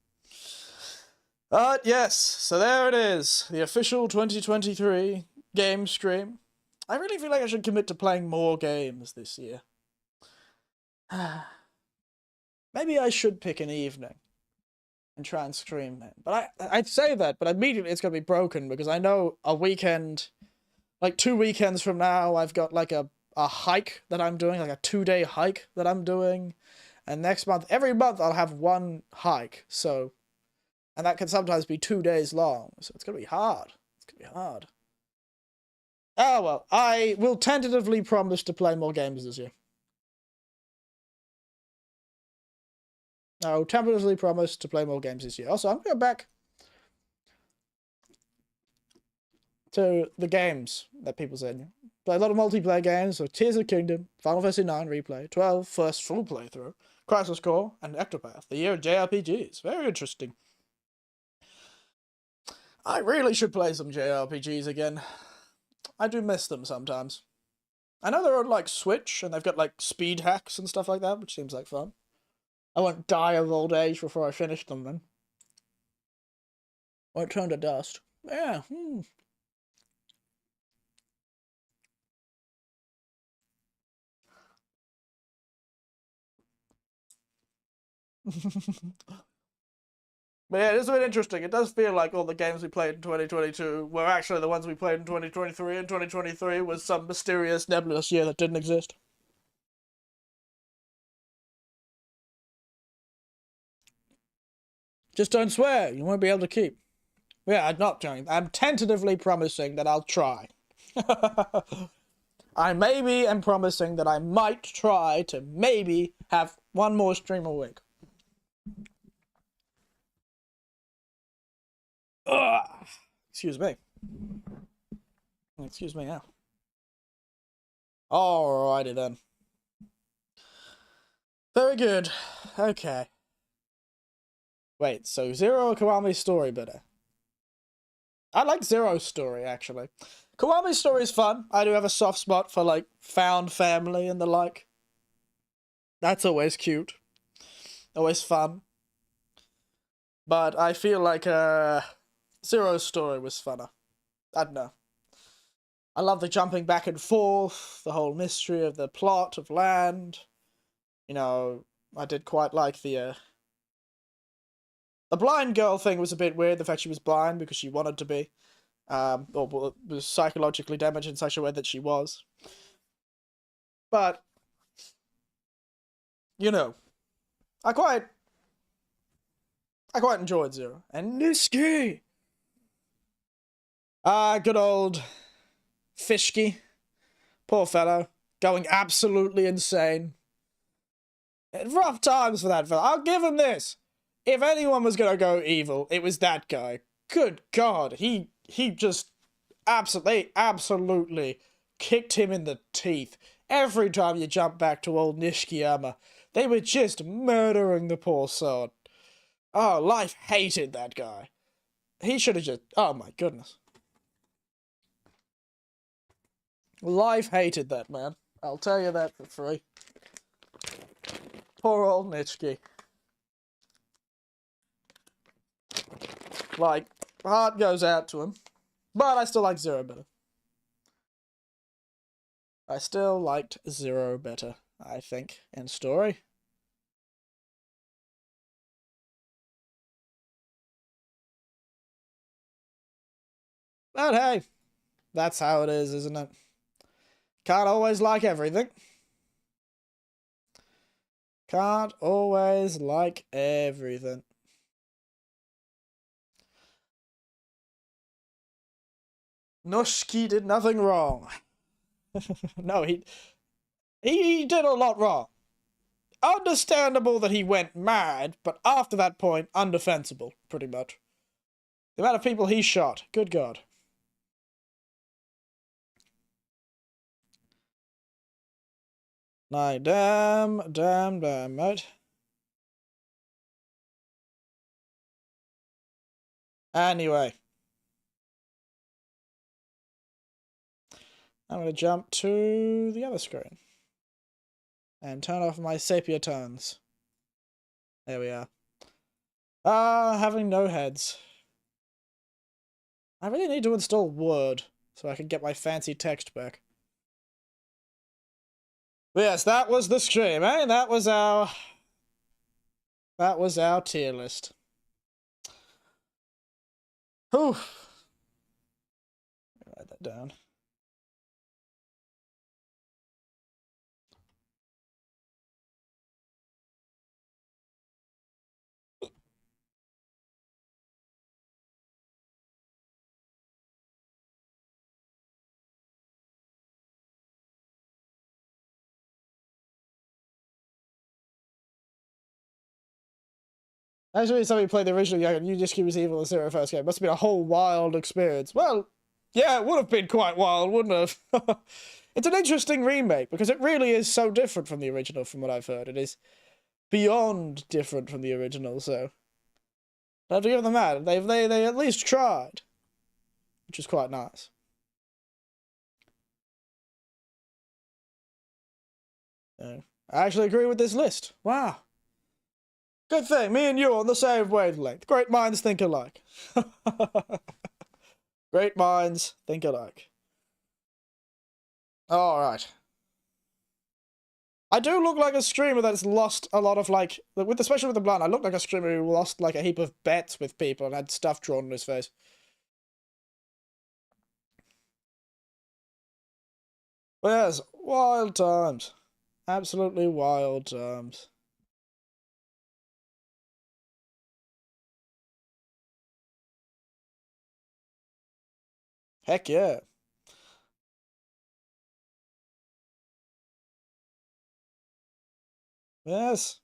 Yes. So there it is. The official 2023 game stream. I really feel like I should commit to playing more games this year. Maybe I should pick an evening and try and stream it. But I'd say that, but immediately it's going to be broken because I know a weekend, like 2 weekends from now, I've got like a hike that I'm doing, like a 2-day hike that I'm doing. And next month, every month I'll have one hike. So, and that can sometimes be 2 days long. So it's going to be hard. It's going to be hard. Oh, well, I will tentatively promise to play more games this year. I will tentatively promise to play more games this year. Also, I'm going back to the games that people said. Play a lot of multiplayer games, so Tears of the Kingdom, Final Fantasy IX Replay, 12 first full playthrough, Crisis Core, and Octopath, the year of JRPGs. Very interesting. I really should play some JRPGs again. I do miss them sometimes. I know they're on, like, Switch, and they've got, like, speed hacks and stuff like that, which seems like fun. I won't die of old age before I finish them, then. Won't turn to dust. Yeah, But yeah, it's been interesting. It does feel like all the games we played in 2022 were actually the ones we played in 2023, and 2023 was some mysterious, nebulous year that didn't exist. Just don't swear. You won't be able to keep. Yeah, I'm not joking. I'm tentatively promising that I'll try. I maybe am promising that I might try to maybe have one more stream a week. Ugh. Excuse me. Excuse me now. Alrighty then. Very good. Okay. Wait, so Zero or Kiwami's story better? I like Zero's story, actually. Kiwami's story is fun. I do have a soft spot for, like, found family and the like. That's always cute. Always fun. But I feel like, Zero's story was funner. I don't know. I love the jumping back and forth, the whole mystery of the plot of land. You know, I did quite like the blind girl thing was a bit weird, the fact she was blind because she wanted to be. Or was psychologically damaged in such a way that she was. But, you know, I quite enjoyed Zero. And Nisky! Good old Fishky. Poor fellow. Going absolutely insane. Rough times for that fella. I'll give him this. If anyone was gonna go evil, it was that guy. Good God, he just absolutely kicked him in the teeth. Every time you jump back to old Nishikiyama, they were just murdering the poor soul. Oh, life hated that guy. He should have just... Oh my goodness. Life hated that man. I'll tell you that for free. Poor old Nitschke. Like, heart goes out to him. But I still like Zero better. I still liked Zero better, I think, in story. But hey, that's how it is, isn't it? Can't always like everything. Can't always like everything. Noshki did nothing wrong. No, he did a lot wrong. Understandable that he went mad, but after that point, undefensible, pretty much. The amount of people he shot, good God. Like, damn, mate. Anyway. I'm going to jump to the other screen. And turn off my sepia tones. There we are. Having no heads. I really need to install Word so I can get my fancy text back. But yes, that was the stream, eh? That was our tier list. Whew. Write that down. Actually, somebody played the original You Just Keep Us Evil in Zero first game. Must have been a whole wild experience. Well, yeah, it would have been quite wild, wouldn't it? It's an interesting remake, because it really is so different from the original, from what I've heard. It is beyond different from the original, so... I have to give them that. They at least tried. Which is quite nice. I actually agree with this list. Wow. Good thing, me and you are on the same wavelength. Great minds think alike. Great minds think alike. Alright. I do look like a streamer that's lost a lot of, like, especially with the blind, I look like a streamer who lost, like, a heap of bets with people and had stuff drawn on his face. But yes, wild times. Absolutely wild times. Heck yeah. Yes.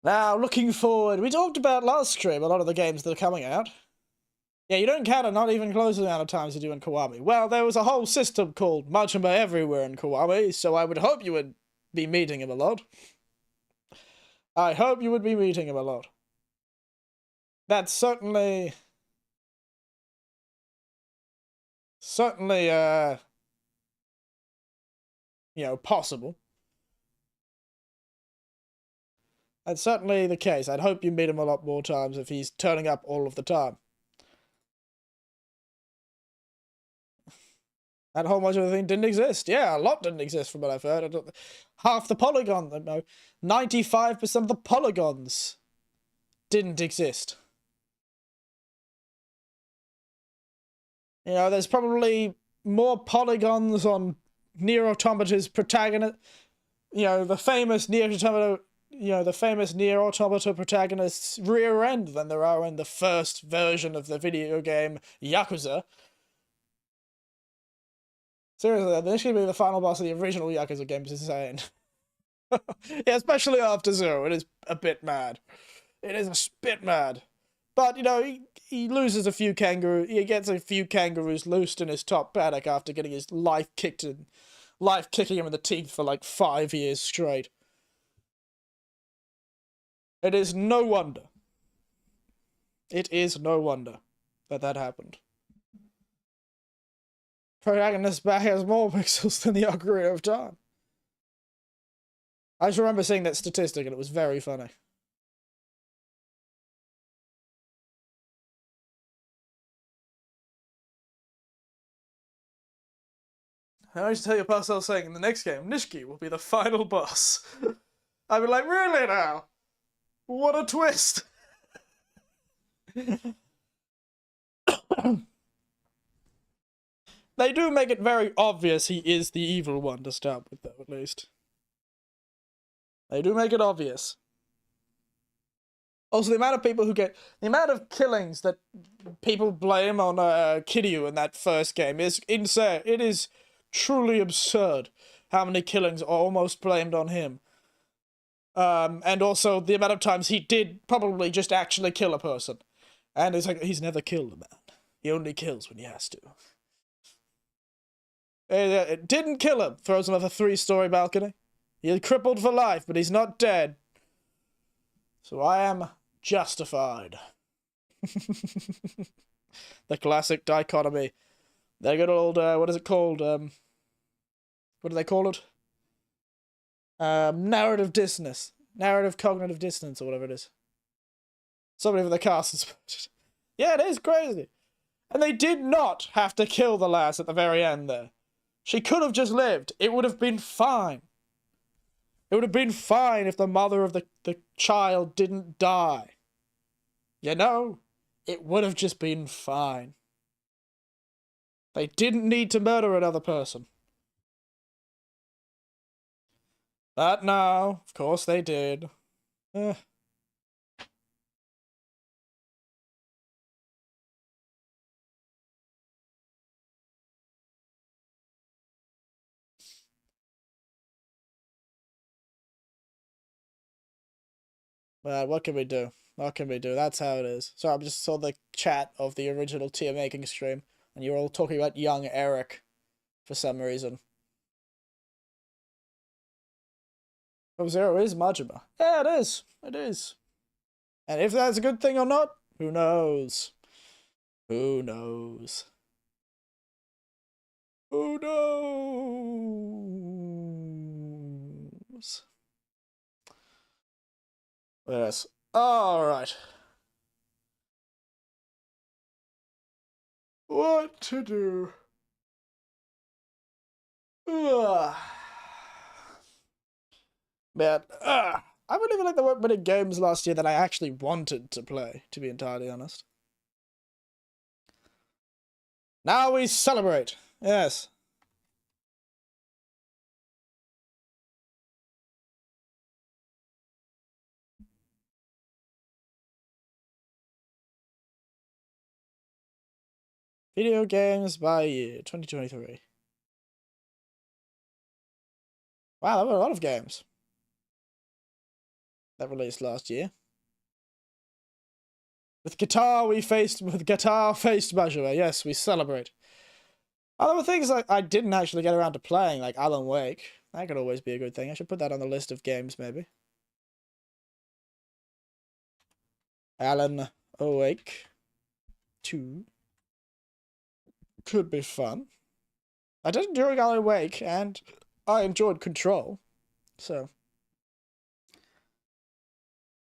Now, looking forward, we talked about last stream a lot of the games that are coming out. Yeah, you don't count not even close to the amount of times you do in Kiwami. Well, there was a whole system called Majima Everywhere in Kiwami, so I would hope you would be meeting him a lot. I hope you would be meeting him a lot. That's certainly, possible. That's certainly the case. I'd hope you meet him a lot more times if he's turning up all of the time. That whole much of the thing didn't exist. Yeah, a lot didn't exist from what I've heard. Half the polygon, no, 95% of the polygons didn't exist. You know, there's probably more polygons on Nier Automata's protagonist. You know, the famous Nier Automata. You know, the famous Nier Automata protagonist's rear end than there are in the first version of the video game Yakuza. Seriously, initially the final boss of the original Yakuza game is insane. Yeah, especially after Zero, it is a bit mad. It is a bit mad. But, you know, he loses a few kangaroos. He gets a few kangaroos loosed in his top paddock after getting his life kicking him in the teeth for like 5 years straight. It is no wonder. It is no wonder that happened. Protagonist back has more pixels than the Ocarina of Time. I just remember seeing that statistic and it was very funny. I used to tell you Parcel saying in the next game, Nishiki will be the final boss. I'd be like, really now? What a twist! They do make it very obvious he is the evil one to start with, though, at least. They do make it obvious. Also, the amount of killings that people blame on Kiryu in that first game is insane. It is truly absurd how many killings are almost blamed on him. And also the amount of times he did probably just actually kill a person. And it's like, he's never killed a man. He only kills when he has to. It didn't kill him. Throws him off a 3-story balcony. He's crippled for life, but he's not dead. So I am justified. The classic dichotomy. That good old, what is it called? What do they call it? Narrative dissonance. Narrative cognitive dissonance, or whatever it is. Somebody with the cast is... Yeah, it is crazy. And they did not have to kill the lass at the very end there. She could have just lived. It would have been fine. It would have been fine if the mother of the child didn't die. You know, it would have just been fine. They didn't need to murder another person. But no, of course they did. But what can we do? What can we do? That's how it is. So I just saw the chat of the original tier making stream, and you're all talking about young Eric for some reason. Zero is Majima. Yeah, it is. It is. And if that's a good thing or not, who knows? Who knows? Who knows? Yes. Alright. What to do? Ugh. Man, I wouldn't even like there weren't many games last year that I actually wanted to play, to be entirely honest. Now we celebrate. Yes. Video games by year, 2023. Wow, there were a lot of games that released last year. With guitar faced Majima. Yes, we celebrate. Oh, there were things like I didn't actually get around to playing, like Alan Wake. That could always be a good thing. I should put that on the list of games, maybe. Alan Awake 2 could be fun. I did enjoy Alan Awake, and I enjoyed Control, so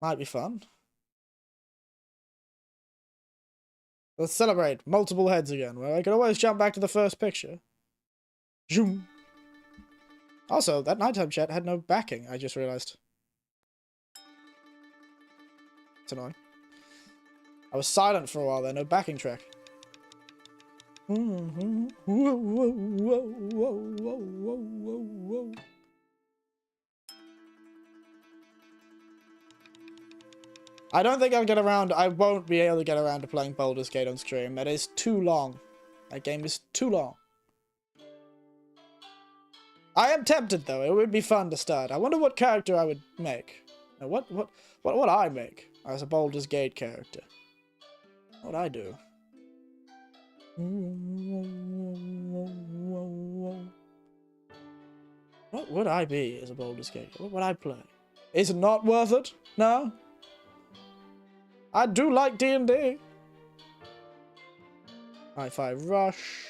might be fun. Let's celebrate multiple heads again. Well, I can always jump back to the first picture. Zoom. Also, that nighttime chat had no backing, I just realized. It's annoying. I was silent for a while there, no backing track. Whoa, whoa, whoa, whoa, whoa, whoa, whoa. I don't think I'll get around. I won't be able to get around to playing Baldur's Gate on stream. That is too long. That game is too long. I am tempted though. It would be fun to start. I wonder what character I would make. Now, what would I make as a Baldur's Gate character? What would I do? What would I be as a Baldur's Gate? What would I play? Is it not worth it? No? I do like D&D. Hi-Fi Rush.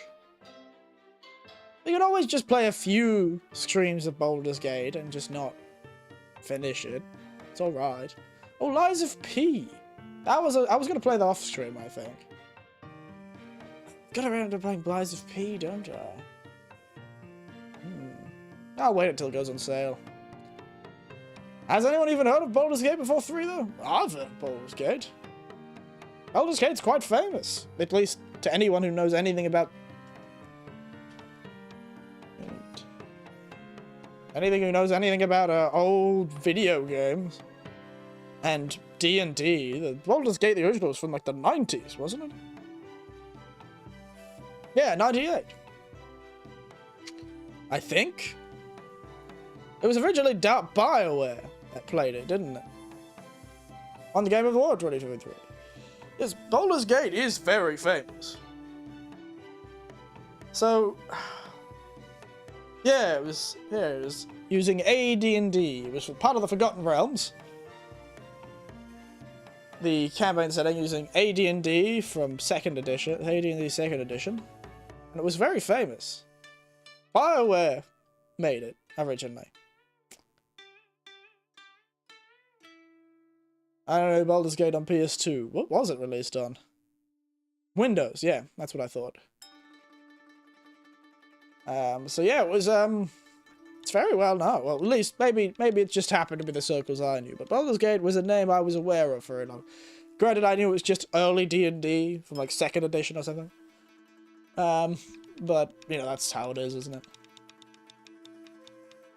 You can always just play a few streams of Baldur's Gate and just not finish it. It's alright. Oh, Lies of P. I was going to play that off stream, I think. Got around to playing Lies of P, don't I? I'll wait until it goes on sale. Has anyone even heard of Baldur's Gate before 3, though? I've heard of Baldur's Gate. Baldur's Gate's quite famous. At least to anyone who knows anything about... anything who knows anything about old video games. And D&D. The Baldur's Gate, the original, was from like the 90s, wasn't it? Yeah, 98. I think. It was originally BioWare that played it, didn't it? On the Game of the War 2023. Yes, Baldur's Gate is very famous. So, yeah, it was using AD&D. It was part of the Forgotten Realms. The campaign setting using AD&D from 2nd edition, AD&D 2nd edition. And it was very famous. BioWare made it originally. I don't know, Baldur's Gate on PS2. What was it released on? Windows, yeah, that's what I thought. So yeah, it was, it's very well known. Well, at least, maybe it just happened to be the circles I knew, but Baldur's Gate was a name I was aware of for a long. Granted, I knew it was just early D&D from like 2nd edition or something. But, you know, that's how it is, isn't it?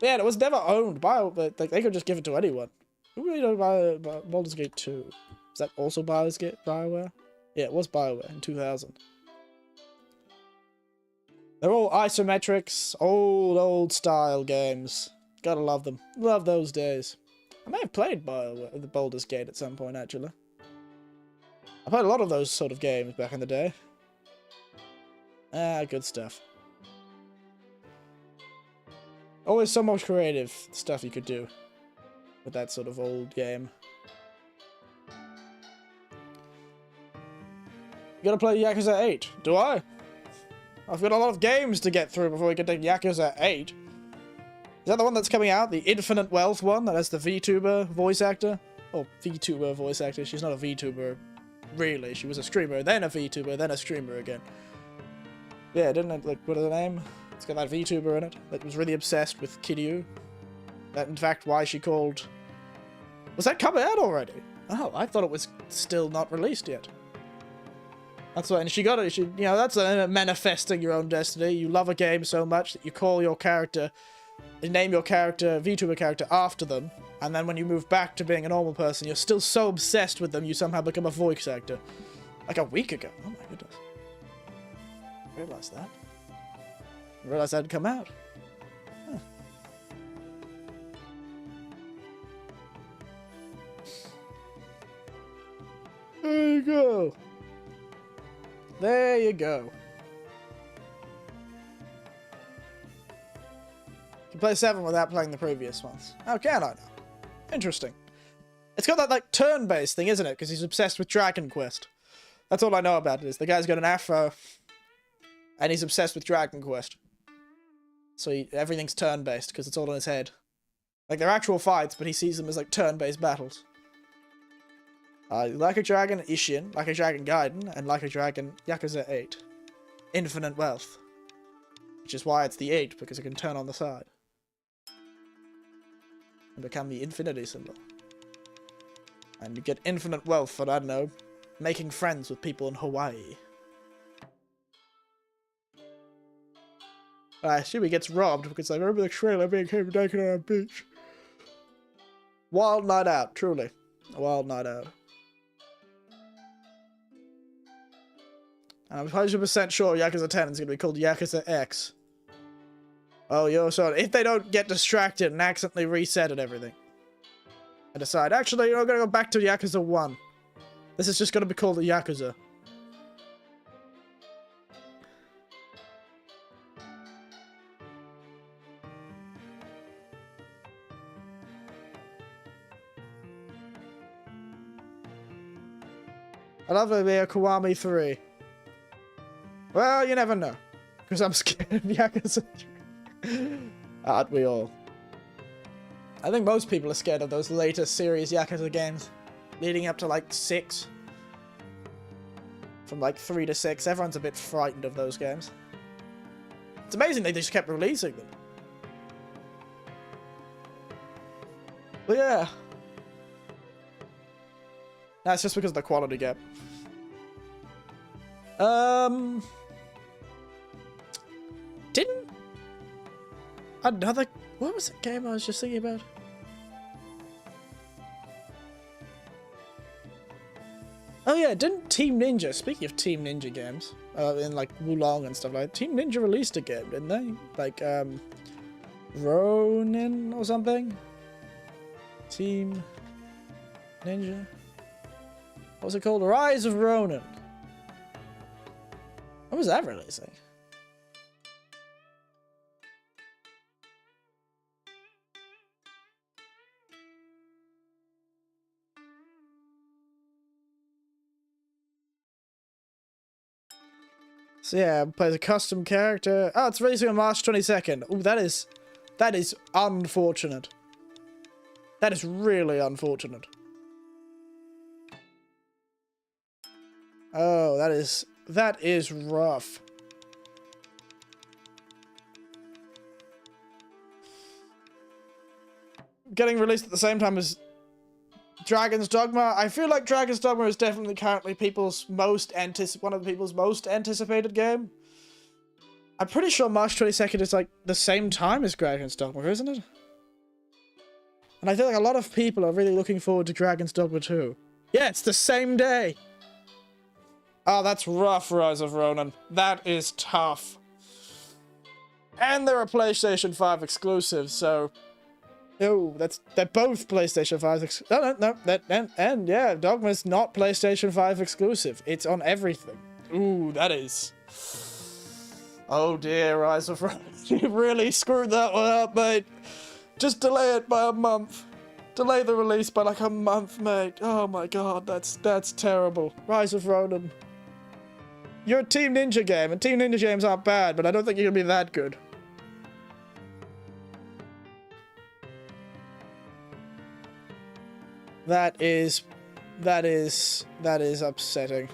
Yeah, it was never owned by, but like, they could just give it to anyone. Who really know about Baldur's Gate 2? Is that also BioWare? Yeah, it was BioWare in 2000. They're all isometrics, old style games. Gotta love them. Love those days. I may have played BioWare, the Baldur's Gate at some point, actually. I played a lot of those sort of games back in the day. Ah, good stuff. Always so much creative stuff you could do with that sort of old game. You gotta play Yakuza 8. Do I? I've got a lot of games to get through before we get to Yakuza 8. Is that the one that's coming out? The Infinite Wealth one that has the VTuber voice actor? Oh, VTuber voice actor. She's not a VTuber, really. She was a streamer, then a VTuber, then a streamer again. Yeah, didn't it? Like, what is her name? It's got that VTuber in it that was really obsessed with Kiryu. That, in fact, why she called... Was that coming out already? Oh, I thought it was still not released yet. That's why, and she got it. You know, that's manifesting your own destiny. You love a game so much that you call your character, you name your character, VTuber character, after them, and then when you move back to being a normal person, you're still so obsessed with them, you somehow become a voice actor. Like a week ago. Oh my goodness. I realized that. I realized that had come out. Huh. There you go. There you go. You can play 7 without playing the previous ones. How can I now? Interesting. It's got that, like, turn-based thing, isn't it? Because he's obsessed with Dragon Quest. That's all I know about it, is the guy's got an afro, and he's obsessed with Dragon Quest. So everything's turn-based, because it's all in his head. Like, they're actual fights, but he sees them as, like, turn-based battles. Like a Dragon Ishin, Like a Dragon Gaiden, and Like a Dragon Yakuza 8. Infinite wealth. Which is why it's the 8, because it can turn on the side. And become the infinity symbol. And you get infinite wealth for, I don't know, making friends with people in Hawaii. Shibby gets robbed because I remember the trailer being him naked on a beach. Wild night out, truly. A wild night out. And I'm 100% sure Yakuza 10 is going to be called Yakuza X. Oh, yo, so if they don't get distracted and accidentally reset and everything. And decide, actually, you're going to go back to Yakuza 1. This is just going to be called the Yakuza. I love it being a Kiwami 3. Well, you never know. Because I'm scared of Yakuza. Aren't we all? I think most people are scared of those later series Yakuza games. Leading up to like 6. From like 3 to 6. Everyone's a bit frightened of those games. It's amazing they just kept releasing them. But yeah. That's just because of the quality gap. Didn't another, what was the game I was just thinking about? Oh yeah, didn't Team Ninja, speaking of Team Ninja games, in like Wulong and stuff like that, Team Ninja released a game, didn't they? Like, Ronin or something? Team Ninja? What was it called? Rise of Ronin. When was that releasing? So yeah, plays a custom character. Oh, it's releasing on March 22nd. Oh, that is unfortunate. That is really unfortunate. Oh, that is rough. Getting released at the same time as Dragon's Dogma. I feel like Dragon's Dogma is definitely currently one of people's most anticipated game. I'm pretty sure March 22nd is like the same time as Dragon's Dogma, isn't it? And I feel like a lot of people are really looking forward to Dragon's Dogma 2. Yeah, it's the same day. Oh, that's rough, Rise of Ronin. That is tough. And they're a PlayStation 5 exclusive, so... No, they're both PlayStation 5 and yeah, Dogma's not PlayStation 5 exclusive. It's on everything. Ooh, that is... Oh dear, Rise of Ronin. You really screwed that one up, mate. Just delay it by a month. Delay the release by like a month, mate. Oh my god, that's terrible. Rise of Ronin. You're a Team Ninja game, and Team Ninja games aren't bad, but I don't think you're gonna be that good. That is upsetting.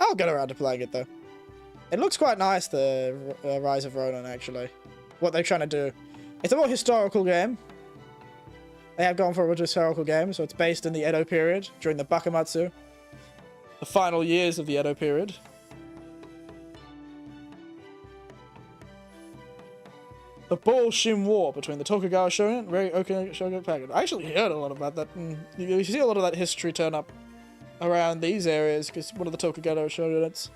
I'll get around to playing it though. It looks quite nice, the Rise of Ronin, actually. What they're trying to do. It's a more historical game. They have gone for a historical game, so it's based in the Edo period, during the Bakumatsu. The final years of the Edo period. The Bolshin War between the Tokugawa Shogun and Ryokan Shogun. I actually heard a lot about that. And you see a lot of that history turn up around these areas, because one of the Tokugawa Shogunates.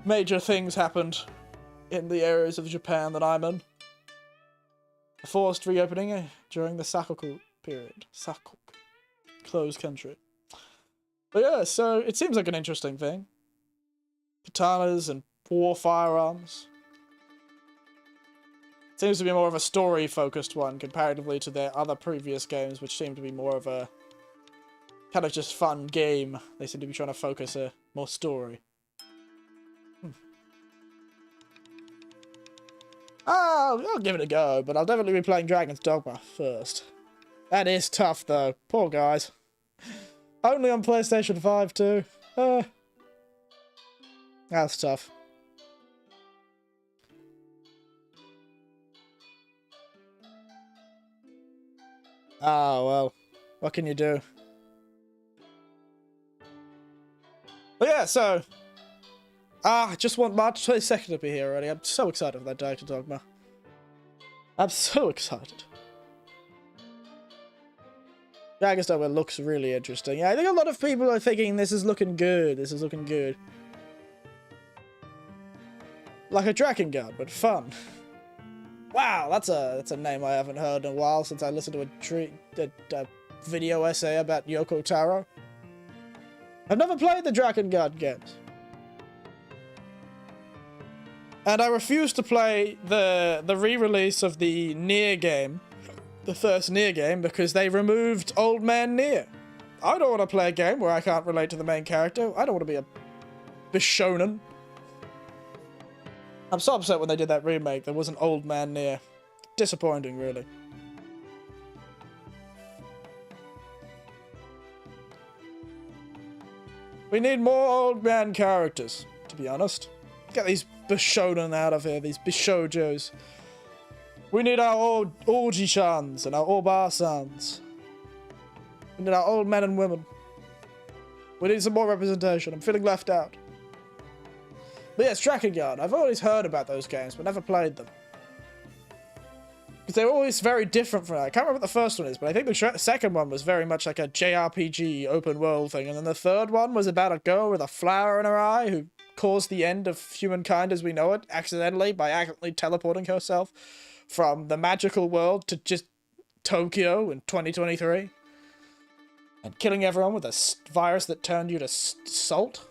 Major things happened in the areas of Japan that I'm in. A forced reopening during the Sakoku period. Sakoku. Closed country. But yeah, so it seems like an interesting thing. Katanas and war firearms. Seems to be more of a story-focused one comparatively to their other previous games, which seem to be more of a kind of just fun game. They seem to be trying to focus more story. Oh, I'll give it a go, but I'll definitely be playing Dragon's Dogma first. That is tough, though. Poor guys. Only on PlayStation 5, too. That's tough. Oh, well. What can you do? But yeah, so... I just want March 22nd to be here already. I'm so excited for that Dragon's Dogma. I'm so excited. Dragon's Dogma looks really interesting. Yeah, I think a lot of people are thinking this is looking good. This is looking good. Like a Dragon Guard, but fun. Wow, that's a name I haven't heard in a while since I listened to a video essay about Yoko Taro. I've never played the Dragon Guard games. And I refuse to play the re-release of the Nier game, the first Nier game, because they removed Old Man Nier. I don't want to play a game where I can't relate to the main character. I don't want to be a Bishonen. I'm so upset when they did that remake. There was an Old Man Nier. Disappointing, really. We need more old man characters, to be honest. Get these Bishonen out of here, these Bishojos. We need our old Orji-shans and our Oba-sans. We need our old men and women. We need some more representation. I'm feeling left out. But yes, Dragon Guard. I've always heard about those games, but never played them. Because they're always very different from that. I can't remember what the first one is, but I think the second one was very much like a JRPG open world thing. And then the third one was about a girl with a flower in her eye who caused the end of humankind as we know it accidentally by accidentally teleporting herself from the magical world to just Tokyo in 2023. And killing everyone with a virus that turned you to salt,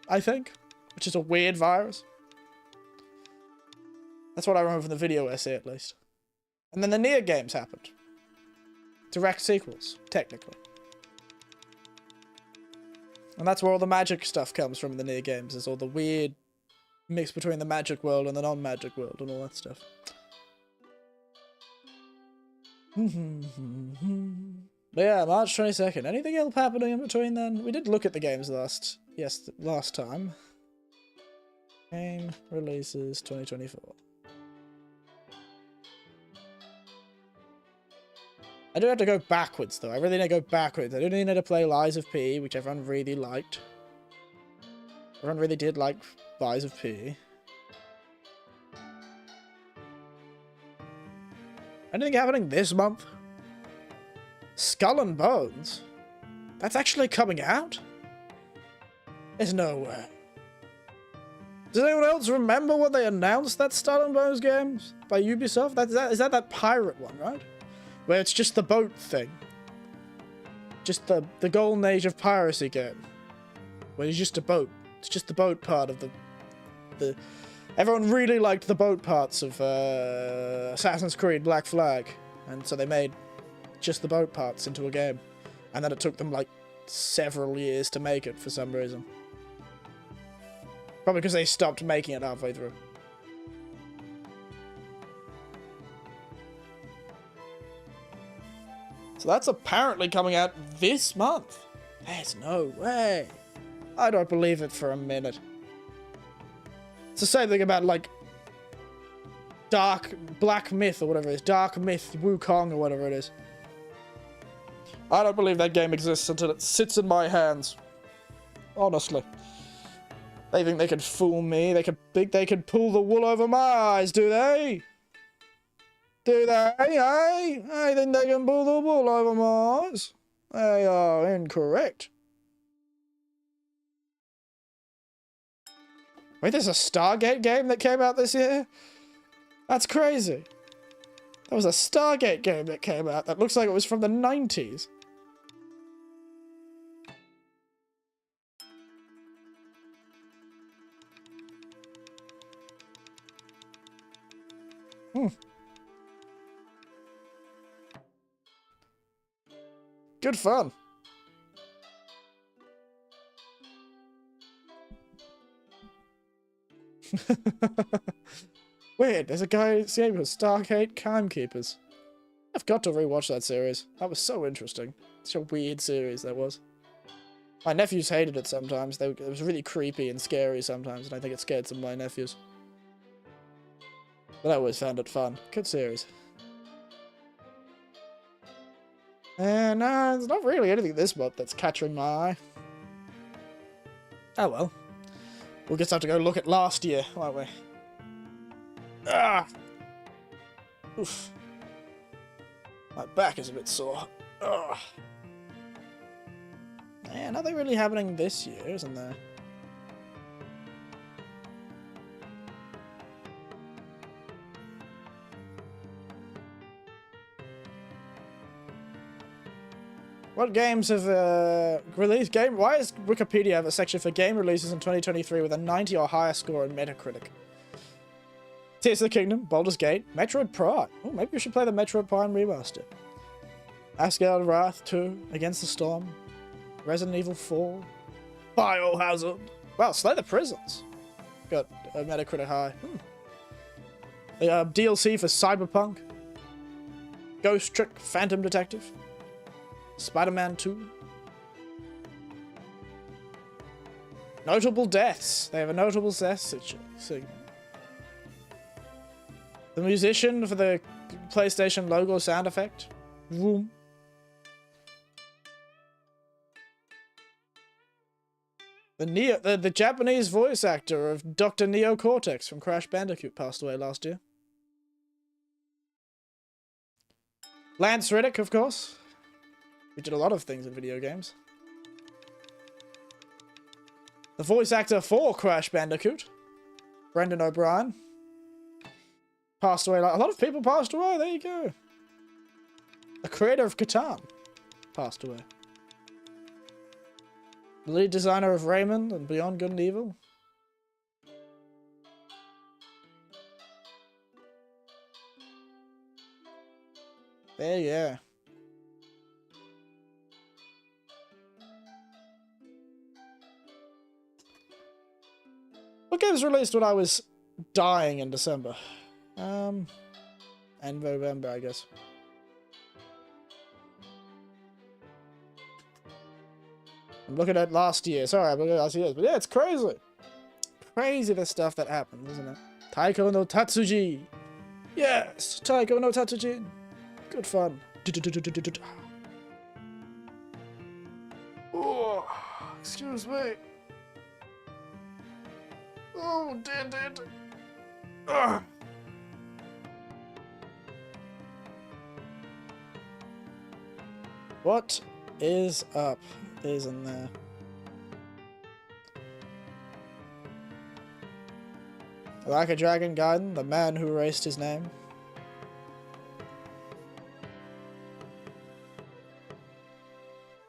I think. Which is a weird virus. That's what I remember from the video essay, at least. And then the Nier games happened. Direct sequels, technically. And that's where all the magic stuff comes from in the Nier games, is all the weird mix between the magic world and the non-magic world and all that stuff. But yeah, March 22nd. Anything else happening in between then? We did look at the games last time. Game releases 2024. I do have to go backwards, though. I really need to go backwards. I do need to play Lies of P, which everyone really liked. Everyone really did like Lies of P. Anything happening this month? Skull and Bones? That's actually coming out? There's no way. Does anyone else remember when they announced that Skull and Bones game by Ubisoft? Is that pirate one, right? Where it's just the boat thing. Just the golden age of piracy game. Where it's just a boat. It's just the boat part of the... Everyone really liked the boat parts of Assassin's Creed Black Flag. And so they made just the boat parts into a game. And then it took them like several years to make it for some reason. Probably because they stopped making it halfway through. So that's apparently coming out this month. There's no way. I don't believe it for a minute. It's the same thing about, like, Black Myth or whatever it is. Dark Myth Wukong or whatever it is. I don't believe that game exists until it sits in my hands. Honestly. They think they can fool me. They can pull the wool over my eyes, do they? Do they? Hey? I think they can pull the wool over my eyes. They are incorrect. Wait, there's a Stargate game that came out this year? That's crazy. There was a Stargate game that came out that looks like it was from the 90s. Hmm. Good fun. Weird, there's a guy's game with Stargate Timekeepers. I've got to rewatch that series. That was so interesting. Such a weird series that was. My nephews hated it sometimes. It was really creepy and scary sometimes, and I think it scared some of my nephews. But I always found it fun. Good series. And there's not really anything this month that's catching my eye. Oh well. We'll just have to go look at last year, won't we? Ah! Oof. My back is a bit sore. Ugh. Yeah, nothing really happening this year, isn't there? What games have released? Why does Wikipedia have a section for game releases in 2023 with a 90 or higher score on Metacritic? Tears of the Kingdom, Baldur's Gate, Metroid Prime. Oh, maybe we should play the Metroid Prime remaster. Asgard Wrath 2, Against the Storm, Resident Evil 4, Biohazard. Wow, Slay the Prisons. Got a Metacritic high. The DLC for Cyberpunk, Ghost Trick Phantom Detective, Spider-Man 2. Notable deaths. They have a notable death segment. The musician for the PlayStation logo sound effect. Vroom. The Japanese voice actor of Dr. Neo Cortex from Crash Bandicoot passed away last year. Lance Reddick, of course. We did a lot of things in video games. The voice actor for Crash Bandicoot, Brendan O'Brien, passed away. A lot of people passed away. There you go. The creator of Catan passed away. The lead designer of Rayman and Beyond Good and Evil. There you go. What games released when I was dying in December? And November, I guess. I'm looking at last year. Sorry, I'm looking at last year. But yeah, it's crazy. Crazy the stuff that happened, isn't it? Taiko no Tatsuji. Yes, Taiko no Tatsuji. Good fun. Oh, excuse me. Oh, dear. Ugh. What is up? Isn't there? Like a Dragon Gaiden, the man who erased his name.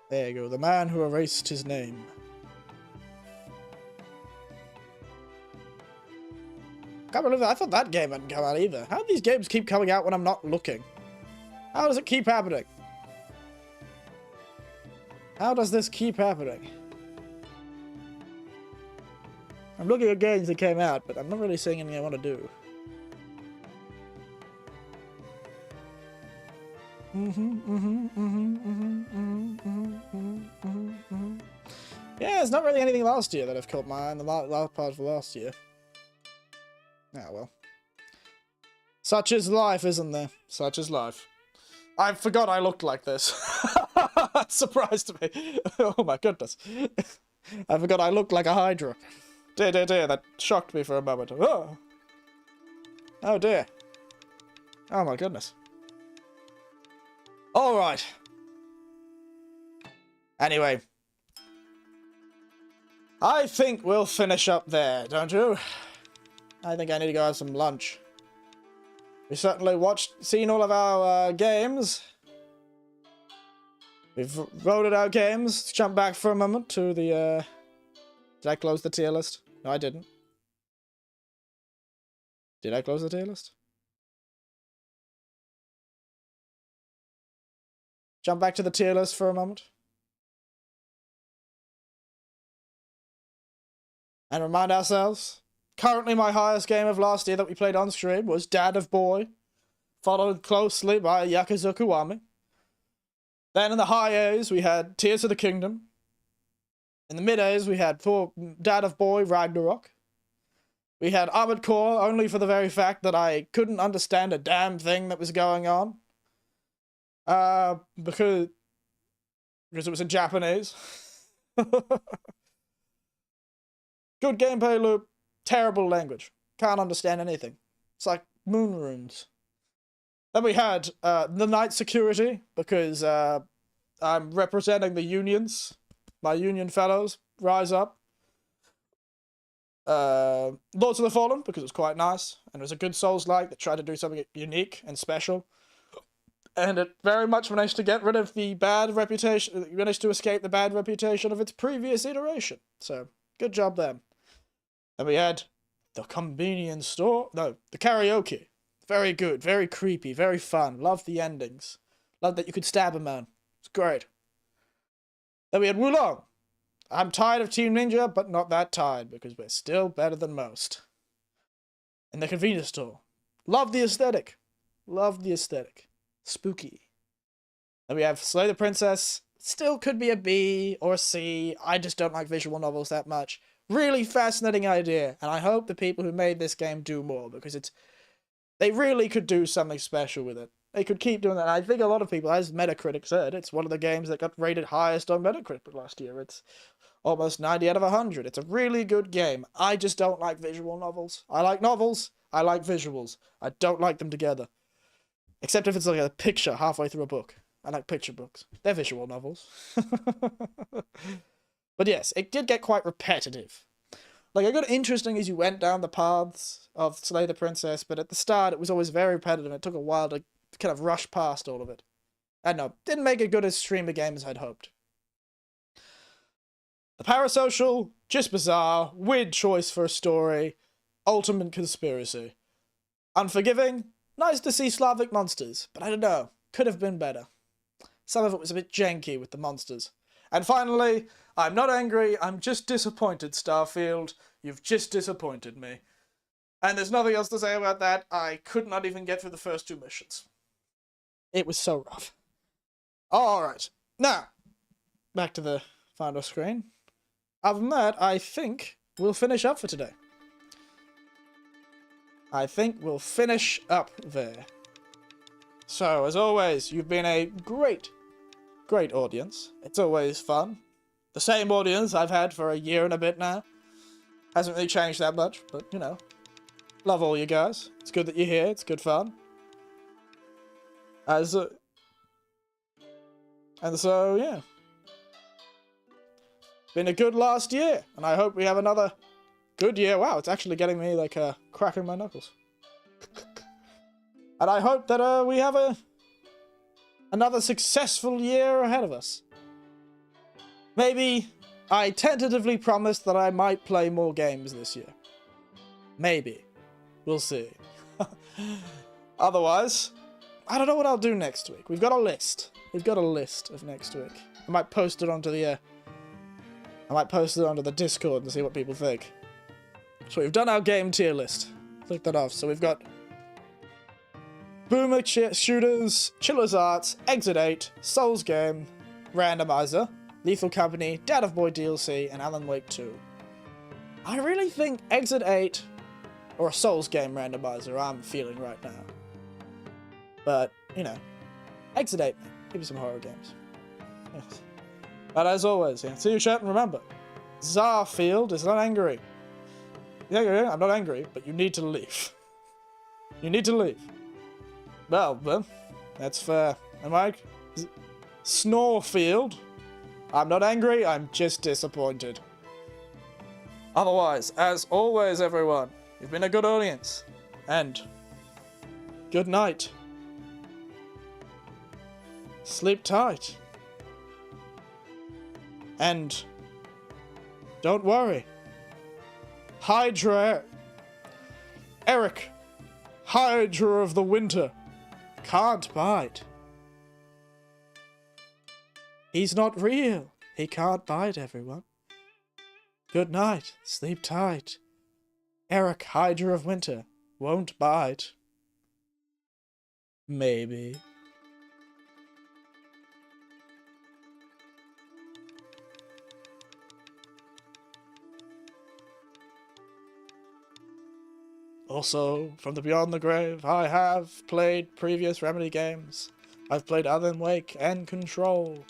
There you go, the man who erased his name. Can't believe that. I thought that game hadn't come out either. How do these games keep coming out when I'm not looking? How does it keep happening? How does this keep happening? I'm looking at games that came out, but I'm not really seeing anything I want to do. Yeah, there's not really anything last year that I've caught my eye in the last part of last year. Ah, well. Such is life, isn't there? Such is life. I forgot I looked like this. That surprised me. Oh my goodness. I forgot I looked like a Hydra. Dear. That shocked me for a moment. Oh. Oh dear. Oh my goodness. Alright. Anyway. I think we'll finish up there, don't you? I think I need to go have some lunch. We certainly seen all of our games. We've voted our games. Let's jump back for a moment to the Did I close the tier list? No, I didn't. Did I close the tier list? Jump back to the tier list for a moment. And remind ourselves, currently my highest game of last year that we played on stream was Dad of Boy, followed closely by Yakuza Kiwami. Then in the high A's, we had Tears of the Kingdom. In the mid A's, we had Dad of Boy, Ragnarok. We had Armored Core, only for the very fact that I couldn't understand a damn thing that was going on. Because it was in Japanese. Good gameplay loop, terrible language. Can't understand anything. It's like moon runes. Then we had the Night Security, because I'm representing the unions. My union fellows, rise up. Lords of the Fallen, because it was quite nice, and it was a good Souls-like that tried to do something unique and special. And it very much managed to get rid of the bad reputation, managed to escape the bad reputation of its previous iteration. So, good job then. Then we had the convenience store, no, the karaoke. Very good, very creepy, very fun. Loved the endings. Loved that you could stab a man. It's great. Then we had Wulong. I'm tired of Team Ninja, but not that tired, because we're still better than most. And the convenience store. Love the aesthetic. Love the aesthetic. Spooky. Then we have Slay the Princess. Still could be a B or a C. I just don't like visual novels that much. Really fascinating idea, and I hope the people who made this game do more, because they really could do something special with it. They could keep doing that. I think a lot of people, as Metacritic said, it's one of the games that got rated highest on Metacritic last year. It's almost 90 out of 100. It's a really good game. I just don't like visual novels. I like novels. I like visuals. I don't like them together. Except if it's like a picture halfway through a book. I like picture books. They're visual novels. But yes, it did get quite repetitive. Like, it got interesting as you went down the paths of Slay the Princess, but at the start it was always very repetitive, and it took a while to kind of rush past all of it. I don't know, didn't make it good as stream a game as I'd hoped. The Parasocial, just bizarre, weird choice for a story, ultimate conspiracy. Unforgiving, nice to see Slavic monsters, but I don't know, could have been better. Some of it was a bit janky with the monsters. And finally, I'm not angry, I'm just disappointed, Starfield. You've just disappointed me. And there's nothing else to say about that. I could not even get through the first 2 missions. It was so rough. Alright, now, back to the final screen. Other than that, I think we'll finish up for today. I think we'll finish up there. So, as always, you've been a great audience. It's always fun. The same audience I've had for a year and a bit now. Hasn't really changed that much, but, you know. Love all you guys. It's good that you're here. It's good fun. And so, yeah. Been a good last year, and I hope we have another good year. Wow, it's actually getting me, like, cracking my knuckles. And I hope that, we have another successful year ahead of us. Maybe I tentatively promised that I might play more games this year. Maybe. We'll see. Otherwise, I don't know what I'll do next week. We've got a list. We've got a list of next week. I might post it onto the Discord and see what people think. So we've done our game tier list. Click that off. So we've got Boomer Shooters, Chiller's Arts, Exit 8, Souls Game, Randomizer, Lethal Company, Dad of Boy DLC, and Alan Wake 2. I really think Exit 8, or a Souls Game Randomizer, I'm feeling right now. But, you know, Exit 8, give me some horror games. Yes. But as always, yeah, see you chat, and remember, Zarfield is not angry. Yeah, I'm not angry, but you need to leave. You need to leave. Well, that's fair. Am I? Snorefield? I'm not angry, I'm just disappointed. Otherwise, as always, everyone, you've been a good audience. And good night. Sleep tight. And don't worry. Hydra... Eric. Hydra of the Winter. Can't bite. He's not real. He can't bite everyone. Good night. Sleep tight. Eric, Hydra of Winter, won't bite. Maybe. Also, from the Beyond the Grave, I have played previous Remedy games. I've played Alan Wake and Control.